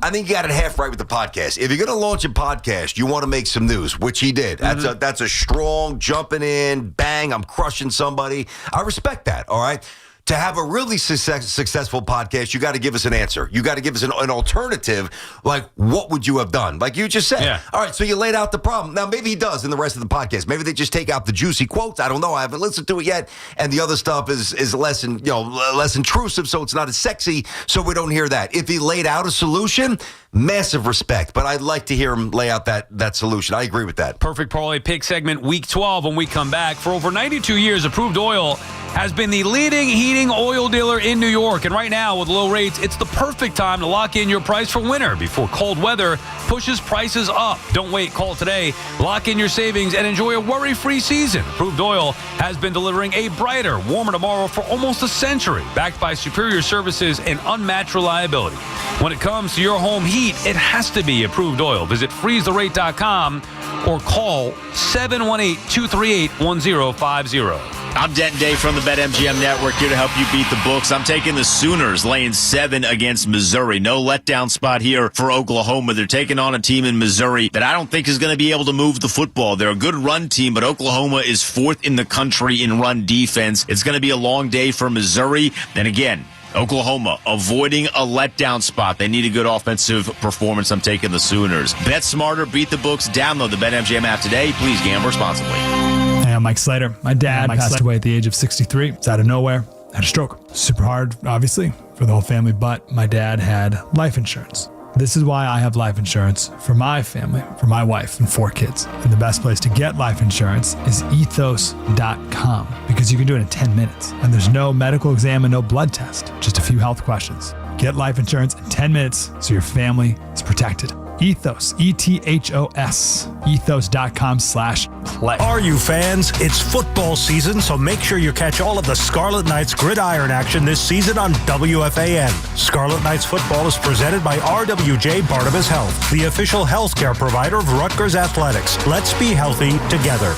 I think you got it half right with the podcast. If you're going to launch a podcast, you want to make some news, which he did. That's a strong jumping in, bang, I'm crushing somebody. I respect that, all right? To have a really successful podcast, you got to give us an answer. You got to give us an alternative, like what would you have done? Like you just said. Yeah. All right, so you laid out the problem. Now, maybe he does in the rest of the podcast. Maybe they just take out the juicy quotes. I don't know. I haven't listened to it yet. And the other stuff is less intrusive, so it's not as sexy, so we don't hear that. If he laid out a solution, massive respect. But I'd like to hear him lay out that solution. I agree with that. Perfect Parlay Pick segment, Week 12, when we come back. For over 92 years, Approved Oil has been the leading heating oil dealer in New York. And right now, with low rates, it's the perfect time to lock in your price for winter before cold weather pushes prices up. Don't wait. Call today. Lock in your savings and enjoy a worry-free season. Approved Oil has been delivering a brighter, warmer tomorrow for almost a century, backed by superior services and unmatched reliability. When it comes to your home heat, it has to be Approved Oil. Visit freezerate.com or call 718-238-1050. I'm Denton Day from the BetMGM Network, here to help you beat the books. I'm taking the Sooners, laying 7 against Missouri. No letdown spot here for Oklahoma. They're taking on a team in Missouri that I don't think is going to be able to move the football. They're a good run team, but Oklahoma is 4th in the country in run defense. It's going to be a long day for Missouri. Then again, Oklahoma avoiding a letdown spot. They need a good offensive performance. I'm taking the Sooners. Bet smarter, beat the books. Download the BetMGM app today. Please gamble responsibly. Hey, I'm Mike Slater. My dad passed away at the age of 63. It's out of nowhere. Had a stroke. Super hard, obviously, for the whole family, but my dad had life insurance. This is why I have life insurance for my family, for my wife and 4 kids. And the best place to get life insurance is ethos.com, because you can do it in 10 minutes. And there's no medical exam and no blood test, just a few health questions. Get life insurance in 10 minutes so your family is protected. Ethos, ETHOS, ethos.com/play. Are you fans? It's football season, so make sure you catch all of the Scarlet Knights gridiron action this season on WFAN. Scarlet Knights football is presented by RWJ Barnabas Health, the official healthcare provider of Rutgers Athletics. Let's be healthy together.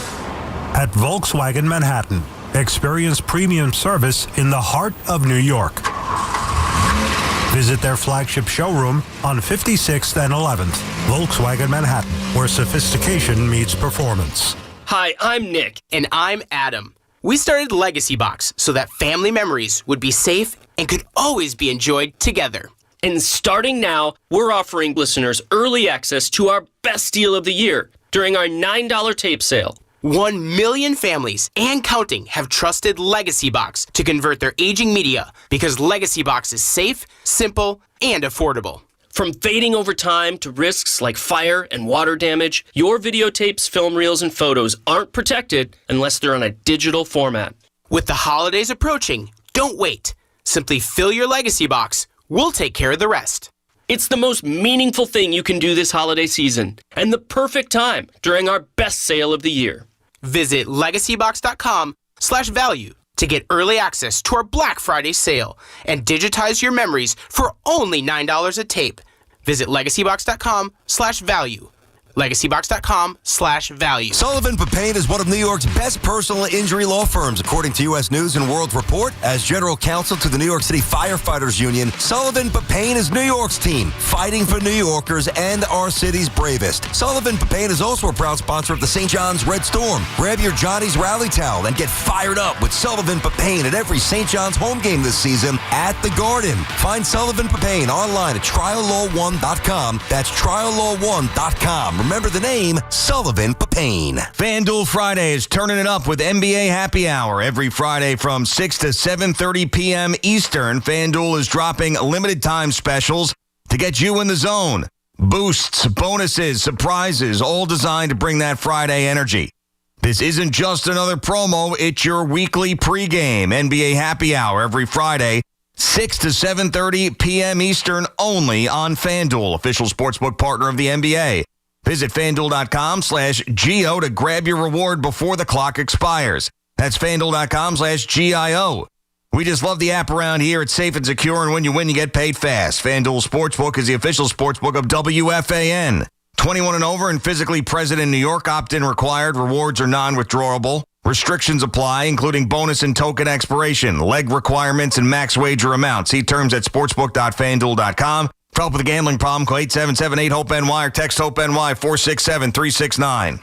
At Volkswagen Manhattan, experience premium service in the heart of New York. Visit their flagship showroom on 56th and 11th. Volkswagen Manhattan, where sophistication meets performance. Hi, I'm Nick. And I'm Adam. We started Legacy Box so that family memories would be safe and could always be enjoyed together. And starting now, we're offering listeners early access to our best deal of the year during our $9 tape sale. 1 million families and counting have trusted Legacy Box to convert their aging media because Legacy Box is safe, simple, and affordable. From fading over time to risks like fire and water damage, your videotapes, film reels, and photos aren't protected unless they're on a digital format. With the holidays approaching, don't wait. Simply fill your Legacy Box. We'll take care of the rest. It's the most meaningful thing you can do this holiday season and the perfect time during our best sale of the year. Visit legacybox.com/value to get early access to our Black Friday sale and digitize your memories for only $9 a tape. Visit legacybox.com/value. LegacyBox.com/value. Sullivan Papain is one of New York's best personal injury law firms, according to U.S. News and World Report. As general counsel to the New York City Firefighters Union, Sullivan Papain is New York's team, fighting for New Yorkers and our city's bravest. Sullivan Papain is also a proud sponsor of the St. John's Red Storm. Grab your Johnny's Rally towel and get fired up with Sullivan Papain at every St. John's home game this season at the Garden. Find Sullivan Papain online at triallaw1.com. That's triallaw1.com. Remember the name, Sullivan Papain. FanDuel Friday is turning it up with NBA Happy Hour every Friday from 6 to 7:30 p.m. Eastern. FanDuel is dropping limited time specials to get you in the zone. Boosts, bonuses, surprises, all designed to bring that Friday energy. This isn't just another promo, it's your weekly pregame. NBA Happy Hour every Friday, 6 to 7:30 p.m. Eastern, only on FanDuel, official sportsbook partner of the NBA. Visit FanDuel.com/GO to grab your reward before the clock expires. That's FanDuel.com/GIO. We just love the app around here. It's safe and secure, and when you win, you get paid fast. FanDuel Sportsbook is the official sportsbook of WFAN. 21 and over and physically present in New York. Opt-in required. Rewards are non-withdrawable. Restrictions apply, including bonus and token expiration, leg requirements, and max wager amount. See terms at sportsbook.fanduel.com. For help with a gambling problem, call 877-8-HOPE-NY or text HOPE-NY 467-369.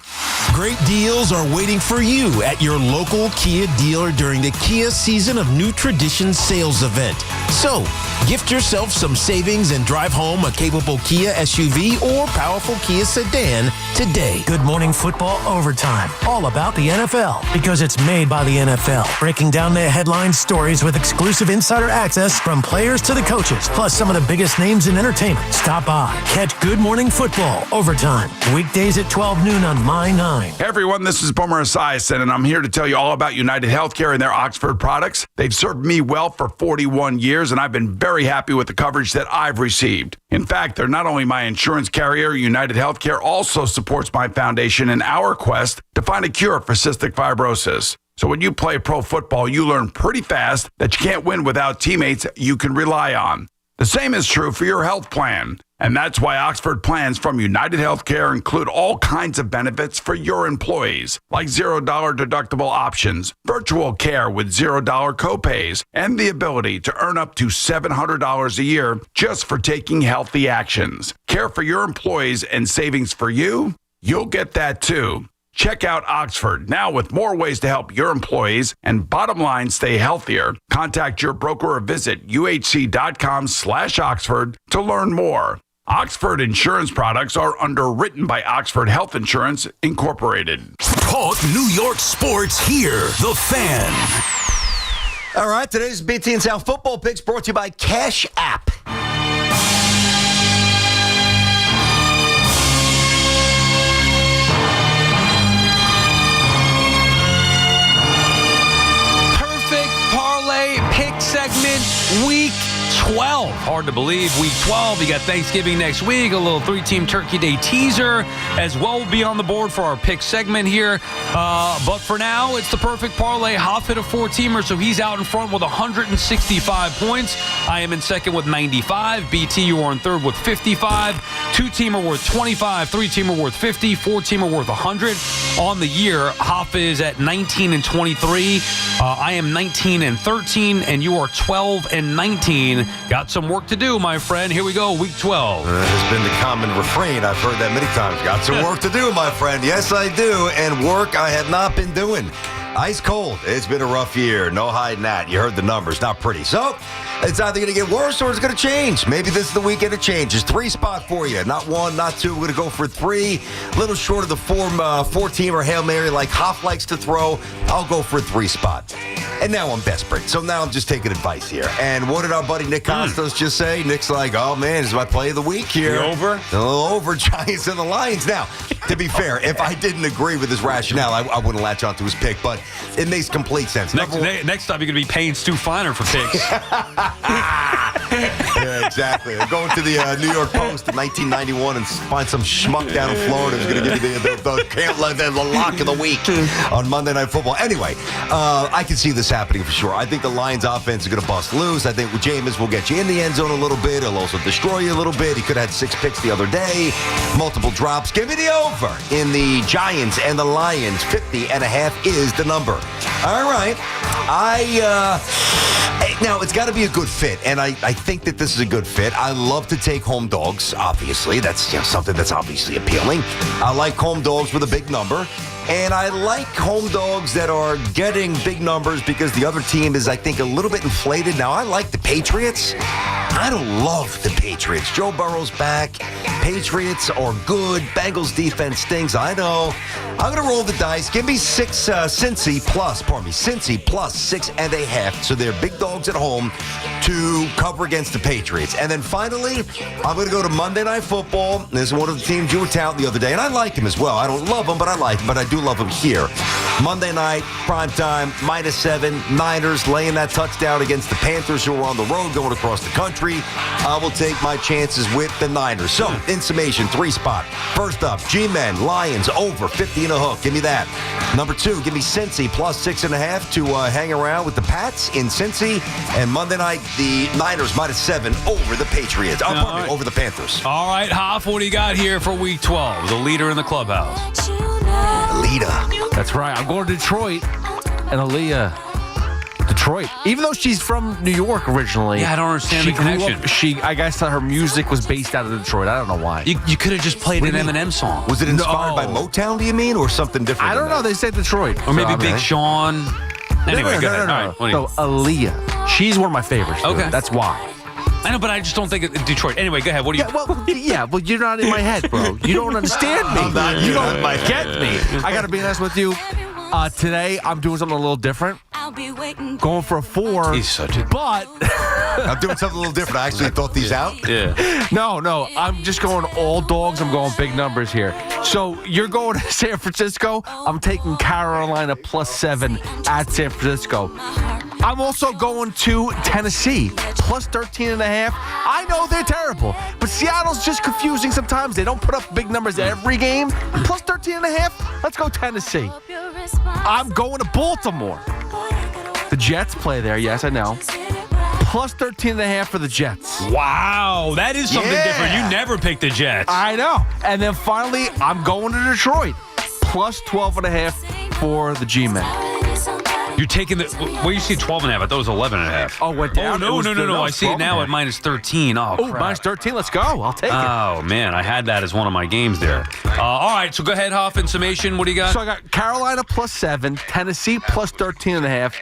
Great deals are waiting for you at your local Kia dealer during the Kia Season of New Traditions sales event. So, gift yourself some savings and drive home a capable Kia SUV or powerful Kia sedan today. Good Morning Football Overtime. All about the NFL because it's made by the NFL. Breaking down the headline stories with exclusive insider access from players to the coaches, plus some of the biggest names in entertainment. Stop by. Catch Good Morning Football Overtime. Weekdays at 12 noon on My 9. Hey everyone, this is Boomer Esiason, and I'm here to tell you all about United Healthcare and their Oxford products. They've served me well for 41 years, and I've been very happy with the coverage that I've received. In fact, they're not only my insurance carrier, United Healthcare also supports my foundation in our quest to find a cure for cystic fibrosis. So when you play pro football, you learn pretty fast that you can't win without teammates you can rely on. The same is true for your health plan. And that's why Oxford plans from United Healthcare include all kinds of benefits for your employees, like $0 deductible options, virtual care with $0 copays, and the ability to earn up to $700 a year just for taking healthy actions. Care for your employees and savings for you? You'll get that too. Check out Oxford, now with more ways to help your employees and bottom line stay healthier. Contact your broker or visit uhc.com/Oxford to learn more. Oxford insurance products are underwritten by Oxford Health Insurance Incorporated. Talk New York sports here. The Fan. All right, today's BT and South football picks brought to you by Cash App. Pick segment week 12. Hard to believe, week 12. You got Thanksgiving next week, a little 3-team Turkey Day teaser as well will be on the board for our pick segment here. But for now, it's the perfect parlay. Hoff hit a 4-teamer, so he's out in front with 165 points. I am in second with 95. BT, you are in third with 55. 2-teamer worth 25. 3-teamer worth 50. 4-teamer worth 100. On the year, Hoff is at 19 and 23. I am 19 and 13, and you are 12 and 19. Got some work to do, my friend. Here we go, week 12. That has been the common refrain. I've heard that many times. Got some work to do, my friend. Yes, I do. And work I have not been doing. Ice cold. It's been a rough year. No hiding that. You heard the numbers. Not pretty. So it's either going to get worse or it's going to change. Maybe this is the weekend it changes. 3 spot for you. Not 1, not 2. We're going to go for 3. A little short of the 4-teamer Hail Mary like Hoff likes to throw. I'll go for 3 spot. And now I'm desperate. So now I'm just taking advice here. And what did our buddy Nick Costos just say? Nick's like, oh, man, this is my play of the week here. The over? A little over, Giants and the Lions. Now, to be fair, if I didn't agree with his rationale, I wouldn't latch onto his pick. But it makes complete sense. Next time you're going to be paying Stu Feiner for picks. exactly. I'm going to the New York Post in 1991 and find some schmuck down in Florida who's going to give you the lock of the week on Monday Night Football. Anyway, I can see this happening for sure. I think the Lions offense is going to bust loose. I think Jameis will get you in the end zone a little bit. He'll also destroy you a little bit. He could have had 6 picks the other day, multiple drops. Give me the over in the Giants and the Lions. 50.5 is the number. All right. Now, it's got to be a good fit, and I think that this is a good fit. I love to take home dogs, obviously. That's something that's obviously appealing. I like home dogs with a big number, and I like home dogs that are getting big numbers because the other team is, I think, a little bit inflated. Now, I like the Patriots. I don't love the Patriots. Joe Burrow's back. Patriots are good. Bengals defense stinks. I know. I'm going to roll the dice. Give me Cincy plus 6.5. So they're big dogs at home to cover against the Patriots. And then finally, I'm going to go to Monday Night Football. This is one of the teams you were touting the other day, and I like him as well. I don't love him, but I like him. But I do love him here. Monday night, primetime, -7. Niners laying that touchdown against the Panthers, who are on the road going across the country. I will take my chances with the Niners. So, in summation, 3-spot. First up, G-Men, Lions, over 50 and a hook. Give me that. Number 2, give me Cincy, plus 6.5 to hang around with the Pats in Cincy. And Monday night, the Niners, -7 over the Patriots. Over the Panthers. All right, Hoff, what do you got here for Week 12? The leader in the clubhouse. Alita. That's right. I'm going to Detroit. And Aaliyah. Detroit. Even though she's from New York originally. Yeah, I don't understand the connection. I guess her music was based out of Detroit. I don't know why. You could have just played an Eminem song. Was it inspired by Motown, do you mean, or something different? I don't know. They said Detroit. Or maybe Big Sean. Anyway, go ahead. No. So, Aaliyah. She's one of my favorites. Okay. That's why. I know, but I just don't think it's Detroit. Anyway, go ahead. What do you... Well, you're not in my head, bro. You don't understand me. You don't get me. I got to be honest with you. Today, I'm doing something a little different. Going for a 4. He's such a... But... I'm doing something a little different. I actually thought these out. Yeah. No. I'm just going all dogs. I'm going big numbers here. So you're going to San Francisco. I'm taking Carolina +7 at San Francisco. I'm also going to Tennessee, plus 13.5. I know they're terrible, but Seattle's just confusing sometimes. They don't put up big numbers every game. Plus 13.5. Let's go Tennessee. I'm going to Baltimore. The Jets play there. Yes, I know. Plus 13.5 for the Jets. Wow, that is something different. You never pick the Jets. I know. And then finally, I'm going to Detroit. Plus 12.5 for the G-Men. You're taking the... Well, you see 12.5. I thought it was 11.5. Oh, went down? Oh, no. I see it now at -13. Oh, crap. -13. Let's go. I'll take it. Oh, man. I had that as one of my games there. All right, so go ahead, Hoff, in summation. What do you got? So I got Carolina +7, Tennessee plus 13.5,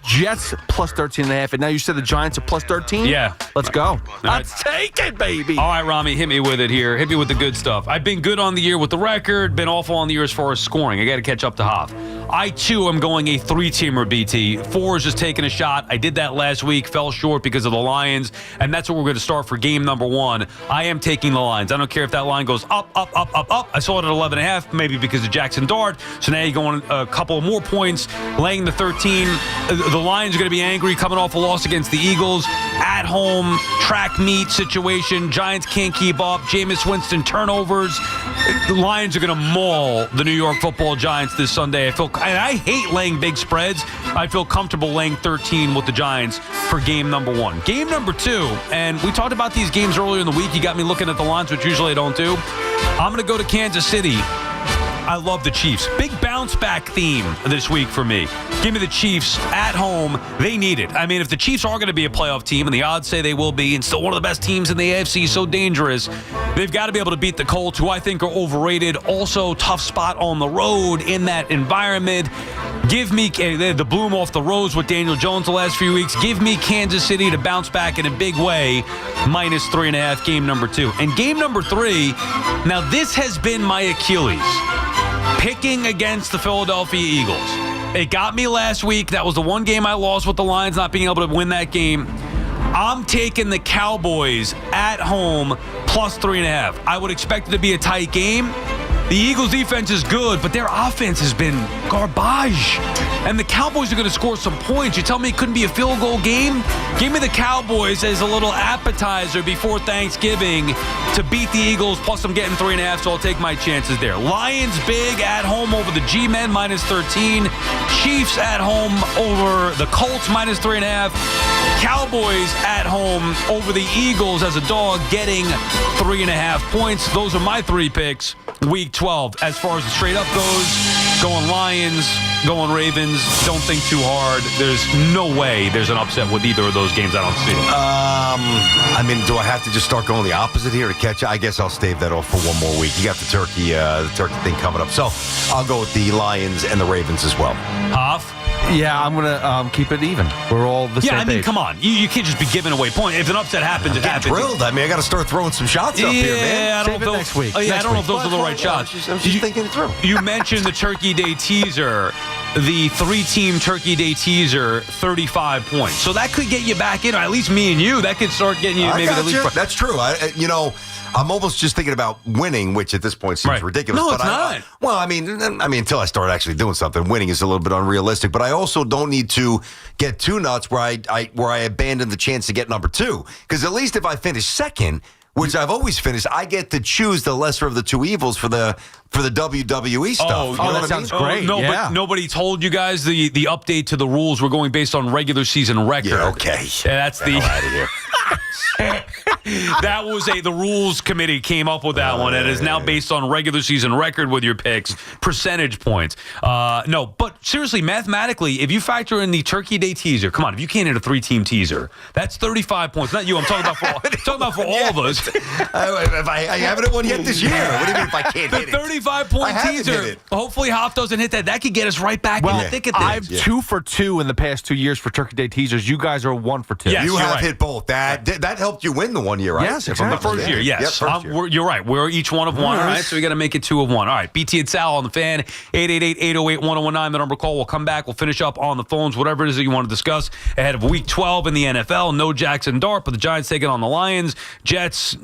Jets plus 13.5, and now you said the Giants are plus 13? Yeah. Let's go. Let's take it, baby. All right, Rami, hit me with it here. Hit me with the good stuff. I've been good on the year with the record, been awful on the year as far as scoring. I got to catch up to Hoff. I, too, am going a 3-teamer, BT. 4 is just taking a shot. I did that last week, fell short because of the Lions, and that's what we're going to start for game number 1. I am taking the Lions. I don't care if that line goes up. I saw it at 11.5, maybe because of Jaxson Dart. So now you're going a couple more points, laying the 13. The Lions are going to be angry coming off a loss against the Eagles. At home, track meet situation. Giants can't keep up. Jameis Winston turnovers. The Lions are going to maul the New York Football Giants this Sunday. I hate laying big spreads. I feel comfortable laying 13 with the Giants for game number 1. Game number 2, and we talked about these games earlier in the week. You got me looking at the lines, which usually I don't do. I'm going to go to Kansas City. I love the Chiefs. Big bounce back theme this week for me. Give me the Chiefs at home. They need it. I mean, if the Chiefs are going to be a playoff team, and the odds say they will be, and still one of the best teams in the AFC, so dangerous, they've got to be able to beat the Colts, who I think are overrated. Also, tough spot on the road in that environment. Give me the bloom off the rose with Daniel Jones the last few weeks. Give me Kansas City to bounce back in a big way. -3.5, game number 2. And game number 3, now this has been my Achilles. Picking against the Philadelphia Eagles. It got me last week. That was the one game I lost with the Lions not being able to win that game. I'm taking the Cowboys at home +3.5. I would expect it to be a tight game. The Eagles' defense is good, but their offense has been garbage. And the Cowboys are going to score some points. You tell me it couldn't be a field goal game? Give me the Cowboys as a little appetizer before Thanksgiving to beat the Eagles, plus I'm getting 3.5, so I'll take my chances there. Lions big at home over the G-Men, -13. Chiefs at home over the Colts, -3.5. Cowboys at home over the Eagles as a dog, getting 3.5 points. Those are my 3 picks. Week 12. As far as the straight up goes, going Lions, going Ravens. Don't think too hard. There's no way there's an upset with either of those games. I don't see it. I mean, do I have to just start going the opposite here to catch it? I guess I'll stave that off for one more week. You got the turkey thing coming up. So I'll go with the Lions and the Ravens as well. Hoff? Yeah, I'm going to keep it even. We're all the same Yeah, I mean, page. come on. You can't just be giving away points. If an upset happens, it happens. Drilled. I mean, I got to start throwing some shots up here, man. I don't know next week. Oh, yeah, Next I don't know week. if those are the right shots. I'm just thinking it through. You mentioned the Turkey Day teaser, the 3-team Turkey Day teaser, 35 points. So that could get you back in, or at least me and you. That could start getting you maybe I the got you. least. That's true. I'm almost just thinking about winning, which at this point seems ridiculous. No, but it's not. Well, I mean, until I start actually doing something, winning is a little bit unrealistic. But I also don't need to get too nuts where I abandon the chance to get number 2. Because at least if I finish second, which I've always finished, I get to choose the lesser of the two evils for the WWE stuff. Oh, you know what sounds I mean? great. No, yeah. but nobody told you guys the update to the rules. We're going based on regular season record. Yeah, okay. Yeah, that's the. Out of here. That was the rules committee came up with that one. It is now based on regular season record with your picks, percentage points. No, but seriously, mathematically, if you factor in the Turkey Day teaser, come on, if you can't hit a 3-team teaser, that's 35 points. Not you. I'm talking about for all of us. I haven't hit one yet this year. What do you mean if I can't hit it? The 35-point teaser. Hopefully, Hoff doesn't hit that. That could get us right back in the thick of things. I'm 2 for 2 in the past 2 years for Turkey Day teasers. You guys are 1 for 2. Yes, you have right. hit both. That helped you win the 1 year, right? Yes, From the first year, yes. Yep, first year. You're right. We're each one of one, all right? So we got to make it 2 of 1. All right, BT and Sal on the Fan, 888-808-1019, the number call. We'll come back. We'll finish up on the phones, whatever it is that you want to discuss ahead of Week 12 in the NFL. No Jaxson Dart, but the Giants taking on the Lions. Jets,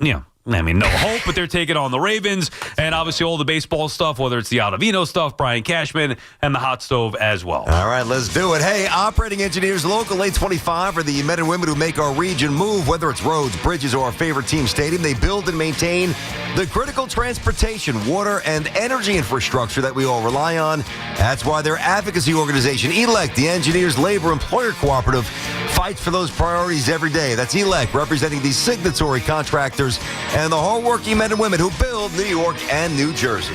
I mean, no hope, but they're taking on the Ravens. And obviously all the baseball stuff, whether it's the Ottavino stuff, Brian Cashman, and the hot stove as well. All right, let's do it. Hey, operating engineers, local 825 are the men and women who make our region move, whether it's roads, bridges, or our favorite team stadium. They build and maintain the critical transportation, water, and energy infrastructure that we all rely on. That's why their advocacy organization, ELEC, the Engineers Labor Employer Cooperative, fights for those priorities every day. That's ELEC, representing these signatory contractors and the hardworking men and women who build New York and New Jersey.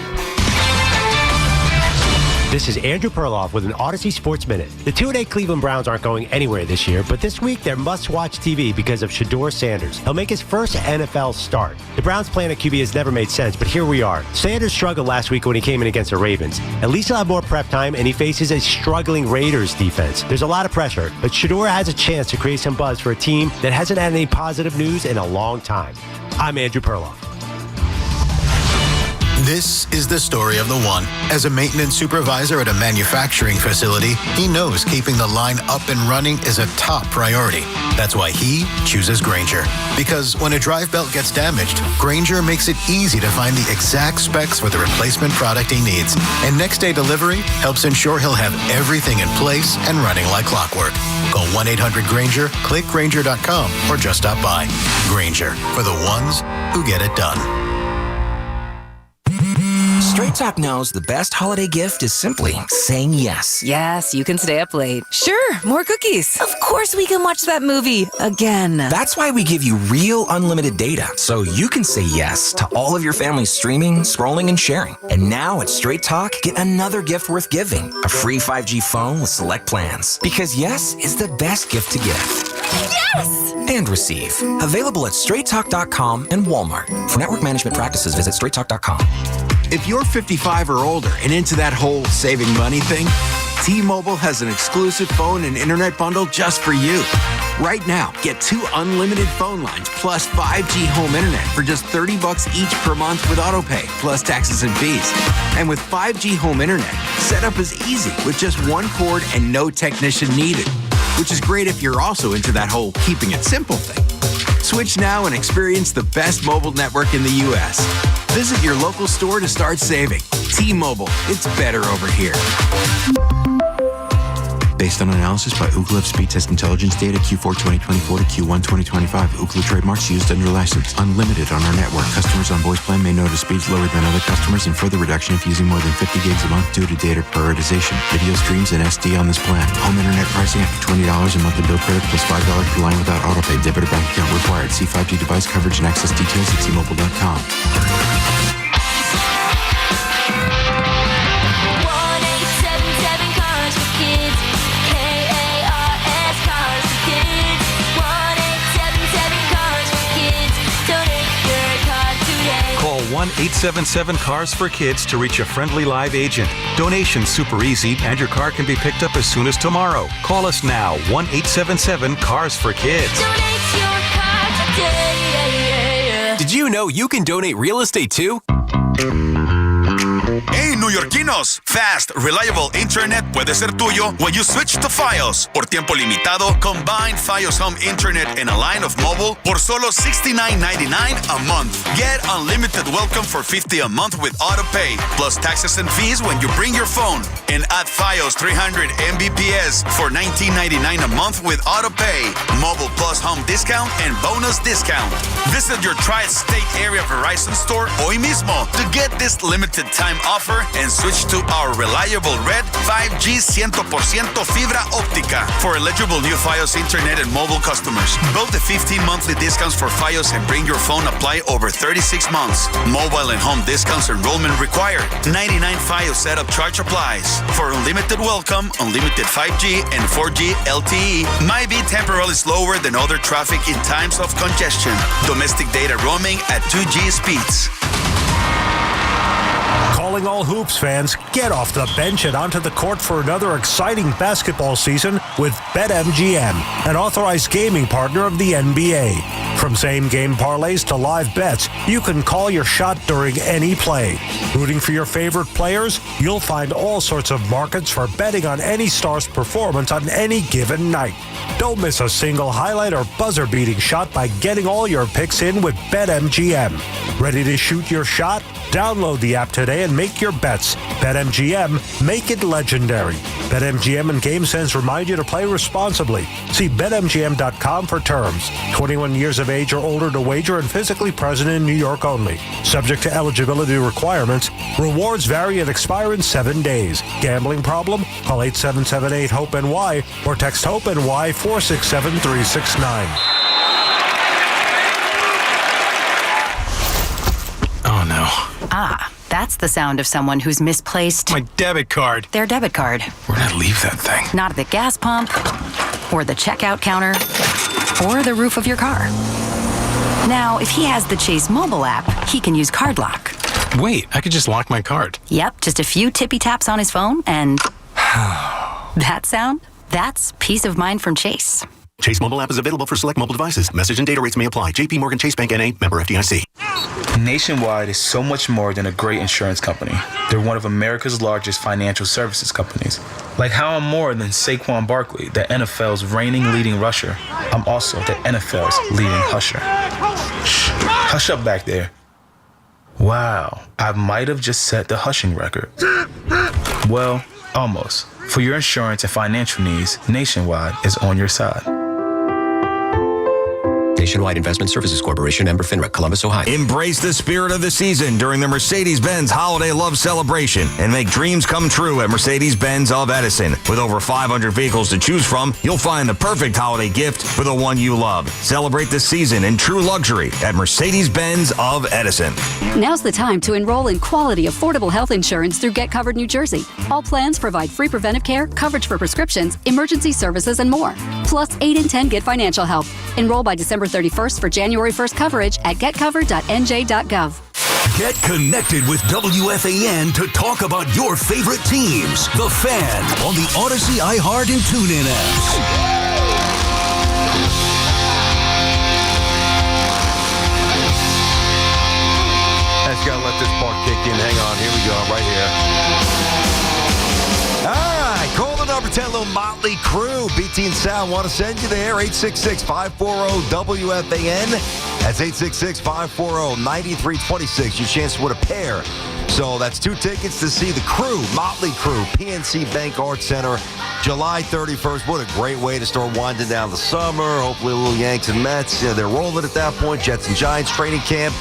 This is Andrew Perloff with an Odyssey Sports Minute. The 2-8 Cleveland Browns aren't going anywhere this year, but this week they're must-watch TV because of Shedeur Sanders. He'll make his first NFL start. The Browns' plan at QB has never made sense, but here we are. Sanders struggled last week when he came in against the Ravens. At least he'll have more prep time, and he faces a struggling Raiders defense. There's a lot of pressure, but Shedeur has a chance to create some buzz for a team that hasn't had any positive news in a long time. I'm Andrew Perloff. This is the story of the one. As a maintenance supervisor at a manufacturing facility, he knows keeping the line up and running is a top priority. That's why he chooses Grainger. Because when a drive belt gets damaged, Grainger makes it easy to find the exact specs for the replacement product he needs. And next day delivery helps ensure he'll have everything in place and running like clockwork. Call 1-800-GRAINGER, click Grainger.com, or just stop by. Grainger, for the ones who get it done. Straight Talk knows the best holiday gift is simply saying yes. Yes, you can stay up late. Sure, more cookies. Of course we can watch that movie again. That's why we give you real unlimited data, so you can say yes to all of your family's streaming, scrolling, and sharing. And now at Straight Talk, get another gift worth giving, a free 5G phone with select plans. Because yes is the best gift to give. Yes! And receive. Available at straighttalk.com and Walmart. For network management practices, visit straighttalk.com. If you're 55 or older and into that whole saving money thing, T-Mobile has an exclusive phone and internet bundle just for you. Right now, get 2 unlimited phone lines plus 5G home internet for just $30 each per month with autopay, plus taxes and fees. And with 5G home internet, setup is easy with just one cord and no technician needed, which is great if you're also into that whole keeping it simple thing. Switch now and experience the best mobile network in the U.S. Visit your local store to start saving. T-Mobile, it's better over here. Based on analysis by Ookla Speed Test Intelligence data Q4 2024 to Q1 2025. Ookla trademarks used under license. Unlimited on our network. Customers on voice plan may notice speeds lower than other customers and further reduction if using more than 50 gigs a month due to data prioritization. Video streams and SD on this plan. Home internet pricing after $20 a month in bill credit plus $5 per line without autopay. Debit or bank account required. See 5G device coverage and access details at T-Mobile.com. Call 1-877-CARS-FOR-KIDS to reach a friendly live agent. Donation's super easy, and your car can be picked up as soon as tomorrow. Call us now, 1-877-CARS-FOR-KIDS. Donate your car today. Did you know you can donate real estate too? Hey, Neoyorquinos! Fast, reliable internet puede ser tuyo when you switch to Fios. Por tiempo limitado, combine Fios Home Internet and a line of mobile por solo $69.99 a month. Get unlimited welcome for $50 a month with autopay, plus taxes and fees when you bring your phone. And add Fios 300 Mbps for $19.99 a month with autopay, mobile plus home discount, and bonus discount. Visit your tri-state area Verizon store hoy mismo to get this limited time offer and switch to our reliable red 5G 100% fibra óptica for eligible new Fios internet and mobile customers. Both the 15 monthly discounts for Fios and bring your phone apply over 36 months. Mobile and home discounts enrollment required. 99 Fios setup charge applies. For unlimited welcome, unlimited 5G and 4G LTE might be temporarily slower than other traffic in times of congestion. Domestic data roaming at 2G speeds. Calling all Hoops fans, get off the bench and onto the court for another exciting basketball season with BetMGM, an authorized gaming partner of the NBA. From same-game parlays to live bets, you can call your shot during any play. Rooting for your favorite players? You'll find all sorts of markets for betting on any star's performance on any given night. Don't miss a single highlight or buzzer-beating shot by getting all your picks in with BetMGM. Ready to shoot your shot? Download the app today and make your bets. BetMGM, make it legendary. BetMGM and GameSense remind you to play responsibly. See BetMGM.com for terms. 21 years of age or older to wager and physically present in New York only. Subject to eligibility requirements. Rewards vary and expire in 7 days. Gambling problem? Call 877-8-HOPE-NY or text HOPE-NY 467-369. Oh no. Ah, that's the sound of someone who's misplaced My debit card. their debit card. Where'd I leave that thing? Not at the gas pump, or the checkout counter, or the roof of your car. Now, if he has the Chase mobile app, he can use Card Lock. Wait, I could just lock my card. Yep, just a few tippy taps on his phone, and that sound? That's peace of mind from Chase. Chase mobile app is available for select mobile devices. Message and data rates may apply. JP Morgan Chase Bank N.A. member FDIC. Nationwide is so much more than a great insurance company. They're one of America's largest financial services companies. Like how I'm more than Saquon Barkley, the NFL's reigning leading rusher. I'm also the NFL's leading husher. Shh, hush up back there. Wow, I might have just set the hushing record. Well, almost. For your insurance and financial needs, Nationwide is on your side. Nationwide Investment Services Corporation, member FINRA, Columbus, Ohio. Embrace the spirit of the season during the Mercedes-Benz Holiday Love Celebration and make dreams come true at Mercedes-Benz of Edison. With over 500 vehicles to choose from, you'll find the perfect holiday gift for the one you love. Celebrate the season in true luxury at Mercedes-Benz of Edison. Now's the time to enroll in quality, affordable health insurance through Get Covered New Jersey. All plans provide free preventive care, coverage for prescriptions, emergency services, and more. Plus, 8 in 10 get financial help. Enroll by December 31st for January 1st coverage at getcovered.nj.gov. Get connected with WFAN to talk about your favorite teams. The Fan on the Odyssey, iHeart, and TuneIn apps. I just gotta let this part kick in. Hang on, here we go, right here. All right, call the number 10, little Motley Crue. BT and Sound want to send you there. 866-540-WFAN. That's 866-540-9326. Your chance to win a pair. So that's 2 tickets to see the Crew, Motley Crue, PNC Bank Arts Center, July 31st. What a great way to start winding down the summer. Hopefully a little Yankees and Mets. They're rolling at that point. Jets and Giants training camp.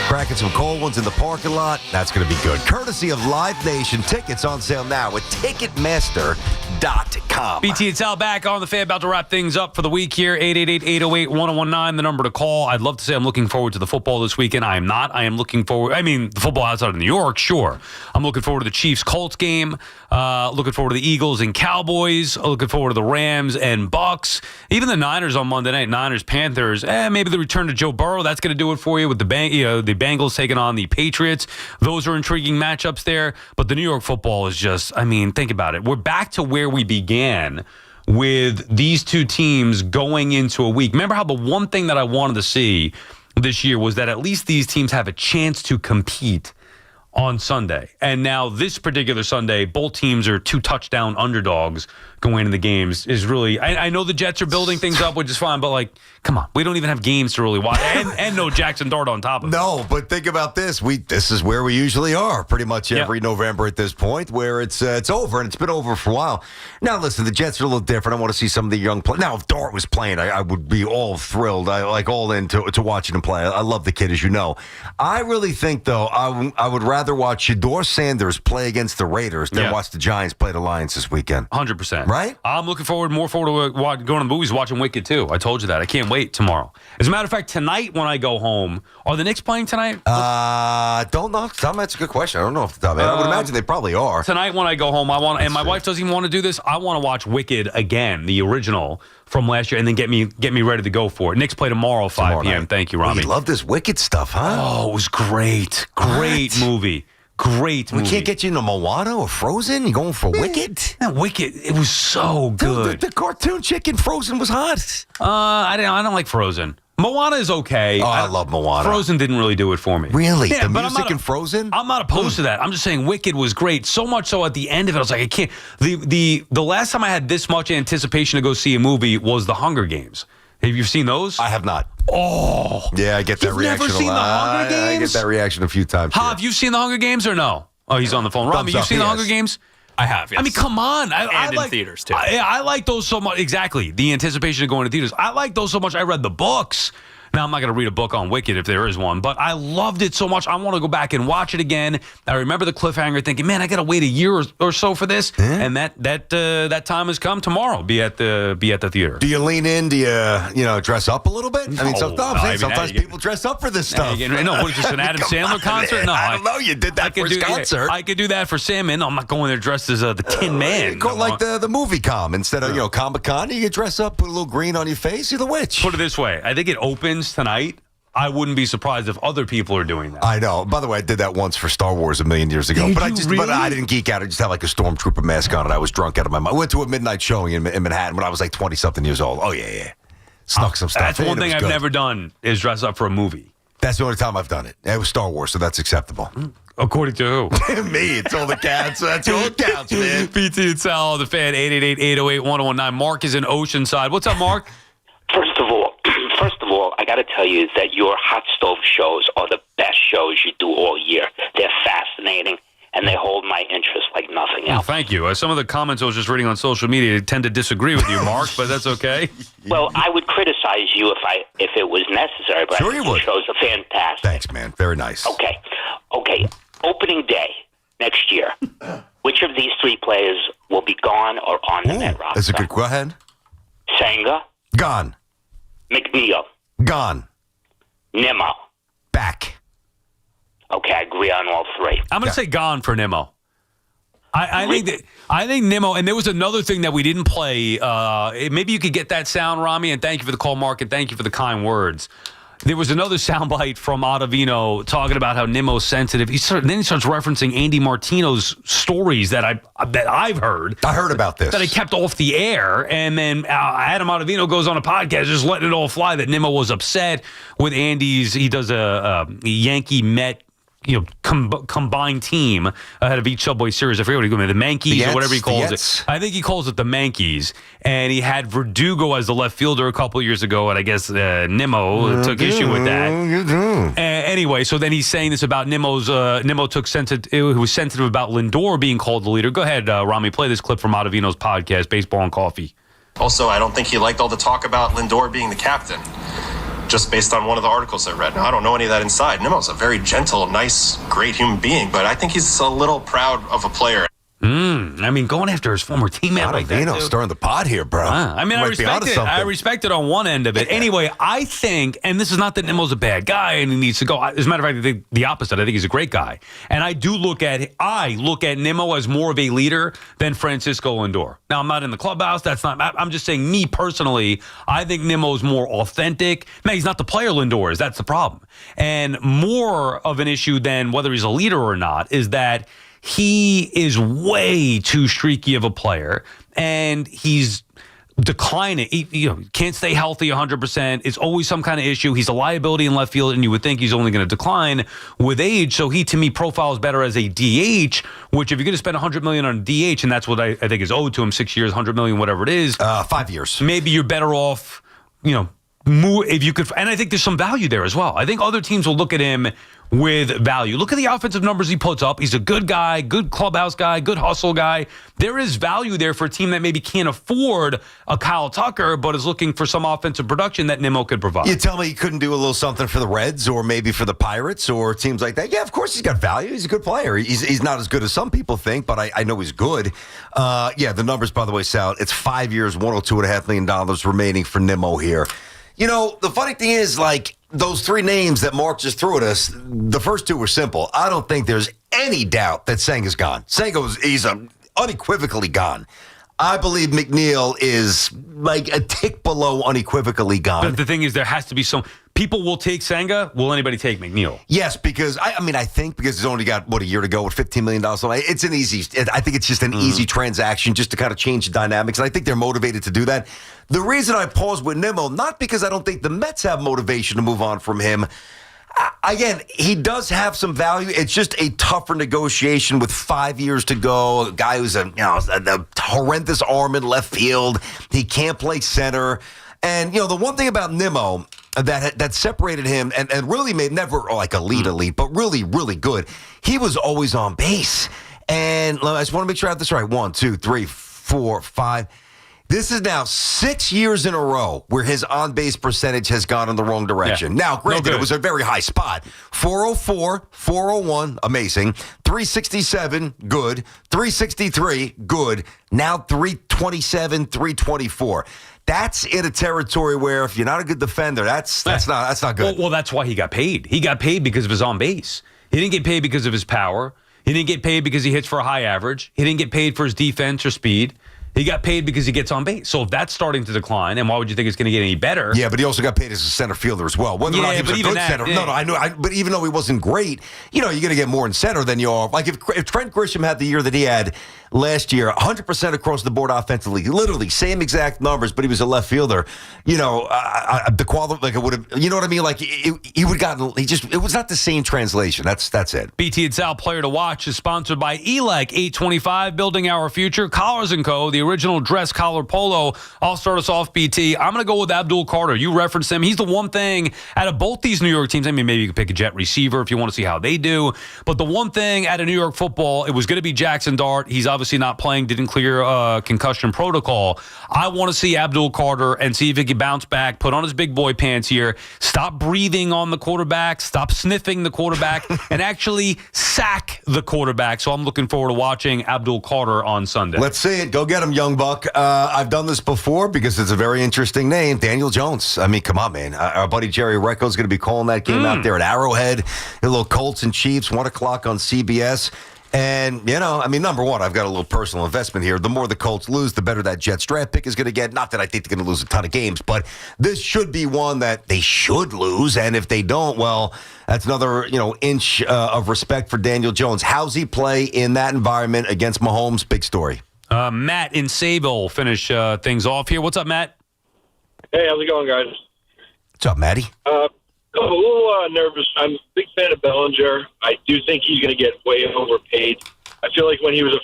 Cracking some cold ones in the parking lot. That's going to be good. Courtesy of Live Nation. Tickets on sale now at Ticketmaster.com. BT and Sal back on the fan, about to wrap things up for the week here. 888-808-1019, the number to call. I'd love to say I'm looking forward to the football this weekend. I am not. I am looking forward. I mean, the football outside of New York, sure. I'm looking forward to the Chiefs-Colts game. Looking forward to the Eagles and Cowboys. Looking forward to the Rams and Bucks. Even the Niners on Monday night. Niners-Panthers. Maybe the return to Joe Burrow. That's going to do it for you with the Bengals taking on the Patriots. Those are intriguing matchups there. But the New York football is just, I mean, think about it. We're back to where we began with these two teams going into a week. Remember how the one thing that I wanted to see this year was that at least these teams have a chance to compete on Sunday. And now this particular Sunday, both teams are 2 touchdown underdogs going into the games. Is really, I know the Jets are building things up, which is fine, but like, come on, we don't even have games to really watch, and no Jaxson Dart on top of it. No, but think about this. This is where we usually are pretty much every November at this point, where it's over, and it's been over for a while. Now, listen, the Jets are a little different. I want to see some of the young players. Now, if Dart was playing, I would be all thrilled. I like all into watching him play. I love the kid, as you know. I really think, though, I would rather watch Shedeur Sanders play against the Raiders than watch the Giants play the Lions this weekend. 100%. Right? I'm looking more forward to going to the movies, watching Wicked, too. I told you that. I can't wait tomorrow. As a matter of fact, tonight when I go home, are the Knicks playing tonight? Don't know. That's a good question. I don't know if the top. I would imagine they probably are. Tonight when I go home, my wife doesn't even want to do this. I want to watch Wicked again, the original from last year, and then get me ready to go for it. Knicks play tomorrow, 5 p.m. Night. Thank you, Rami. You love this Wicked stuff, huh? Oh, it was great. Great movie. Great movie. We can't get you into Moana or Frozen? You going for Wicked? Wicked. It was so good. The cartoon chick in Frozen was hot. I don't like Frozen. Moana is okay. Oh, I love Moana. Frozen didn't really do it for me. Really? Yeah, the music in Frozen? I'm not opposed to that. I'm just saying Wicked was great. So much so at the end of it, I was like, I can't. The last time I had this much anticipation to go see a movie was The Hunger Games. Have you seen those? I have not. Oh. Yeah, I get that reaction. Never seen The Hunger Games? I get that reaction a few times. Have you seen The Hunger Games or no? Oh, he's on the phone. Rami, you've seen The Hunger Games? I have, yes. I mean, come on. I in like, theaters, too. I like those so much. Exactly. The anticipation of going to theaters. I like those so much. I read the books. Now, I'm not going to read a book on Wicked if there is one, but I loved it so much. I want to go back and watch it again. I remember the cliffhanger thinking, man, I got to wait a year or so for this. And that time has come tomorrow. Be at the theater. Do you lean in? Do you dress up a little bit? I mean, sometimes people dress up for this stuff. No, what is this, an Adam Sandler concert? Man. No, I don't know. You did that for his concert. I could do that for Salmon. I'm not going there dressed as the Tin Man. Go like the movie com. Instead of, Comic-Con, you can dress up, put a little green on your face. You're the witch. Put it this way. I think it opens tonight. I wouldn't be surprised if other people are doing that. I know. By the way, I did that once for Star Wars a million years ago. But I didn't geek out. I just had like a stormtrooper mask on, and I was drunk out of my mind. I went to a midnight showing in Manhattan when I was like 20-something years old. Oh, yeah. Snuck some stuff. That's one thing I've never done is dress up for a movie. That's the only time I've done it. It was Star Wars, so that's acceptable. According to who? Me. It's all the cats. That's all the counts, man. PT and Sal, the fan, 888-808-1019. Mark is in Oceanside. What's up, Mark? First of all, I got to tell you that your hot stove shows are the best shows you do all year. They're fascinating, and they hold my interest like nothing else. Thank you. Some of the comments I was just reading on social media tend to disagree with you, Mark, but that's okay. Well, I would criticize you if it was necessary, but sure I think you would. Your shows are fantastic. Thanks, man. Very nice. Okay. Opening day next year. Which of these three players will be gone or on the Met roster? That's a good. Go ahead. Senga. Gone. McNeil. Gone. Nimmo. Back. Okay, I agree on all three. I'm going to say gone for Nimmo. I think Nimmo, and there was another thing that we didn't play. Maybe you could get that sound, Rami, and thank you for the call, Mark, and thank you for the kind words. There was another soundbite from Ottavino talking about how Nimmo's sensitive. Then he starts referencing Andy Martino's stories that I've heard. I heard about this. That I kept off the air. And then Adam Ottavino goes on a podcast just letting it all fly that Nimmo was upset with Andy's. He does a Yankee Met combined team ahead of each Subway Series. I forget what he called it, the Mankeys or whatever he calls it. I think he calls it the Mankeys. And he had Verdugo as the left fielder a couple of years ago, and I guess Nimmo took issue with that. Anyway, so then he's saying this about Nimmo's. Nimmo was sensitive about Lindor being called the leader. Go ahead, Rami, play this clip from Ottavino's podcast, Baseball and Coffee. Also, I don't think he liked all the talk about Lindor being the captain, just based on one of the articles I read. Now, I don't know any of that inside. Nimmo's a very gentle, nice, great human being, but I think he's a little proud of a player. I mean, going after his former teammate like that, stirring the pot here, bro. I mean, I respect it. I respect it on one end of it. Anyway, I think, and this is not that Nimmo's a bad guy and he needs to go. As a matter of fact, I think the opposite. I think he's a great guy. And I look at Nimmo as more of a leader than Francisco Lindor. Now, I'm not in the clubhouse. I'm just saying, me personally, I think Nimmo's more authentic. Man, he's not the player Lindor is. That's the problem. And more of an issue than whether he's a leader or not is that he is way too streaky of a player, and he's declining. He can't stay healthy 100%. It's always some kind of issue. He's a liability in left field, and you would think he's only going to decline with age. So he, to me, profiles better as a DH, which if you're going to spend $100 million on DH, and that's what I think is owed to him, 6 years, $100 million, whatever it is. 5 years. Maybe you're better off, move if you could. And I think there's some value there as well. I think other teams will look at him with value. Look at the offensive numbers he puts up. He's a good guy, good clubhouse guy, good hustle guy. There is value there for a team that maybe can't afford a Kyle Tucker, but is looking for some offensive production that Nimmo could provide. You tell me he couldn't do a little something for the Reds or maybe for the Pirates or teams like that? Yeah, of course he's got value. He's a good player. He's not as good as some people think, but I know he's good. The numbers, by the way, Sal, it's 5 years, $102.5 million remaining for Nimmo here. The funny thing is, those three names that Mark just threw at us, the first two were simple. I don't think there's any doubt that Senga's gone. He's unequivocally gone. I believe McNeil is a tick below unequivocally gone. But the thing is, there has to be some... People will take Senga. Will anybody take McNeil? Yes, because I think because he's only got a year to go with $15 million. It's an easy. I think it's just an easy transaction just to kind of change the dynamics, and I think they're motivated to do that. The reason I pause with Nimmo, not because I don't think the Mets have motivation to move on from him. Again, he does have some value. It's just a tougher negotiation with 5 years to go. A guy who's a horrendous arm in left field. He can't play center. And, the one thing about Nimmo that separated him and really made never elite, but really, really good, he was always on base. And I just want to make sure I have this right. 1, 2, 3, 4, 5. This is now 6 years in a row where his on-base percentage has gone in the wrong direction. Yeah. Now, granted, it was a very high spot. 404, 401, amazing. 367, good. 363, good. Now 327, 324. That's in a territory where if you're not a good defender, that's not good. Well, that's why he got paid. He got paid because of his on-base. He didn't get paid because of his power. He didn't get paid because he hits for a high average. He didn't get paid for his defense or speed. He got paid because he gets on base. So if that's starting to decline, and why would you think it's going to get any better? Yeah, but he also got paid as a center fielder as well. Whether or not he was a good center. Yeah. No, I know. But even though he wasn't great, you're going to get more in center than you are. If Trent Grisham had the year that he had last year, 100% across the board offensively, literally same exact numbers, but he was a left fielder. The quality, it would have. You know what I mean? He would have gotten. It was not the same translation. That's it. BT and Sal Player to Watch is sponsored by ELEC 825, Building Our Future, Collars & Co., the original dress collar polo. I'll start us off, BT. I'm going to go with Abdul Carter. You referenced him. He's the one thing out of both these New York teams. I mean, maybe you could pick a Jet receiver if you want to see how they do. But the one thing out of New York football, it was going to be Jaxson Dart. He's obviously not playing, didn't clear concussion protocol. I want to see Abdul Carter and see if he can bounce back, put on his big boy pants here, stop breathing on the quarterback, stop sniffing the quarterback, and actually sack the quarterback. So I'm looking forward to watching Abdul Carter on Sunday. Let's see it. Go get him, young buck. I've done this before because it's a very interesting name, Daniel Jones. I mean, come on, man. Our buddy Jerry Recco's going to be calling that game out there at Arrowhead. A little Colts and Chiefs, 1 o'clock on CBS. And, number one, I've got a little personal investment here. The more the Colts lose, the better that Jets draft pick is going to get. Not that I think they're going to lose a ton of games, but this should be one that they should lose. And if they don't, well, that's another, inch of respect for Daniel Jones. How's he play in that environment against Mahomes? Big story. Matt in Sable finish things off here. What's up, Matt? Hey, how's it going, guys? What's up, Matty? I'm a little nervous. I'm a big fan of Bellinger. I do think he's going to get way overpaid. I feel like when he was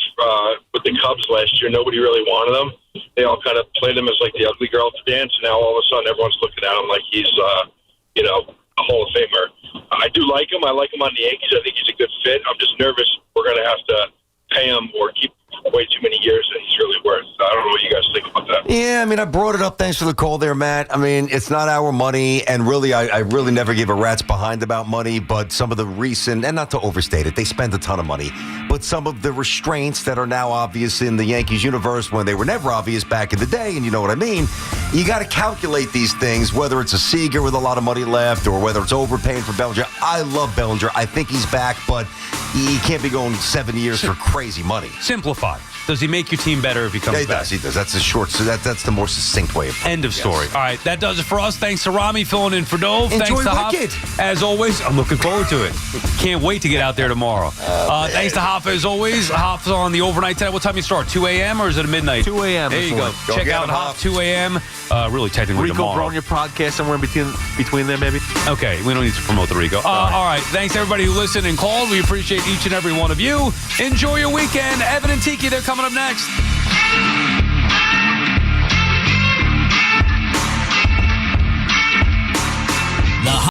with the Cubs last year, nobody really wanted him. They all kind of played him as like the ugly girl to dance. And now all of a sudden, everyone's looking at him like he's, a Hall of Famer. I do like him. I like him on the Yankees. I think he's a good fit. I'm just nervous we're going to have to pay him or keep way too many years than he's really worth. I don't know what you guys think about that. Yeah, I mean, I brought it up. Thanks for the call there, Matt. I mean, it's not our money, and really, I really never give a rat's behind about money, but some of the recent, and not to overstate it, they spend a ton of money, but some of the restraints that are now obvious in the Yankees universe when they were never obvious back in the day, and you know what I mean, you got to calculate these things, whether it's a Seager with a lot of money left or whether it's overpaying for Bellinger. I love Bellinger. I think he's back, but he can't be going 7 years for crazy money. Simplify. Does he make your team better if he comes back? He does. That's the short. So that's the more succinct way of putting it. End of story. Yes. All right, that does it for us. Thanks to Rami filling in for Dove. Enjoy Thanks to Hop. Wicked. As always, I'm looking forward to it. Can't wait to get out there tomorrow. Thanks to Hop as always. Hop's on the overnight tonight. What time you start? 2 a.m. or is it at midnight? 2 a.m. There you go. Check out Hop 2 a.m. Really technically Rico tomorrow. Brown, your podcast somewhere in between there, maybe. Okay, we don't need to promote the Rico. All right. Thanks to everybody who listened and called. We appreciate each and every one of you. Enjoy your weekend. Evan and Tiki, they're coming up next.